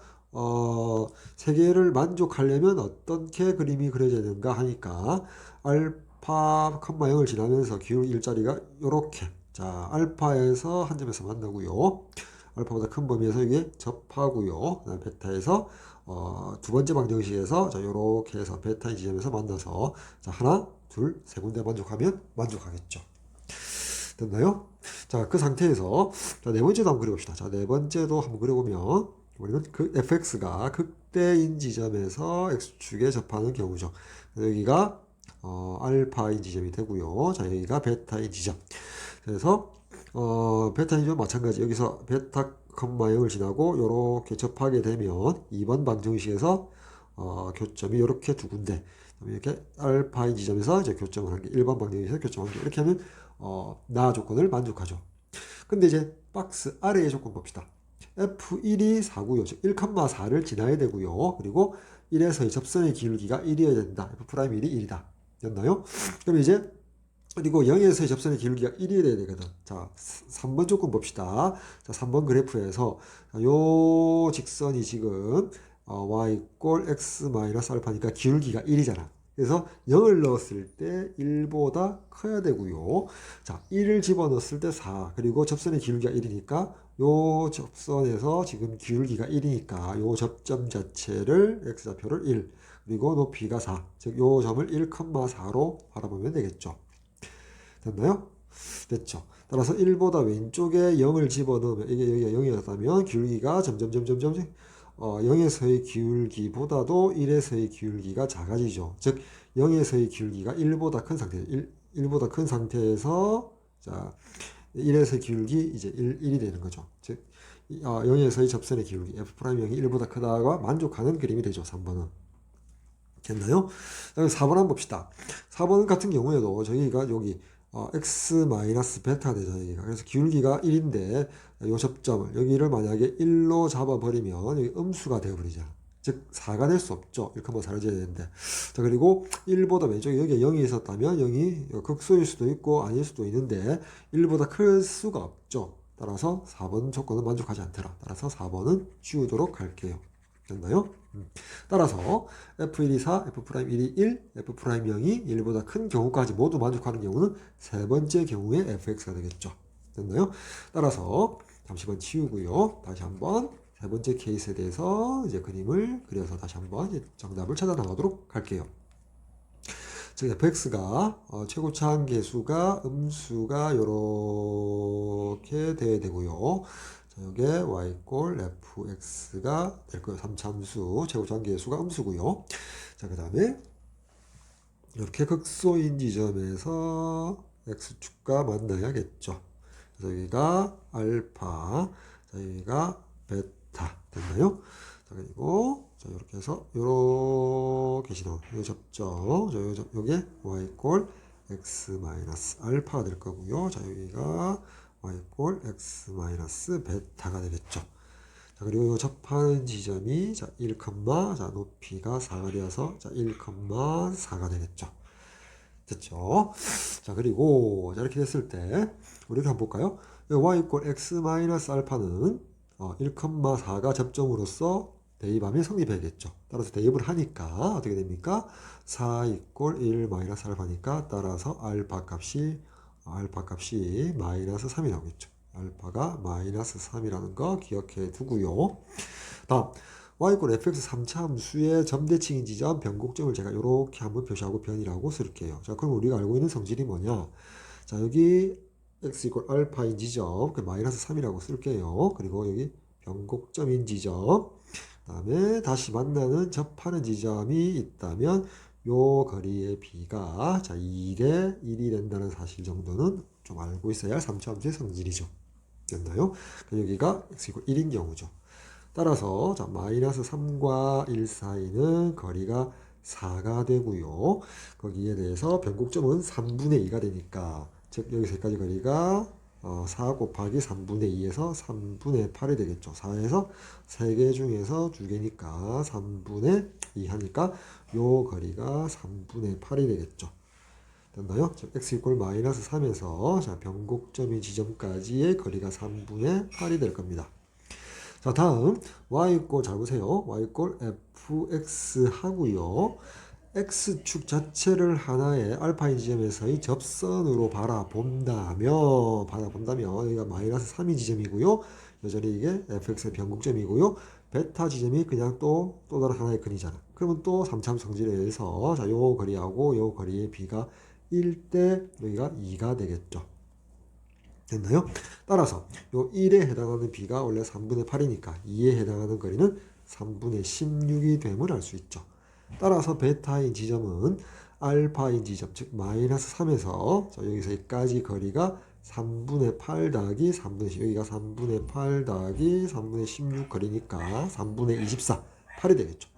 세 개를 만족하려면 어떻게 그림이 그려져야 되는가 하니까 알파, 0을 지나면서 기울 일자리가 요렇게 자 알파에서 한 점에서 만나고요. 알파보다 큰 범위에서 이게 접하고요. 그다음 베타에서 두 번째 방정식에서 자 요렇게 해서 베타인 지점에서 만나서 자 하나, 둘, 세 군데 만족하면 만족하겠죠. 됐나요? 자, 그 상태에서 자, 네 번째도 한번 그려봅시다. 자, 네 번째도 한번 그려보면 우리는 그 fx가 극대인 지점에서 x축에 접하는 경우죠. 여기가 알파인 지점이 되고요. 자, 여기가 베타인 지점. 그래서 베타인 지점 마찬가지. 여기서 베타, 0을 지나고 이렇게 접하게 되면 2번 방정식에서 교점이 이렇게 두 군데. 이렇게 알파인 지점에서 이제 교점을 한 개, 1번 방정식에서 교점 한 개. 이렇게 하면 나 조건을 만족하죠. 근데 이제 박스 아래의 조건 봅시다. F1이 4고요. 즉 1,4를 지나야 되고요. 그리고 1에서의 접선의 기울기가 1이어야 된다. F'1이 1이다. 됐나요? 그럼 이제 그리고 0에서의 접선의 기울기가 1이 돼야 되거든. 자, 3번 조건 봅시다. 자, 3번 그래프에서 요 직선이 지금 y 꼴 x 마이너스 알파니까 기울기가 1이잖아. 그래서 0을 넣었을 때 1보다 커야 되고요. 자, 1을 집어넣었을 때 4. 그리고 접선의 기울기가 1이니까 요 접선에서 지금 기울기가 1이니까 요 접점 자체를 x좌표를 1. 그리고 높이가 4. 즉 요 점을 1,4로 바라보면 되겠죠. 됐나요? 됐죠. 따라서 1보다 왼쪽에 0을 집어넣으면 이게 여기가 0이었다면 기울기가 점점 0에서의 기울기보다도 1에서의 기울기가 작아지죠. 즉 0에서의 기울기가 1보다 큰 상태, 1보다 큰 상태에서 자 1에서의 기울기 이제 1이 되는 거죠. 즉 0에서의 접선의 기울기 F'0이 1보다 크다가 만족하는 그림이 되죠. 3번은. 됐나요? 4번 한번 봅시다. 4번 같은 경우에도 저희가 여기 x-베타 되죠. 여기가. 그래서 기울기가 1인데 요 접점을 여기를 만약에 1로 잡아버리면 여기 음수가 되어버리죠. 즉 4가 될 수 없죠. 1,4를 재야 되는데. 자, 그리고 1보다 왼쪽에 여기에 0이 있었다면 0이 극소일 수도 있고 아닐 수도 있는데 1보다 클 수가 없죠. 따라서 4번 조건은 만족하지 않더라. 따라서 4번은 지우도록 할게요. 됐나요? 따라서 F1이 4, F'1이 1, F'0이 1보다 큰 경우까지 모두 만족하는 경우는 세 번째 경우에 fx가 되겠죠. 됐나요? 따라서 잠시만 치우고요. 다시 한번 세 번째 케이스에 대해서 이제 그림을 그려서 다시 한번 정답을 찾아 나가도록 할게요. 즉 fx가 최고차항 계수가 음수가 이렇게 돼야 되고요. 자, 여기에 y 꼴 fx가 될 거예요. 3차함수 최고차항 계수가 음수고요. 자, 그 다음에 이렇게 극소인 지점에서 x축과 만나야겠죠. 그래서 여기가 알파, 자, 여기가 베타 됐나요? 자, 그리고 자, 이렇게 해서 요렇게 지나요. 요 접점, 요게 y 꼴 x 마이너스 알파가 될 거고요. 자, 여기가 y 꼴 x 마이너스 베타가 되겠죠. 자, 그리고 요 접하는 지점이 자, 1, 자, 높이가 4가 되어서 자, 1,4가 되겠죠. 됐죠? 자, 그리고 자, 이렇게 됐을 때 우리가 한번 볼까요? y 꼴 x 마이너스 알파는 1,4가 접점으로서 대입하면 성립해야겠죠. 따라서 대입을 하니까 어떻게 됩니까? 4 이꼴 1 마이너스 알파니까 따라서 알파 값이 마이너스 3이 나오겠죠. 알파가 마이너스 3이라는 거 기억해 두고요. 다음 y 이꼴 fx 3차 함수의 점대칭인 지점 변곡점을 제가 이렇게 한번 표시하고 변이라고 쓸게요. 자, 그럼 우리가 알고 있는 성질이 뭐냐? 자, 여기 x 이꼴 알파인 지점 그 마이너스 3이라고 쓸게요. 그리고 여기 변곡점인 지점 그 다음에 다시 만나는 접하는 지점이 있다면 요 거리의 비가 자 2대 1이 된다는 사실 정도는 좀 알고 있어야 할 3차 함수의 성질이죠. 됐나요? 여기가 x 이꼴 1인 경우죠. 따라서 자 마이너스 3과 1 사이는 거리가 4가 되고요. 거기에 대해서 변곡점은 3분의 2가 되니까 즉 여기서 여기까지 거리가 4 곱하기 3분의 2에서 3분의 8이 되겠죠. 4에서 3개 중에서 2개니까 3분의 2 하니까 요 거리가 3분의 8이 되겠죠. 됐나요? 즉 x 이꼴 마이너스 3에서 자 변곡점인 지점까지의 거리가 3분의 8이 될 겁니다. 자, 다음 y꼴 잘 보세요. y꼴 fx 하고요. x축 자체를 하나의 알파인 지점에서의 접선으로 바라본다면 여기가 마이너스 3이 지점이고요. 여전히 이게 fx의 변곡점이고요. 베타 지점이 그냥 또 다른 하나의 근이잖아. 그러면 또 3차 성질에 의해서 자, 요 거리하고 요 거리의 b가 1대 여기가 2가 되겠죠. 됐나요? 따라서 요 1에 해당하는 b가 원래 3분의 8이니까 2에 해당하는 거리는 3분의 16이 됨을 알 수 있죠. 따라서 베타인 지점은 알파인 지점, 즉 마이너스 3에서 여기서 여기까지 거리가 3분의 8 더하기 3분의 10, 여기가 3분의 8 더하기 3분의 16 거리니까 3분의 24, 8이 되겠죠.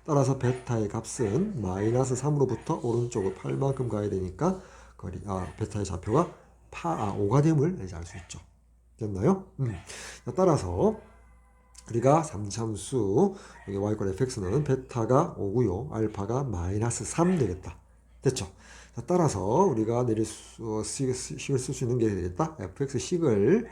따라서 베타의 값은 마이너스 3으로부터 오른쪽으로 8만큼 가야 되니까 베타의 좌표가 5가 됨을 알 수 있죠. 됐나요? 따라서 우리가 3참수 여기 y꼴 fx는 베타가 5고요. 알파가 마이너스 3 되겠다. 됐죠? 자, 따라서 우리가 식을 쓸 수 있는 게 되겠다. fx 식을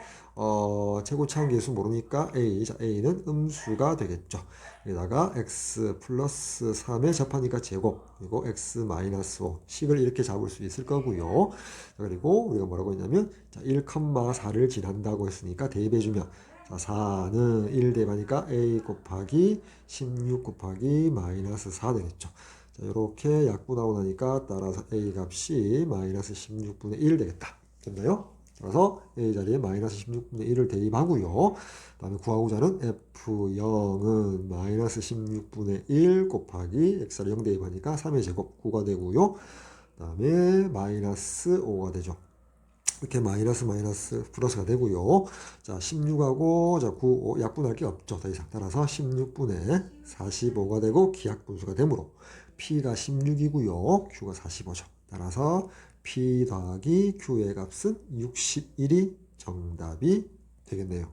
최고차항계수 모르니까 a. 자, a는 음수가 되겠죠. 여기다가 x 플러스 3에 접하니까 제곱 그리고 x 마이너스 5 식을 이렇게 잡을 수 있을 거고요. 자, 그리고 우리가 뭐라고 했냐면 1,4를 지난다고 했으니까 대입해주면 자, 4는 1 대입하니까 a 곱하기 16 곱하기 마이너스 4 되겠죠. 자, 이렇게 약분하고 나니까 따라서 a 값이 마이너스 16분의 1 되겠다. 됐나요? 따라서 a 자리에 마이너스 16분의 1을 대입하고요. 그 다음에 구하고자 하는 f0은 마이너스 16분의 1 곱하기 x를 0 대입하니까 3의 제곱 9가 되고요. 그 다음에 마이너스 5가 되죠. 이렇게 마이너스 플러스가 되고요. 자, 16하고 자, 9, 5 약분할 게 없죠. 더 이상. 따라서 16분의 45가 되고 기하분수가 되므로 P가 16이고요. Q가 45죠. 따라서 P 더하기 Q의 값은 61이 정답이 되겠네요.